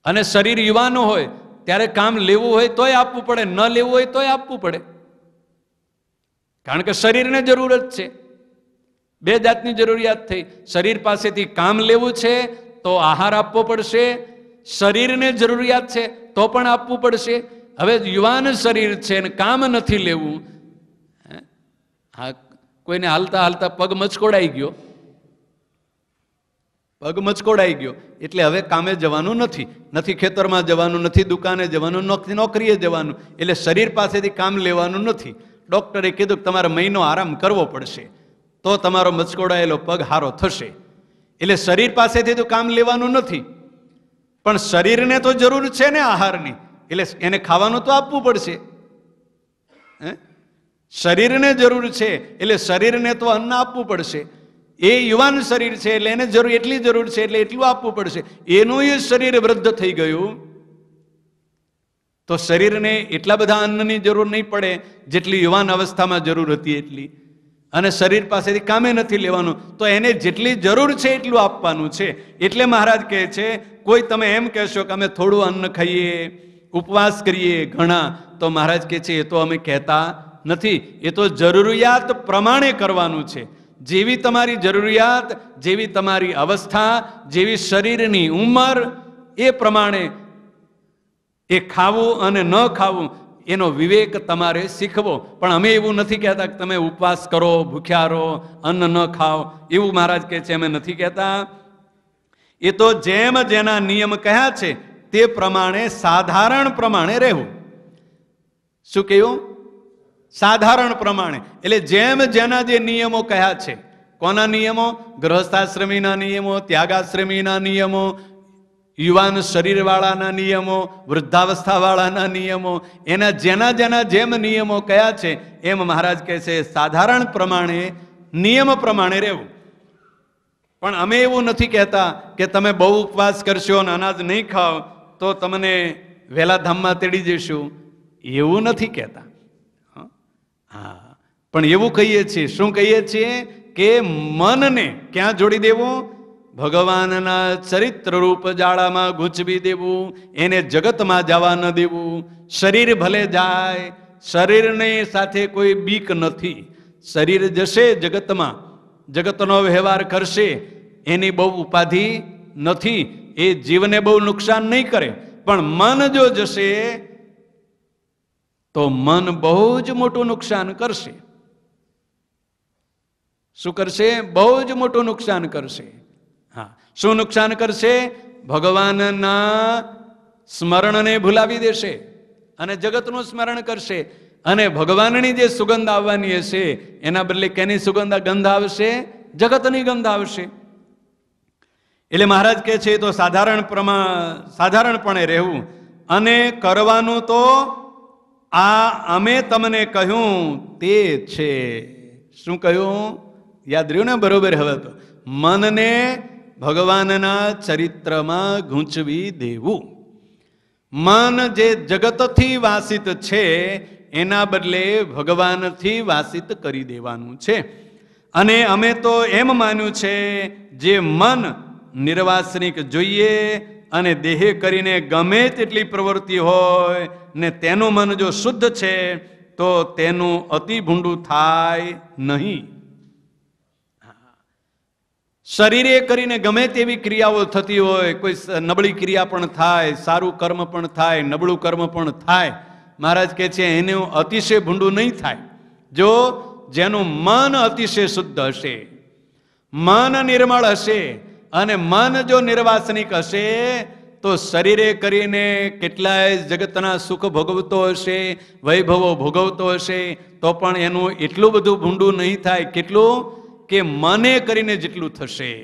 અને શરીર યુવાનો હોય ત્યારે કામ લેવું હોય તોય આપવું પડે, ન લેવું હોય તોય આપવું પડે. કારણ કે શરીરને જરૂરત છે. બે જાતની જરૂરિયાત થઈ. શરીર પાસેથી કામ લેવું છે તો આહાર આપવો પડશે, શરીરને જરૂરિયાત છે તો પણ આપવું પડશે. હવે યુવાન શરીર છે અને કામ નથી લેવું. હા, કોઈને હાલતા હાલતા પગ મચકોડાઈ ગયો, પગ મચકોડાઈ ગયો એટલે હવે કામે જવાનું નથી, નથી ખેતરમાં જવાનું, નથી દુકાને જવાનું, નોકરીએ જવાનું, એટલે શરીર પાસેથી કામ લેવાનું નથી. ડૉક્ટરે કીધું કે તમારે મહિનો આરામ કરવો પડશે તો તમારો મચકોડાયેલો પગ હારો થશે. એટલે શરીર પાસેથી તો કામ લેવાનું નથી, પણ શરીરને તો જરૂર છે ને આહારની, એટલે એને ખાવાનું તો આપવું પડશે. શરીરને જરૂર છે એટલે શરીરને તો અન્ન આપવું પડશે. એ યુવાન શરીર છે એટલે એને જરૂર એટલી જરૂર છે એટલે એટલું આપવું પડશે. એનું એ શરીર વૃદ્ધ થઈ ગયું તો શરીરને એટલા બધા અન્નની જરૂર નહીં પડે જેટલી યુવાન અવસ્થામાં જરૂર હતી એટલી. અને શરીર પાસેથી કામે નથી લેવાનું તો એને જેટલી જરૂર છે એટલું આપવાનું છે. એટલે મહારાજ કહે છે કોઈ તમે એમ કહેશો કે અમે થોડું અન્ન ખાઈએ, ઉપવાસ કરીએ ઘણા, તો મહારાજ કહે છે એ તો અમે કહેતા નથી. એ તો જરૂરિયાત પ્રમાણે કરવાનું છે. જેવી તમારી જરૂરિયાત, જેવી તમારી અવસ્થા, જેવી શરીરની ઉંમર, એ પ્રમાણે એ ખાવું અને ન ખાવું એનો વિવેક તમારે શીખવો. પણ અમે એવું નથી કહેતા કે તમે ઉપવાસ કરો, ભૂખ્યા રહો, અન્ન ન ખાઓ, એવું મહારાજ કહે છે. અમે નથી કહેતા. એ તો જેમ જેના નિયમ કહ્યા છે તે પ્રમાણે સાધારણ પ્રમાણે રહેવું. શું કહ્યું? સાધારણ પ્રમાણે. એટલે જેમ જેના જે નિયમો કહ્યા છે. કોના નિયમો? ગૃહસ્થાશ્રમીના નિયમો, ત્યાગાશ્રમીના નિયમો, યુવાન શરીરવાળાના નિયમો, વૃદ્ધાવસ્થાવાળાના નિયમો, એના જેના જેના જેમ નિયમો કયા છે એમ મહારાજ કહે છે સાધારણ પ્રમાણે, નિયમ પ્રમાણે રહેવું. પણ અમે એવું નથી કહેતા કે તમે બહુ ઉપવાસ કરશો અને અનાજ નહીં ખાઓ તો તમને વહેલા ધામમાં તેડી જઈશું, એવું નથી કહેતા. હા, પણ એવું કહીએ છીએ. શું કહીએ છીએ? કે મનને ક્યાં જોડી દેવું? ભગવાનના ચરિત્ર રૂપ જાળામાં ગૂંચવી દેવું. એને જગતમાં જવા ન દેવું. શરીર ભલે જાય, શરીરની સાથે કોઈ બીક નથી. શરીર જશે જગતમાં, જગતનો વ્યવહાર કરશે, એની બહુ ઉપાધિ નથી. એ જીવને બહુ નુકસાન નહીં કરે. પણ મન જો જશે તો મન બહુ જ મોટું નુકસાન કરશે. શું કરશે? બહુ જ મોટું નુકસાન કરશે. હા, શું નુકસાન કરશે? ભગવાનના સ્મરણને ભૂલાવી દેશે અને જગતનું સ્મરણ કરશે. અને ભગવાનની જે સુગંધ આવવાની હશે એના બદલે કેની સુગંધ ગંધ આવશે? જગતની ગંધ આવશે. એટલે મહારાજ કહે છે તો સાધારણપણે રહેવું. અને કરવાનું તો આ અમે તમને કહ્યું તે છે. શું કહ્યું? યાદ રહ્યું ને બરોબર? હવે તો મનને ભગવાનના ચરિત્રમાં ગૂંચવી દેવું. મન જે જગતથી વાસિત છે એના બદલે ભગવાનથી વાસિત કરી દેવાનું છે. અને અમે તો એમ માન્યું છે જે મન નિર્વાસનિક જોઈએ અને દેહે કરીને ગમે તેટલી પ્રવૃત્તિ હોય ને તેનું મન જો શુદ્ધ છે તો તેનું અતિ ભૂંડું થાય નહીં. શરીરે કરીને ગમે તેવી ક્રિયાઓ થતી હોય, કોઈ નબળી ક્રિયા પણ થાય, સારું કર્મ પણ થાય, નબળું કર્મ પણ થાય. મહારાજ કહે છે એનું અતિશય ભૂંડું નહીં થાય. જો જેનું મન અતિશય શુદ્ધ હશે, મન નિર્મળ હશે અને મન જો નિર્વાસનિક હશે તો શરીરે કરીને કેટલાય જગતના સુખ ભોગવતો હશે, વૈભવો ભોગવતો હશે, તો પણ એનું એટલું બધું ભૂંડું નહીં થાય. કેટલું? કે મને કરીને જેટલું થશે.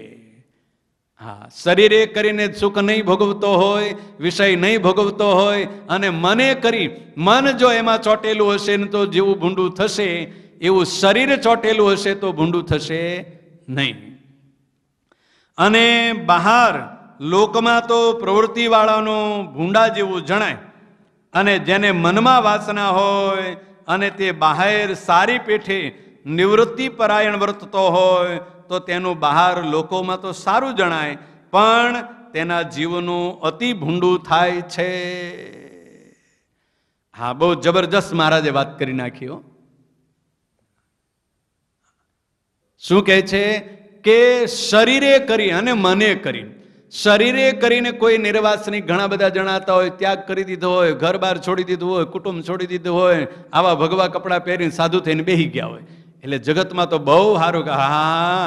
હા, શરીરે કરીને સુખ નહીં ભોગવતો હોય, વિષય નહીં ભોગવતો હોય અને મને કરી મન જો એમાં ચોટેલું હશે ને તો જેવું ભૂંડું થશે એવું શરીર ચોટેલું હશે તો ભૂંડું થશે નહીં. અને બહાર લોકમાં તો પ્રવૃત્તિવાળાનું ભૂંડા જેવું જણાય. અને જેને મનમાં વાસના હોય અને તે બહાર સારી પેઠે નિવૃત્તિ પરાયણ વર્તતો હોય તો તેનું બહાર લોકોમાં તો સારું જણાય, પણ તેના જીવનું અતિ ભૂંડું થાય છે. હા, બહુ જબરજસ્ત મહારાજે વાત કરી નાખી. શું કહે છે? કે શરીરે કરી અને મને કરી. શરીરે કરીને કોઈ નિર્વાસનિક ઘણા બધા જણાતા હોય, ત્યાગ કરી દીધો હોય, ઘર બાર છોડી દીધું હોય, કુટુંબ છોડી દીધું હોય, આવા ભગવા કપડાં પહેરીને સાધુ થઈને બેસી ગયા હોય. એટલે જગતમાં તો બહુ સારું કે હા,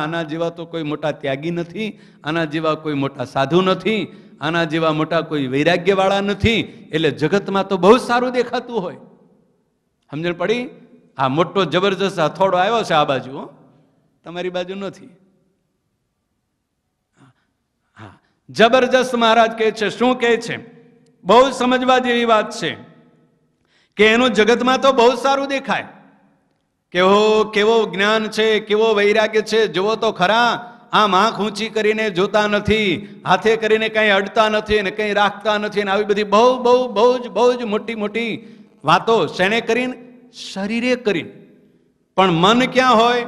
આના જેવા તો કોઈ મોટા ત્યાગી નથી, આના જેવા કોઈ મોટા સાધુ નથી, આના જેવા મોટા કોઈ વૈરાગ્યવાળા નથી. એટલે જગતમાં તો બહુ સારું દેખાતું હોય. સમજણ પડી? આ મોટો જબરજસ્ત હથોડો આવ્યો છે આ બાજુ, તમારી બાજુ નથી. હા, જબરજસ્ત મહારાજ કહે છે. શું કહે છે? બહુ સમજવા જેવી વાત છે કે એનું જગતમાં તો બહુ સારું દેખાય. કેવો જ્ઞાન છે, કેવો વૈરાગ્ય છે, જુઓ તો ખરા. આમ આંખ ઊંચી કરીને જોતા નથી, હાથે કરીને કંઈ અડતા નથી ને કંઈ રાખતા નથી ને આવી બધી બહુ જ મોટી મોટી વાતો શેને કરીને? શરીરે કરીને. પણ મન ક્યાં હોય?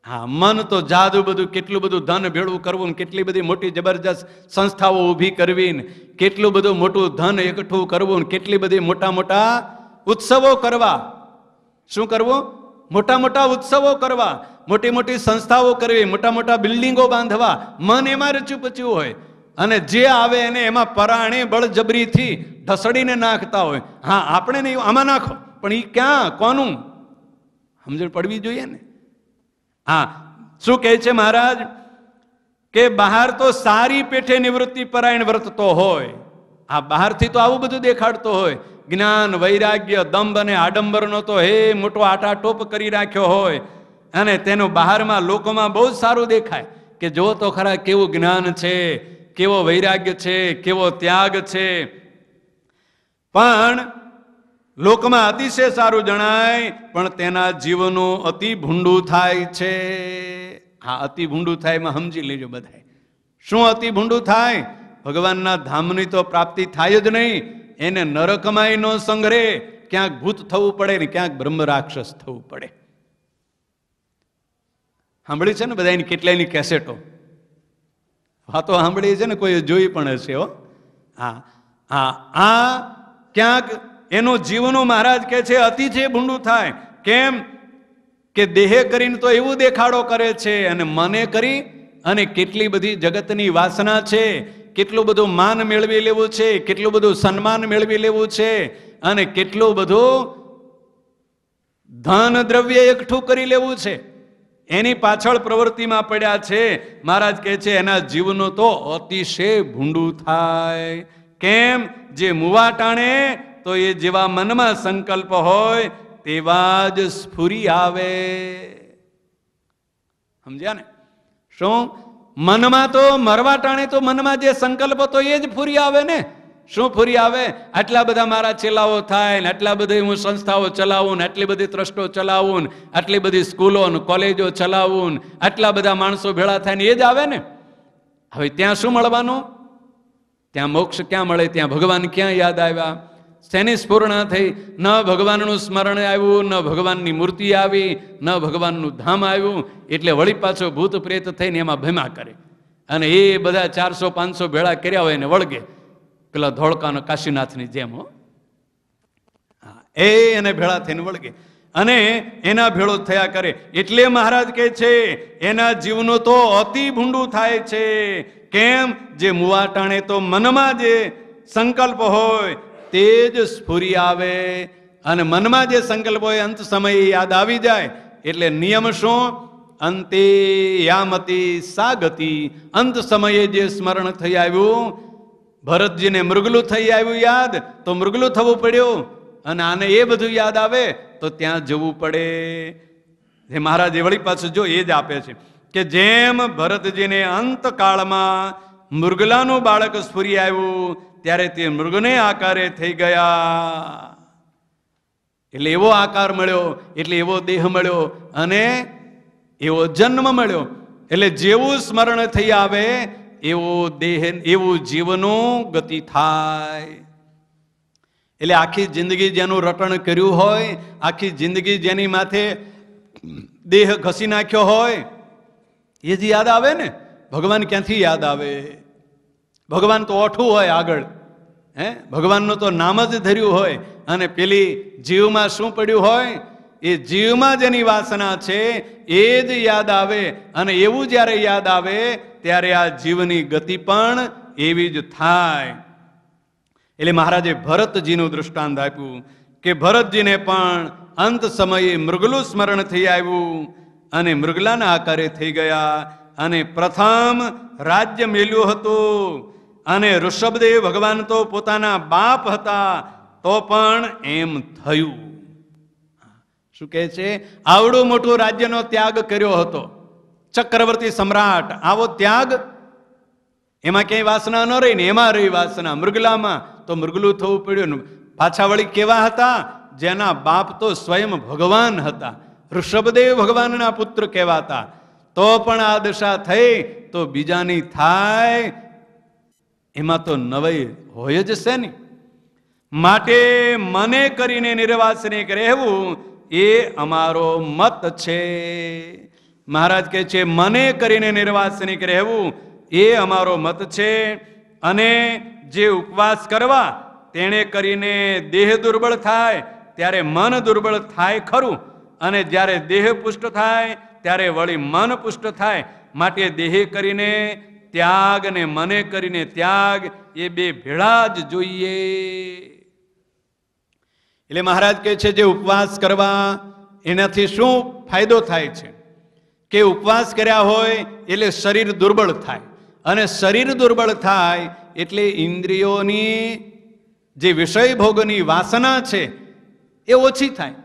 હા, મન તો જાદુ બધું, કેટલું બધું ધન ભેળું કરવું ને કેટલી બધી મોટી જબરજસ્ત સંસ્થાઓ ઊભી કરવી ને કેટલું બધું મોટું ધન એકઠું કરવું ને કેટલી બધી મોટા મોટા ઉત્સવો કરવા. શું કરવું? મોટા મોટા ઉત્સવો કરવા, મોટી મોટી સંસ્થાઓ કરવી, મોટા મોટા બિલ્ડિંગો બાંધવા, મન એમાં રચ્યું પચ્યું હોય અને જે આવે એને એમાં પરાણે બળજબરીથી ઢસડીને નાખતા હોય. હા, આપણે નહીં આમાં નાખો, પણ એ ક્યાં કોનું સમજણ પડવી જોઈએ ને. હા, શું કહે છે મહારાજ કે બહાર તો સારી પેઠે નિવૃત્તિ પરાયણ વર્તતો હોય, આ બહારથી તો આવું બધું દેખાડતો હોય, જ્ઞાન વૈરાગ્ય દંભ અને આડંબરનો તો હે મોટો આટાટોપ કરી રાખ્યો હોય અને તેનો બહારમાં લોકોમાં બહુ સારું દેખાય કે જો તો ખરા કેવું જ્ઞાન છે, કેવો વૈરાગ્ય છે, કેવો ત્યાગ છે, પણ લોકમાં અતિશય સારું જણાય પણ તેના જીવનું અતિ ભૂંડું થાય છે. હા, અતિ ભૂંડું થાય એમાં સમજી લેજો બધા. શું અતિ ભૂંડું થાય? ભગવાનના ધામની તો પ્રાપ્તિ થાય જ નહીં, એને નરકમાંય નો સંગ્રહે, ક્યાંક ભૂત થવું પડે ને ક્યાંક બ્રહ્મ રાક્ષસ થવું પડે. સાંભળી છે ને બધા એની કેટલાયની કેસેટો, વાતો સાંભળી છે ને, કોઈ જોઈ પણ હશે. હો, હા હા, આ ક્યાંક એનું જીવનું મહારાજ કહે છે અતિશય ભૂંડું થાય. કેમ કે દેહે કરીને તો એવું દેખાડો કરે છે અને મને કરી અને કેટલી બધી જગતની વાસના છે, કેટલું બધું માન મેળવી લેવું છે, કેટલું બધું સન્માન મેળવી લેવું છે અને કેટલું બધું ધન દ્રવ્ય એકઠું કરી લેવું છે, એની પાછળ પ્રવૃત્તિમાં પડ્યા છે. મહારાજ કહે છે એના જીવનું તો અતિશય ભૂંડું થાય. કેમ? જે મુવા ટાણે તો એ જેવા મનમાં સંકલ્પ હોય તેવા જ સ્ફુરી આવે. સમજ્યા ને? શું મનમાં તો મરવા ટાણે તો મનમાં જે સંકલ્પ હતો એ જ ફૂરી આવે ને. શું ફૂરી આવે? આટલા બધા મારા ચેલાઓ થાય ને, આટલા બધી હું સંસ્થાઓ ચલાવું ને, આટલી બધી ટ્રસ્ટો ચલાવું ને, આટલી બધી સ્કૂલો ને કોલેજો ચલાવું ને, આટલા બધા માણસો ભેળા થાય ને, એ જ આવે ને. હવે ત્યાં શું મળવાનું? ત્યાં મોક્ષ ક્યાં મળે? ત્યાં ભગવાન ક્યાં યાદ આવ્યા? શેની સ્ફૂર્ણા થઈ? ન ભગવાનનું સ્મરણ આવ્યું, ન ભગવાનની મૂર્તિ આવી, ન ભગવાનનું ધામ આવ્યું. એટલે વળી પાછો ભૂત પ્રેત થઈને એમાં ભેમા કરે અને એ બધા 400-500 ભેળા કર્યા હોય ને વળગે પેલા ધોળકાનો કાશીનાથની જેમ. હો, એને ભેળા થઈને વળગે અને એના ભેળો થયા કરે. એટલે મહારાજ કહે છે એના જીવનું તો અતિ ભૂંડું થાય છે. કેમ? જે મુવા ટાણે તો મનમાં જે સંકલ્પ હોય તે જ સ્ફુરી આવે અને મનમાં જે સંકલ્પ હોય અંત સમયે યાદ આવી જાય. એટલે નિયમ શું? અંતે યામતી સા ગતિ. અંત સમયે જે સ્મરણ થઈ આવ્યું, ભરતજીને મૃગલું થઈ આવ્યું યાદ, તો મૃગલું થવું પડ્યું અને આને એ બધું યાદ આવે તો ત્યાં જવું પડે. જે મહારાજ વળી પાછું જો એ જ આપે છે કે જેમ ભરતજીને અંતકાળમાં મૃગલાનું બાળક સ્ફુરી આવ્યું ત્યારે તે મૃગને આકારે થઈ ગયા. એટલે એવો આકાર મળ્યો, એટલે એવો દેહ મળ્યો અને એવો જન્મ મળ્યો. એટલે જેવું સ્મરણ થઈ આવે એવું દેહ, એવું જીવનું ગતિ થાય. એટલે આખી જિંદગી જેનું રટણ કર્યું હોય, આખી જિંદગી જેની માથે દેહ ઘસી નાખ્યો હોય એ જ યાદ આવે ને. ભગવાન ક્યાંથી યાદ આવે? ભગવાન તો ઓઠું હોય આગળ, હે, ભગવાનનું તો નામ જ ધર્યું હોય અને પેલી જીવમાં શું પડ્યું હોય? એ જીવમાં જેની વાસના છે એ જ યાદ આવે અને એવું જ્યારે યાદ આવે ત્યારે આ જીવની ગતિ પણ એવી જ થાય. એટલે મહારાજે ભરતજીનું દૃષ્ટાંત આપ્યું કે ભરતજીને પણ અંત સમયે મૃગલું સ્મરણ થઈ આવ્યું અને મૃગલાના આકારે થઈ ગયા અને પ્રથમ રાજ્ય મેલ્યું હતું અને ઋષભદેવ ભગવાન તો પોતાના બાપ હતા તો પણ એમ થયું. શું કહે છે? આવડું મોટું રાજ્યનો ત્યાગ કર્યો હતો, ચક્રવર્તી સમ્રાટ. આવો ત્યાગ, એમાં ક્યાંય વાસના ન રહી ને એમાં રહી વાસના મૃગલામાં, તો મૃગલું થવું પડ્યું ને. પાછા વળી કેવા હતા? જેના બાપ તો સ્વયં ભગવાન હતા, ઋષભદેવ ભગવાનના પુત્ર કહેવાતા, તો પણ આ દશા થઈ તો બીજાની થાય એમાં તો નવાઈ હોય જ છે ને. માટે મને કરીને નિર્વાસનિક રહેવું એ અમારો મત છે. મહારાજ કહે છે મને કરીને નિર્વાસનિક રહેવું એ અમારો મત છે. અને જે ઉપવાસ કરવા તેને કરીને દેહ દુર્બળ થાય, ત્યારે મન દુર્બળ થાય ખરું, અને જ્યારે દેહ પુષ્ટ થાય ત્યારે વળી મન પુષ્ટ થાય. માટે દેહે કરીને ત્યાગ ને મને કરીને ત્યાગ એ બે ભેળા જ જોઈએ. એટલે મહારાજ કહે છે જે ઉપવાસ કરવા એનાથી શું ફાયદો થાય છે કે ઉપવાસ કર્યા હોય એટલે શરીર દુર્બળ થાય, અને શરીર દુર્બળ થાય એટલે ઇન્દ્રિયોની જે વિષય ભોગની વાસના છે એ ઓછી થાય.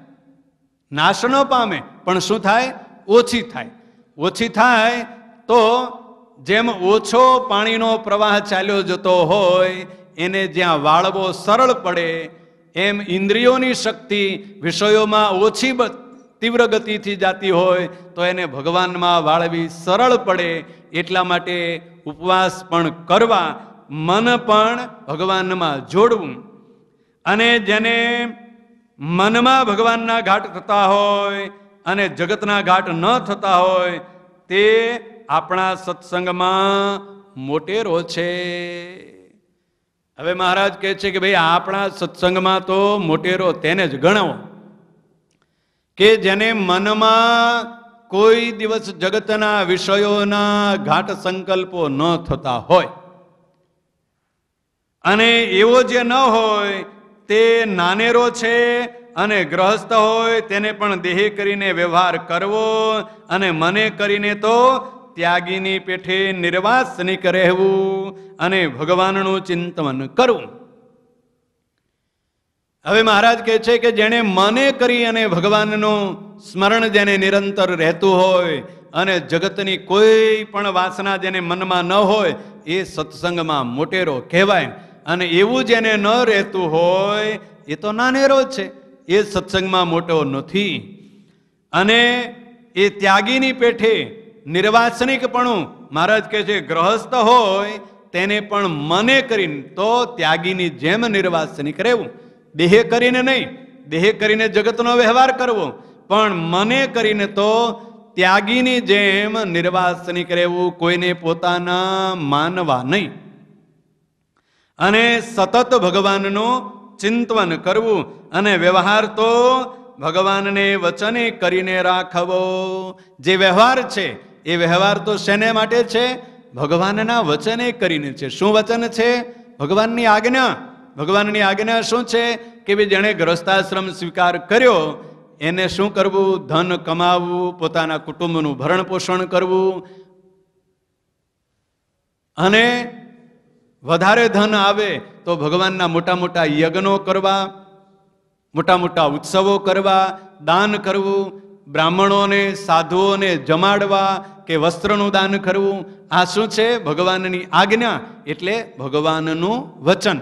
નાશ ન પામે પણ શું થાય? ઓછી થાય. ઓછી થાય તો જેમ ઓછો પાણીનો પ્રવાહ ચાલ્યો જતો હોય એને જ્યાં વાળવો સરળ પડે, એમ ઇન્દ્રિયોની શક્તિ વિષયોમાં ઓછી તીવ્ર ગતિથી જાતી હોય તો એને ભગવાનમાં વાળવી સરળ પડે. એટલા માટે ઉપવાસ પણ કરવા, મન પણ ભગવાનમાં જોડવું. અને જેને મનમાં ભગવાનના ઘાટ થતા હોય અને જગતના ઘાટ ન થતા હોય તે આપણા સત્સંગમાં મોટેરો છે. હવે મહારાજ કહે છે કે ભાઈ આપણા સત્સંગમાં તો મોટેરો તેને જ ગણાવો કે જેને મનમાં કોઈ દિવસ જગતના વિષયોના ઘાટ સંકલ્પો ન થતા હોય, અને એવો જે ન હોય તે નાનેરો છે અને ગ્રહસ્થ હોય તેને પણ દેહ કરીને વ્યવહાર કરવો, અને મને કરીને તો ત્યાગીની પેઠે નિર્વાસનિક રહેવું અને ભગવાનનું ચિંતન કરવું. હવે મહારાજ કહે છે કે જેને મને કરી અને ભગવાનનું સ્મરણ જેને નિરંતર રહેતું હોય અને જગતની કોઈ પણ વાસના જેને મનમાં ન હોય એ સત્સંગમાં મોટેરો કહેવાય. અને એવું જેને ન રહેતું હોય એ તો નાનેરો છે, એ સત્સંગમાં મોટો નથી. અને એ ત્યાગીની પેઠે નિર્વાસનિકપણું, મહારાજ કહે છે ગ્રહસ્થ હોય તેને પણ મને કરીને તો ત્યાગીની જેમ નિર્વાસનિક રહેવું. દેહ કરીને નહીં, દેહ કરીને જગતનો વ્યવહાર કરવો, પણ મને કરીને તો ત્યાગીની જેમ નિર્વાસનિક રહેવું, કોઈને પોતાના માનવા નહીં. અને સતત ભગવાનનું ચિંતન કરવું, અને વ્યવહાર તો ભગવાનને વચને કરીને રાખવો. જે વ્યવહાર છે એ વ્યવહાર તો શેને માટે છે? ભગવાનના વચને કરીને છે. શું વચન છે? ભગવાનની આજ્ઞા. ભગવાનની આજ્ઞા શું છે કે ભાઈ જેણે ગૃહસ્થાશ્રમ સ્વીકાર કર્યો એને શું કરવું? ધન કમાવવું, પોતાના કુટુંબનું ભરણ પોષણ કરવું, અને વધારે ધન આવે તો ભગવાનના મોટા મોટા યજ્ઞો કરવા, મોટા મોટા ઉત્સવો કરવા, દાન કરવું, બ્રાહ્મણોને સાધુઓને જમાડવા કે વસ્ત્રનું દાન કરવું. આ શું છે? ભગવાનની આજ્ઞા, એટલે ભગવાનનું વચન.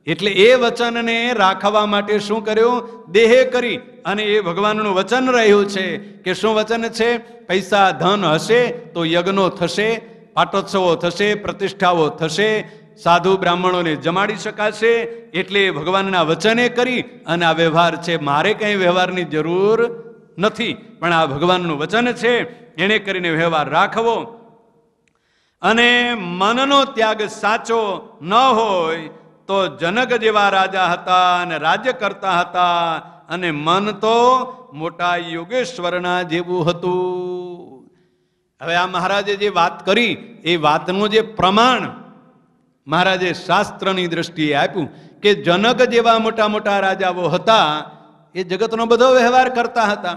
એટલે એ વચનને રાખવા માટે શું કર્યું? દેહે કરી. અને એ ભગવાનનું વચન રહ્યું છે કે શું વચન છે? પૈસા ધન હશે તો યજ્ઞો થશે, પાટોત્સવો થશે, પ્રતિષ્ઠાઓ થશે, સાધુ બ્રાહ્મણોને જમાડી શકાશે. એટલે ભગવાનના વચને કરી અને આ વ્યવહાર છે. મારે કંઈ વ્યવહારની જરૂર નથી, પણ આ ભગવાનનું વચન છે એને કરીને વ્યવહાર રાખવો. અને મનનો ત્યાગ સાચો ન હોય તો જનક જેવા રાજા હતા અને રાજ્ય કરતા હતા, અને મન તો મોટા યોગેશ્વરના જેવું હતું. હવે આ મહારાજે જે વાત કરી એ વાતનું જે પ્રમાણ મહારાજે શાસ્ત્રની દ્રષ્ટિએ આપ્યું કે જનક જેવા મોટા મોટા રાજાઓ હતા એ જગતનો બધો વ્યવહાર કરતા હતા,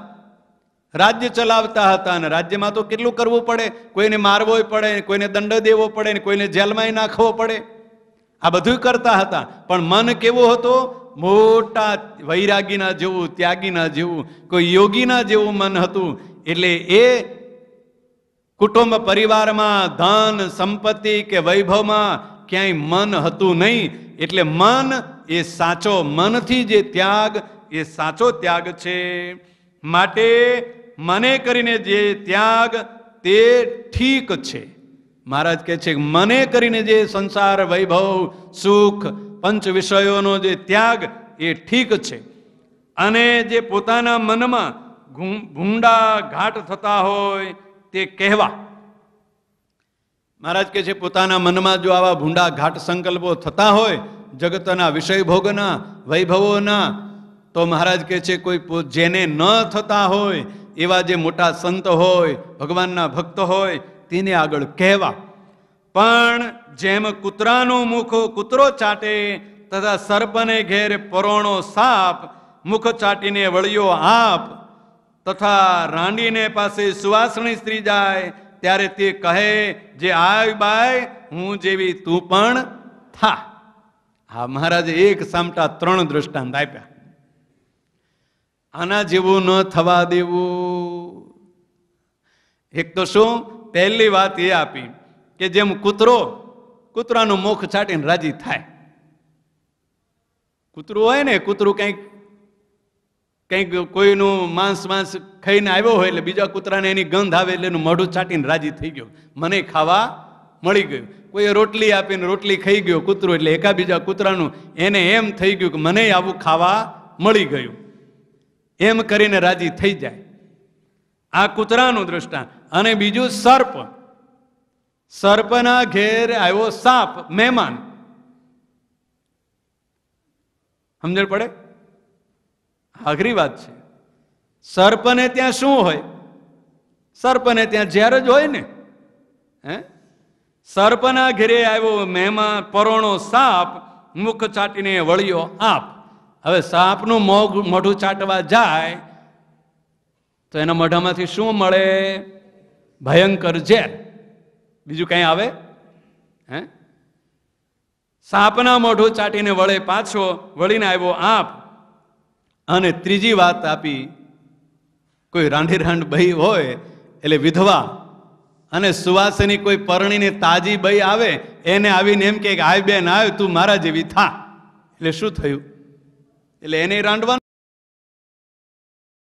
રાજ્ય ચલાવતા હતા. અને રાજ્યમાં તો કેટલું કરવું પડે, કોઈને મારવો પડે, કોઈને દંડ દેવો પડે, કોઈને જેલમાં નાખવો પડે, આ બધું કરતા હતા. પણ મન કેવું હતું? મોટા વૈરાગીના જેવું, ત્યાગીના જેવું, કોઈ યોગીના જેવું મન હતું. એટલે એ કુટુંબ પરિવારમાં ધન સંપત્તિ કે વૈભવમાં ક્યાંય મન હતું નહીં. એટલે મન એ સાચો, મનથી જે ત્યાગ એ સાચો ત્યાગ છે. માટે મને કરીને જે ત્યાગ તે ઠીક છે. મહારાજ કહે છે મને કરીને જે સંસાર વૈભવ સુખ પંચ વિષયોનો જે ત્યાગ એ ઠીક છે. અને જે પોતાના મનમાં ભૂંડા ઘાટ થતા હોય તે કહેવા. મહારાજ કહે છે પોતાના મનમાં જો આવા ભૂંડા ઘાટ સંકલ્પો થતા હોય જગતના વિષય ભોગના, વૈભવોના, તો મહારાજ કહે છે કોઈ જેને ન થતા હોય એવા જે મોટા સંત હોય, ભગવાનના ભક્ત હોય, તેને આગળ કહેવા. પણ જેમ કૂતરાનું મુખ કૂતરો ચાટે તથા સર્પને ઘેર પરોણો સાપ મુખ ચાટીને વળ્યો આપ, તથા રાંડીને પાસે સુવાસણી સ્ત્રી જાય ત્યારે તે કહે જે આય બાય હું જેવી તું પણ થા. હા, મહારાજે એક સામટા 3 દૃષ્ટાંત આપ્યા. આના જેવું ન થવા દેવું. એક તો શું, પહેલી વાત એ આપી કે જેમ કૂતરાનું મુખ ચાટીને રાજી થાય. કૂતરું હોય ને, કૂતરું કંઈક કોઈનું માંસ ખાઈને આવ્યો હોય એટલે બીજા કૂતરાને એની ગંધ આવે એટલે એનું મોઢું ચાટીને રાજી થઈ ગયો, મને ખાવા મળી ગયું. કોઈએ રોટલી આપીને રોટલી ખાઈ ગયો કૂતરું, એટલે એકા બીજા કૂતરાનું એને એમ થઈ ગયું કે મને આવું ખાવા મળી ગયું, એમ કરીને રાજી થઈ જાય. આ કૂતરાનું દૃષ્ટાંત. અને બીજું સર્પ. સર્પના ઘેર આવ્યો સાપ, મહેમાન. સમજણ પડે? અઘરી વાત છે. સર્પને ત્યાં શું હોય? સર્પને ત્યાં ઝેર જ હોય ને. સર્પના ઘેરે આવ્યો મહેમાન, પરોણો સાપ મુખ ચાટીને વળ્યો આપ. હવે સાપનું મોઢું ચાટવા જાય તો એના મોઢામાંથી શું મળે? ભયંકર ઝેર. બીજું કઈ આવે? સાપના મોઢું ચાટીને વળે પાછો, વળીને આવ્યો આપ. અને ત્રીજી વાત આપી, કોઈ રાંઢી બઈ હોય એટલે વિધવા અને સુવાસની કોઈ પરણીને તાજી બઈ આવે એને આવીને એમ કે આય બેન આવ તું મારા જેવી થા. એટલે શું થયું? એટલે એને રાંડવાનું